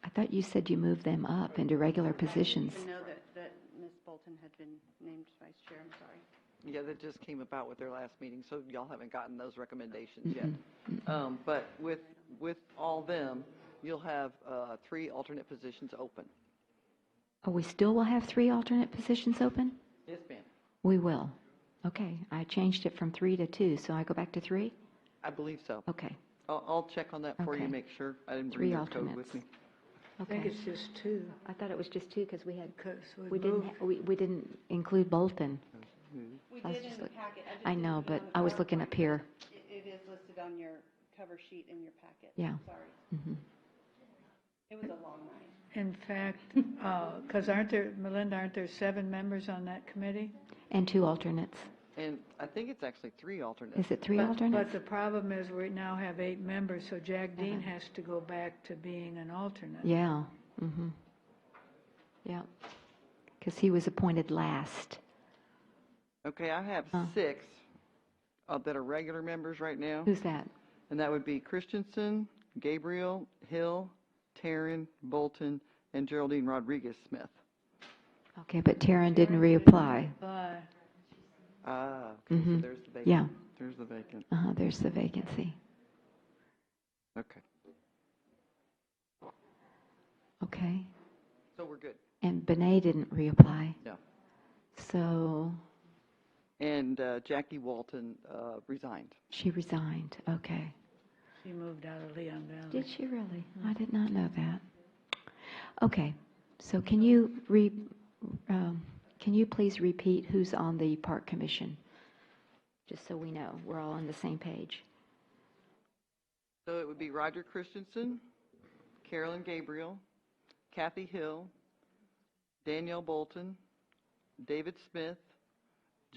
A: I thought you said you moved them up into regular positions.
I: I didn't know that Ms. Bolton had been named vice chair, I'm sorry.
M: Yeah, that just came about with their last meeting, so y'all haven't gotten those recommendations yet. But with all them, you'll have 3 alternate positions open.
A: Oh, we still will have 3 alternate positions open?
M: Yes, ma'am.
A: We will. Okay, I changed it from 3 to 2, so I go back to 3?
M: I believe so.
A: Okay,
M: I'll check on that for you,
A: Okay.
M: make sure. I didn't
A: 3
M: bring your code
A: alternates.
M: with me.
K: I think
A: Okay.
K: it's just 2.
A: I thought it was just 2 because we had,
K: 'Cause
A: we didn't include Bolton.
I: We
A: I was
I: did
A: just
I: in the
A: look-
I: packet. just
A: I
I: didn't
A: know,
I: put it
A: but
I: on the
A: I was looking up
I: PowerPoint,
A: here.
I: but It is listed on your cover sheet in your packet.
A: Yeah.
I: Sorry.
A: Mhm.
I: It was a long night.
K: In fact, because Melinda, aren't there 7 members on that committee?
A: And 2 alternates.
M: And I think it's actually 3 alternates.
A: Is it 3
K: But
A: alternates?
K: the problem is we now have 8 members, so Jack Dean has to go back to being an alternate.
A: Yeah. Mm-hmm. Yeah. Because he was appointed last.
M: Okay, I have
A: Huh.
M: 6 that are regular members right now.
A: Who's that?
M: And that would be Christensen, Gabriel, Hill, Taryn, Bolton, and Geraldine Rodriguez Smith.
A: Okay, but Taryn didn't reapply.
M: Ah, okay, so there's the vacant.
A: Yeah.
M: There's the vacant.
A: There's the vacancy.
M: Okay.
A: Okay.
M: So we're good.
A: And Benet didn't reapply.
M: Yeah.
A: So
M: And Jackie Walton resigned.
A: she resigned. Okay.
K: She moved out of Leon Valley.
A: Did she really? I did not know that. Okay. So can you please repeat who's on the Park Commission? Just so we know, we're all on the same page.
M: So it would be Roger Christensen, Carolyn Gabriel, Kathy Hill, Danielle Bolton, David Smith,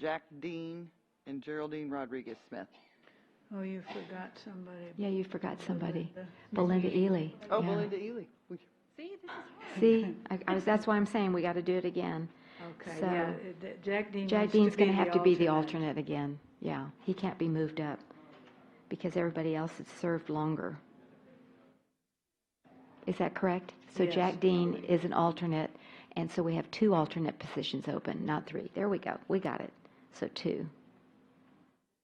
M: Jack Dean, and Geraldine Rodriguez Smith.
K: Oh, you forgot somebody.
A: Yeah, you forgot somebody. Belinda Ely.
M: Oh,
A: Yeah.
M: Belinda Ely.
C: See, this is hard.
A: See, that's why I'm saying we got to do it again.
K: Okay,
A: So,
K: yeah, Jack Dean
A: Jack
K: needs
A: Dean's
K: to
A: going
K: be
A: to have
K: the
A: to be the alternate again. Yeah, he can't be moved up because everybody else has served longer. Is that correct? So
K: Yes.
A: Jack Dean is an alternate, and so we have 2 alternate positions open, not 3. There we go. We got it. So 2.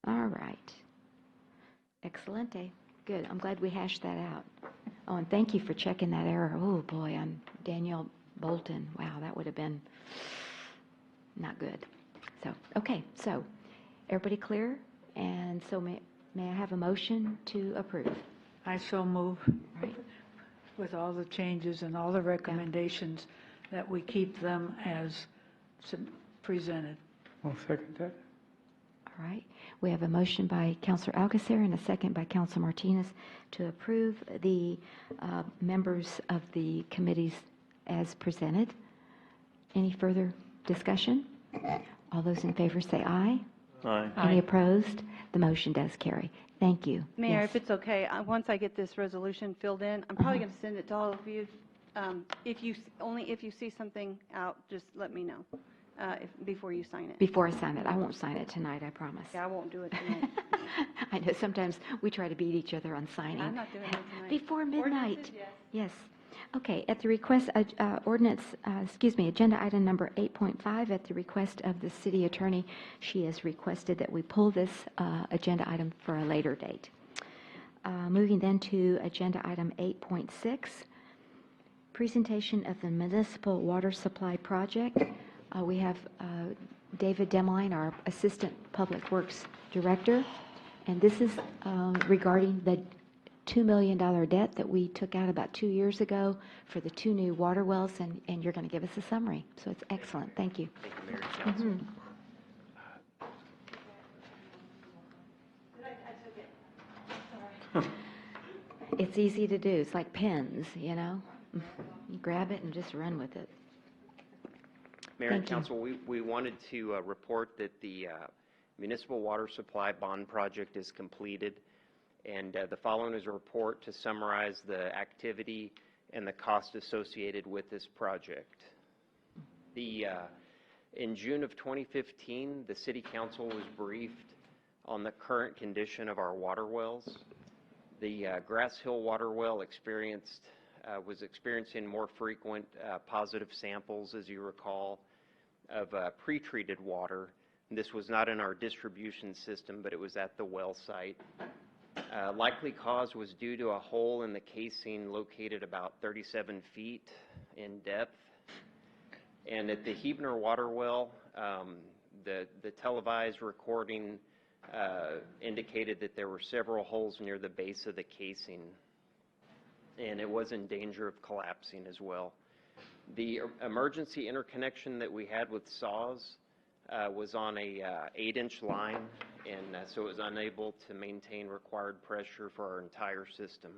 A: All right. Excelente. Good. I'm glad we hashed that out. Oh, and thank you for checking that error. Oh, boy, on Danielle Bolton. Wow, that would have been not good. So, okay. So, everybody clear? And so may I have a motion to approve?
K: I so move.
A: Right.
K: With all the changes and all the recommendations, that we keep them as presented.
H: I'll second that.
A: All right. We have a motion by Councilor Alcacer and a second by Councilor Martinez to approve the members of the committees as presented. Any further discussion? All those in favor say aye.
L: Aye.
A: Any opposed? The motion does carry. Thank you.
I: Mayor,
A: Yes.
I: if it's okay, once I get this resolution filled in, I'm probably
A: Uh-huh.
I: going to send it to all of you. If you see something out, just let me know before you sign it.
A: Before I sign it, I won't sign it tonight, I promise.
I: Yeah, I won't do it tonight.
A: I know sometimes we try to beat each other on signing.
I: I'm not doing it tonight.
A: Before midnight.
I: Ordinances, yes.
A: Yes. Okay, at the request, agenda item number 8.5, at the request of the city attorney, she has requested that we pull this agenda item for a later date. Moving then to agenda item 8.6, presentation of the municipal water supply project. We have David Demline, our Assistant Public Works Director, and this is regarding the $2 million debt that we took out about 2 years ago for the 2 new water wells, and you're going to give us a summary. So it's excellent. Thank you.
N: Thank you, Mayor and Council.
A: It's easy to do. It's like pens, you know? You grab it and just run with it.
N: Mayor and
A: Thank you.
N: Council, we wanted to report that the municipal water supply bond project is completed, and the following is a report to summarize the activity and the cost associated with this project. In June of 2015, the City Council was briefed on the current condition of our water wells. The Grass Hill water well was experiencing more frequent positive samples, as you recall, of pre-treated water. This was not in our distribution system, but it was at the well site. Likely cause was due to a hole in the casing located about 37 feet in depth. And at the Hebner water well, the televised recording indicated that there were several holes near the base of the casing, and it was in danger of collapsing as well. The emergency interconnection that we had with SAW was on a 8-inch line, and so it was unable to maintain required pressure for our entire system.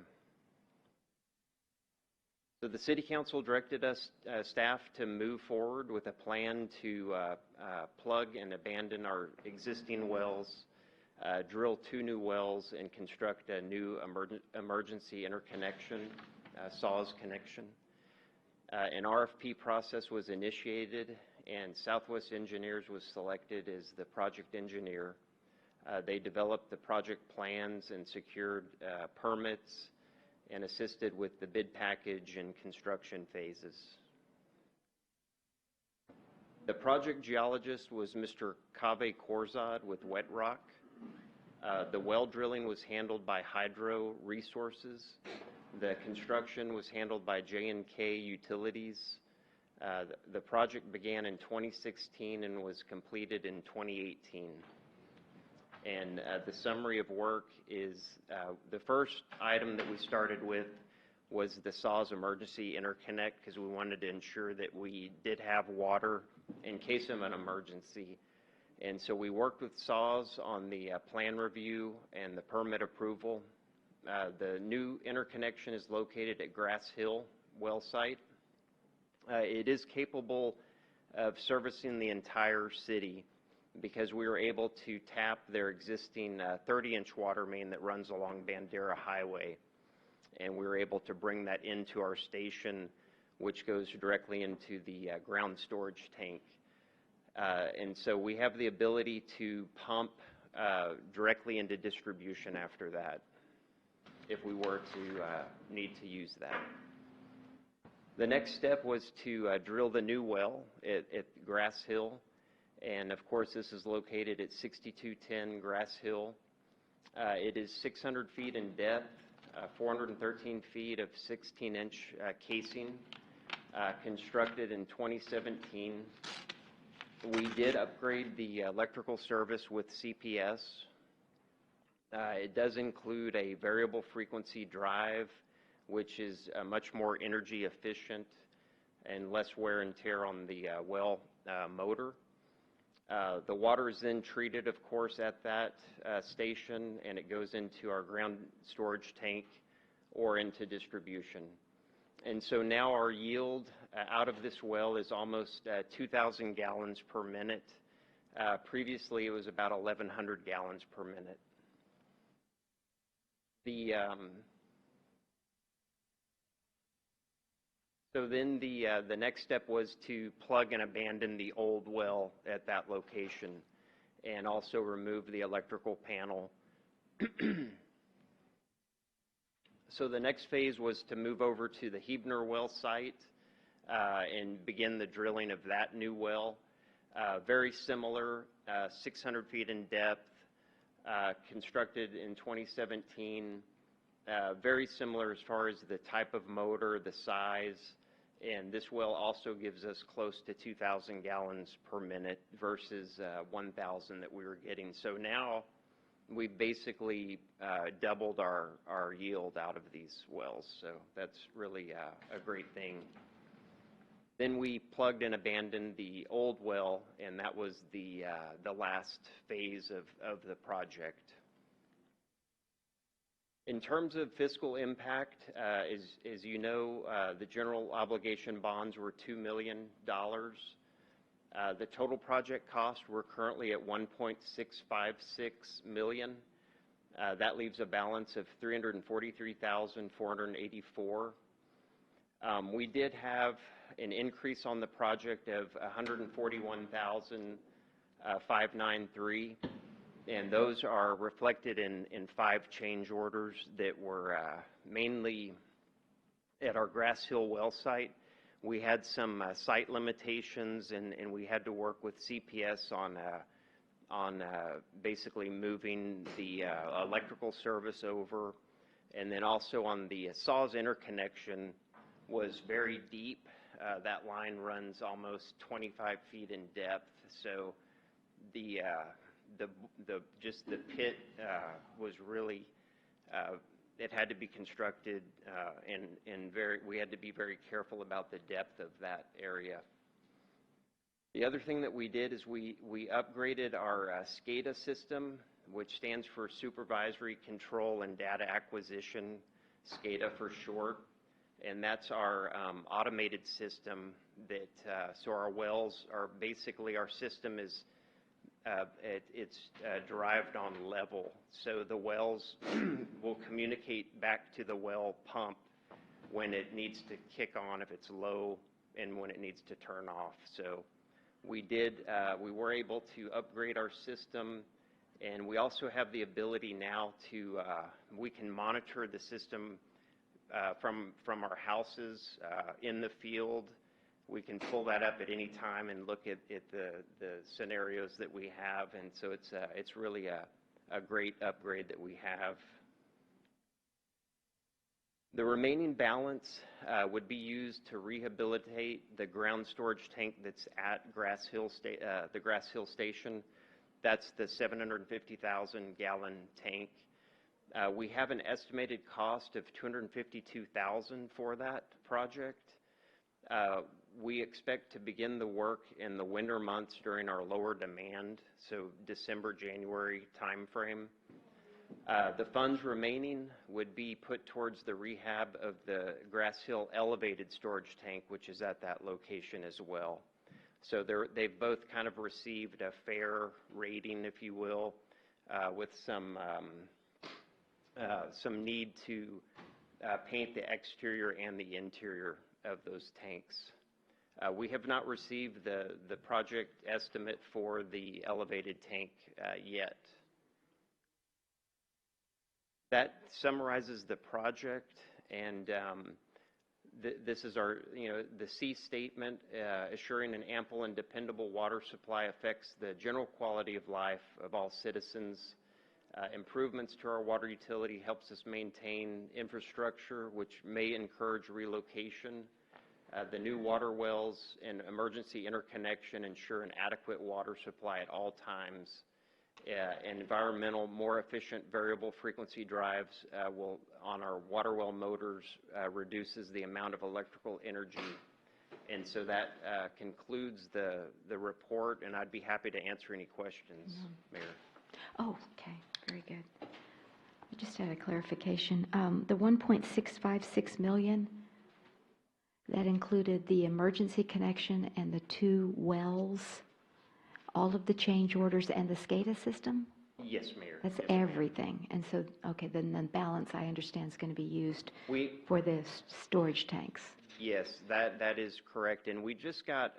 N: So the City Council directed us, staff, to move forward with a plan to plug and abandon our existing wells, drill 2 new wells, and construct a new emergency interconnection, SAW connection. An RFP process was initiated, and Southwest Engineers was selected as the project engineer. They developed the project plans and secured permits and assisted with the bid package and construction phases. The project geologist was Mr. Kaveh Korzad with Wet Rock. The well drilling was handled by Hydro Resources. The construction was handled by J&K Utilities. The project began in 2016 and was completed in 2018. And the summary of work is the first item that we started with was the SAWS emergency interconnect, because we wanted to ensure that we did have water in case of an emergency. And so we worked with SAWS on the plan review and the permit approval. The new interconnection is located at Grass Hill well site. It is capable of servicing the entire city because we were able to tap their existing 30-inch water main that runs along Bandera Highway. And we were able to bring that into our station, which goes directly into the ground storage tank. And so we have the ability to pump directly into distribution after that, if we were to need to use that. The next step was to drill the new well at Grass Hill. And of course, this is located at 6210 Grass Hill. It is 600 feet in depth, 413 feet of 16-inch casing, constructed in 2017. We did upgrade the electrical service with CPS. It does include a variable frequency drive, which is much more energy efficient and less wear and tear on the well motor. The water is then treated, of course, at that station, and it goes into our ground storage tank or into distribution. And so now our yield out of this well is almost 2,000 gallons per minute. Previously, it was about 1,100 gallons per minute. So then the next step was to plug and abandon the old well at that location and also remove the electrical panel. So the next phase was to move over to the Hebner well site and begin the drilling of that new well. Very similar, 600 feet in depth, constructed in 2017. Very similar as far as the type of motor, the size, and this well also gives us close to 2,000 gallons per minute versus 1,000 that we were getting. So now we've basically doubled our yield out of these wells, so that's really a great thing. Then we plugged and abandoned the old well, and that was the last phase of the project. In terms of fiscal impact, as you know, the general obligation bonds were $2 million. The total project cost, we're currently at $1.656 million. That leaves a balance of $343,484. We did have an increase on the project of $141,593. And those are reflected in 5 change orders that were mainly at our Grass Hill well site. We had some site limitations, and we had to work with CPS on basically moving the electrical service over. And then also on the SAWS interconnection was very deep. That line runs almost 25 feet in depth. So just the pit was really, it had to be constructed, and we had to be very careful about the depth of that area. The other thing that we did is we upgraded our SCADA system, which stands for Supervisory Control and Data Acquisition, SCADA for short, and that's our automated system that, so our wells are basically, our system is it's derived on level. So the wells will communicate back to the well pump when it needs to kick on if it's low and when it needs to turn off. So we were able to upgrade our system And we also have the ability now to, we can monitor the system from our houses in the field. We can pull that up at any time and look at the scenarios that we have. And so it's really a great upgrade that we have. The remaining balance would be used to rehabilitate the ground storage tank that's at the Grass Hill Station. That's the 750,000 gallon tank. We have an estimated cost of $252,000 for that project. We expect to begin the work in the winter months during our lower demand, so December, January timeframe. The funds remaining would be put towards the rehab of the Grass Hill elevated storage tank, which is at that location as well. So they've both kind of received a fair rating, if you will, with some need to paint the exterior and the interior of those tanks. We have not received the project estimate for the elevated tank yet. That summarizes the project, and this is our, the C statement, assuring an ample and dependable water supply affects the general quality of life of all citizens. Improvements to our water utility helps us maintain infrastructure, which may encourage relocation. The new water wells and emergency interconnection ensure an adequate water supply at all times. Environmental, more efficient variable frequency drives on our water well motors reduces the amount of electrical energy. And so that concludes the report, and I'd be happy to answer any questions, Mayor.
A: Oh, okay, very good. I just had a clarification. The 1.656 million, that included the emergency connection and the 2 wells, all of the change orders and the SCADA system?
N: Yes, Mayor.
A: That's
N: Yes, ma'am.
A: everything. And so, okay, then the balance, I understand, is going to be used for the storage tanks.
N: Yes, that is correct. And we just got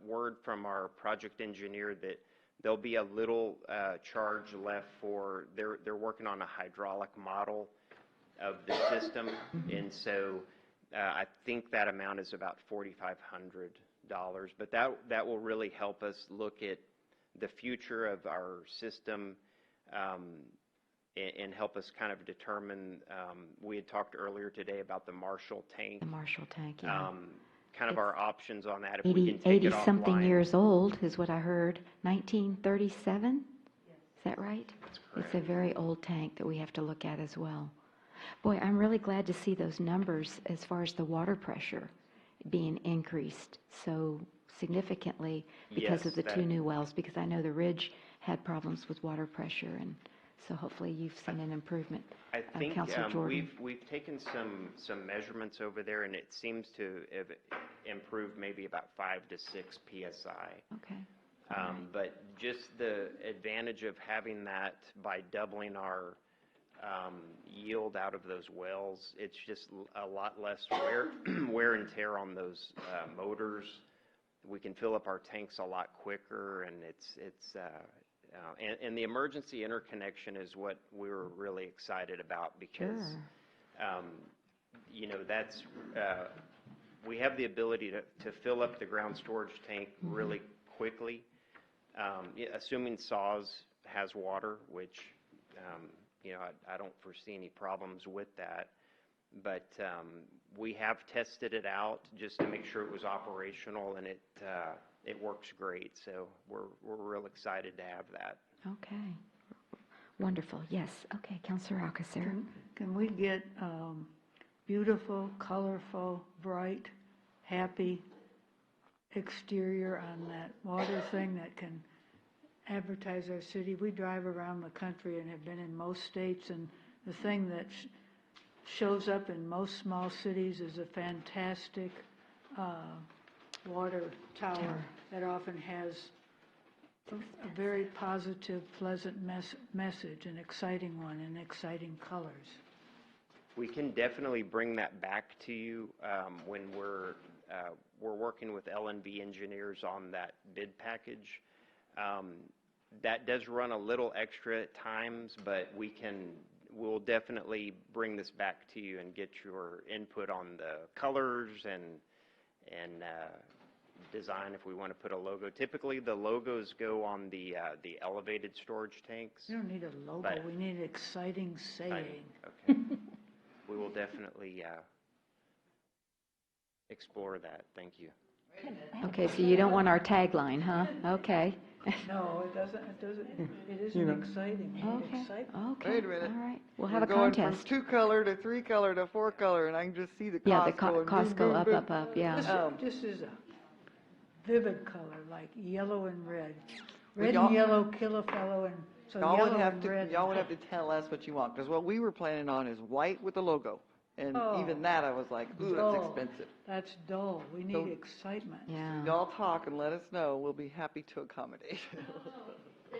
N: word from our project engineer that there'll be a little charge left for, they're working on a hydraulic model of the system. And so I think that amount is about $4,500. But that will really help us look at the future of our system and help us kind of determine, we had talked earlier today about the Marshall tank.
A: The Marshall tank, yeah.
N: Kind of our options on that, if
A: 80,
N: we can take it
A: 80-something
N: offline.
A: years old is what I heard. 1937? Yes. Is that right?
N: That's correct.
A: It's a very old tank that we have to look at as well. Boy, I'm really glad to see those numbers as far as the water pressure being increased so significantly because
N: Yes,
A: of the
N: that-
A: 2 new wells, because I know the Ridge had problems with water pressure, and so hopefully you've seen an improvement.
N: I think
A: Councilor Jordan.
N: we've taken some measurements over there, and it seems to have improved maybe about 5 to 6 psi.
A: Okay.
N: But just the advantage of having that by doubling our yield out of those wells, it's just a lot less wear and tear on those motors. We can fill up our tanks a lot quicker, and and the emergency interconnection is what we were really excited about because, that's we have the ability to fill up the ground storage tank really quickly, assuming SAWS has water, which I don't foresee any problems with that. But we have tested it out just to make sure it was operational, and it works great. So we're real excited to have that.
A: Okay. Wonderful. Yes. Okay, Councilor Alcacer.
K: Can we get beautiful, colorful, bright, happy exterior on that water thing that can advertise our city? We drive around the country and have been in most states, and the thing that shows up in most small cities is a fantastic water tower that often has a very positive, pleasant message, an exciting one, and exciting colors.
N: We can definitely bring that back to you when we're working with L&B engineers on that bid package. That does run a little extra at times, but we'll definitely bring this back to you and get your input on the colors and design if we want to put a logo. Typically, the logos go on the elevated storage tanks.
K: We don't need a logo,
N: But-
K: we need an exciting saying.
N: Okay. We will definitely explore that. Thank you.
A: Okay, so you don't want our tagline, huh? Okay.
K: No, it doesn't, it isn't exciting, we need
A: Okay,
K: excitement.
A: okay.
M: Wait a minute.
A: All right, we'll
M: We're
A: have a
M: going
A: contest.
M: from 2-color to 3-color to 4-color, and I can just see the
A: Yeah, the
M: cost going
A: costs
M: boom,
A: go
M: boom,
A: up,
M: boom.
A: up, up, yeah.
K: This is a vivid color, like yellow and red.
M: Well,
K: Red
M: y'all-
K: and yellow kill a fellow, and so
M: Y'all
K: yellow
M: would have
K: and
M: to,
K: red.
M: y'all would have to tell us what you want, because what we were planning on is white with the logo. And
K: Oh.
M: even that, I was like, ooh, that's
K: Dull.
M: expensive.
K: That's dull, we
M: So-
K: need excitement.
A: Yeah.
M: Y'all talk and let us know, we'll be happy to accommodate.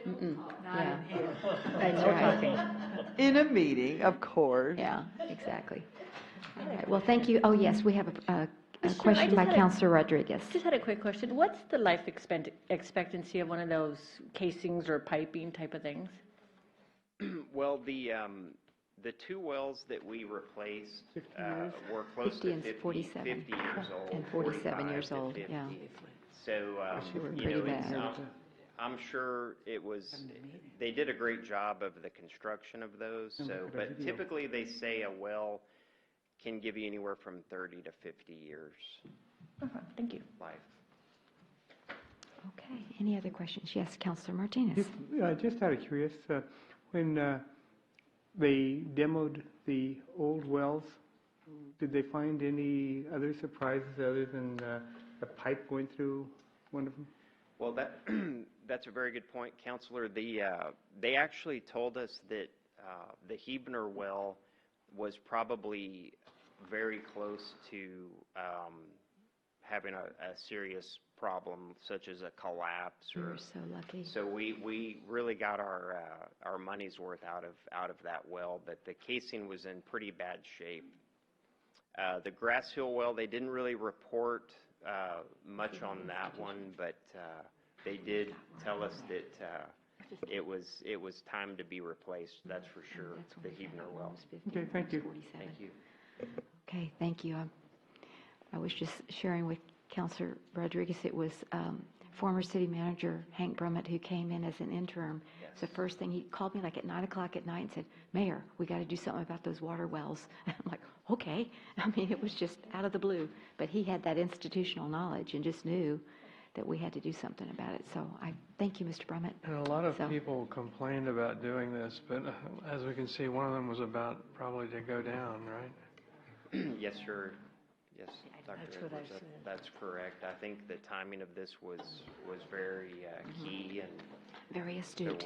A: Mm-mm.
K: Not
A: Yeah.
K: in here.
A: That's
K: No
A: right.
K: talking.
M: In a meeting, of course.
A: Yeah, exactly. All right, well, thank you. Oh, yes, we have a
J: Sure, I
A: question
J: just
A: by
J: had a-
A: Counselor Rodriguez.
J: Just had a quick question. What's the life expectancy of one of those casings or piping type of things?
N: Well, the 2 wells that we replaced were close
A: 50
N: to
A: and
N: 50,
A: 47.
N: 50 years old.
A: And 47
N: 45
A: years
N: to
A: old,
N: 50.
A: yeah.
N: So,
A: They were
N: you
A: pretty
N: know, it's,
A: bad.
N: I'm sure they did a great job of the construction of those. So, but typically they say a well can give you anywhere from 30 to 50 years
J: Thank you.
N: life.
A: Okay, any other questions? Yes, Counselor Martinez.
H: Just out of curious, when they demoed the old wells, did they find any other surprises other than the pipe going through one of them?
N: Well, that's a very good point, Counselor. They actually told us that the Hebner well was probably very close to having a serious problem, such as a collapse.
A: You
N: or
A: were so lucky.
N: So we really got our money's worth out of that well, but the casing was in pretty bad shape. The Grass Hill well, they didn't really report much on that one, but they did tell us that it was time to be replaced. That's for sure. The Hebner well.
H: Okay, thank you.
N: Thank you.
A: Okay, thank you. I was just sharing with Counselor Rodriguez, it was former city manager Hank Brummett who came in as an interim. It's the first thing, he called me like at 9 o'clock at night and said, Mayor, we got to do something about those water wells. I'm like, okay. I mean, it was just out of the blue. But he had that institutional knowledge and just knew that we had to do something about it. So I thank you, Mr. Brummett.
U: And a lot of
A: So-
U: people complained about doing this, but as we can see, one of them was about probably to go down, right?
N: Yes, sir. Yes, Dr.
K: That's what I
N: Edwards,
K: said.
N: that's correct. I think the timing of this was very key, and
A: Very
N: so
A: astute.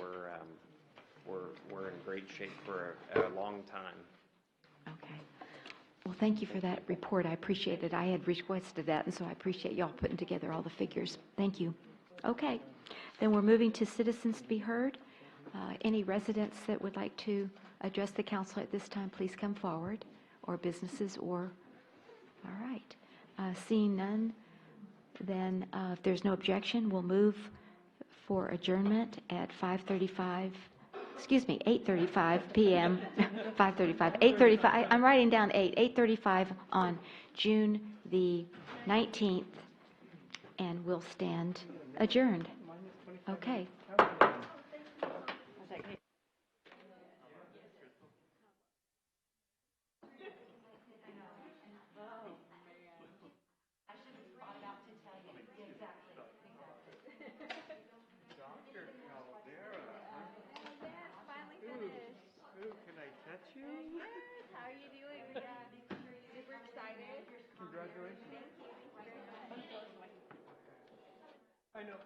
N: we're in great shape for a long time.
A: Okay. Well, thank you for that report. I appreciate it. I had requested that, and so I appreciate y'all putting together all the figures. Thank you. Okay. Then we're moving to citizens to be heard. Any residents that would like to address the council at this time, please come forward, or businesses, or, all right. Seeing none, then if there's no objection, we'll move for adjournment at 8:35 p.m., 8:35, I'm writing down 8:35 on June the 19th, and we'll stand adjourned. Okay.
C: How are you doing? Yeah, super excited.
H: Congratulations.
C: Thank you.
H: I know.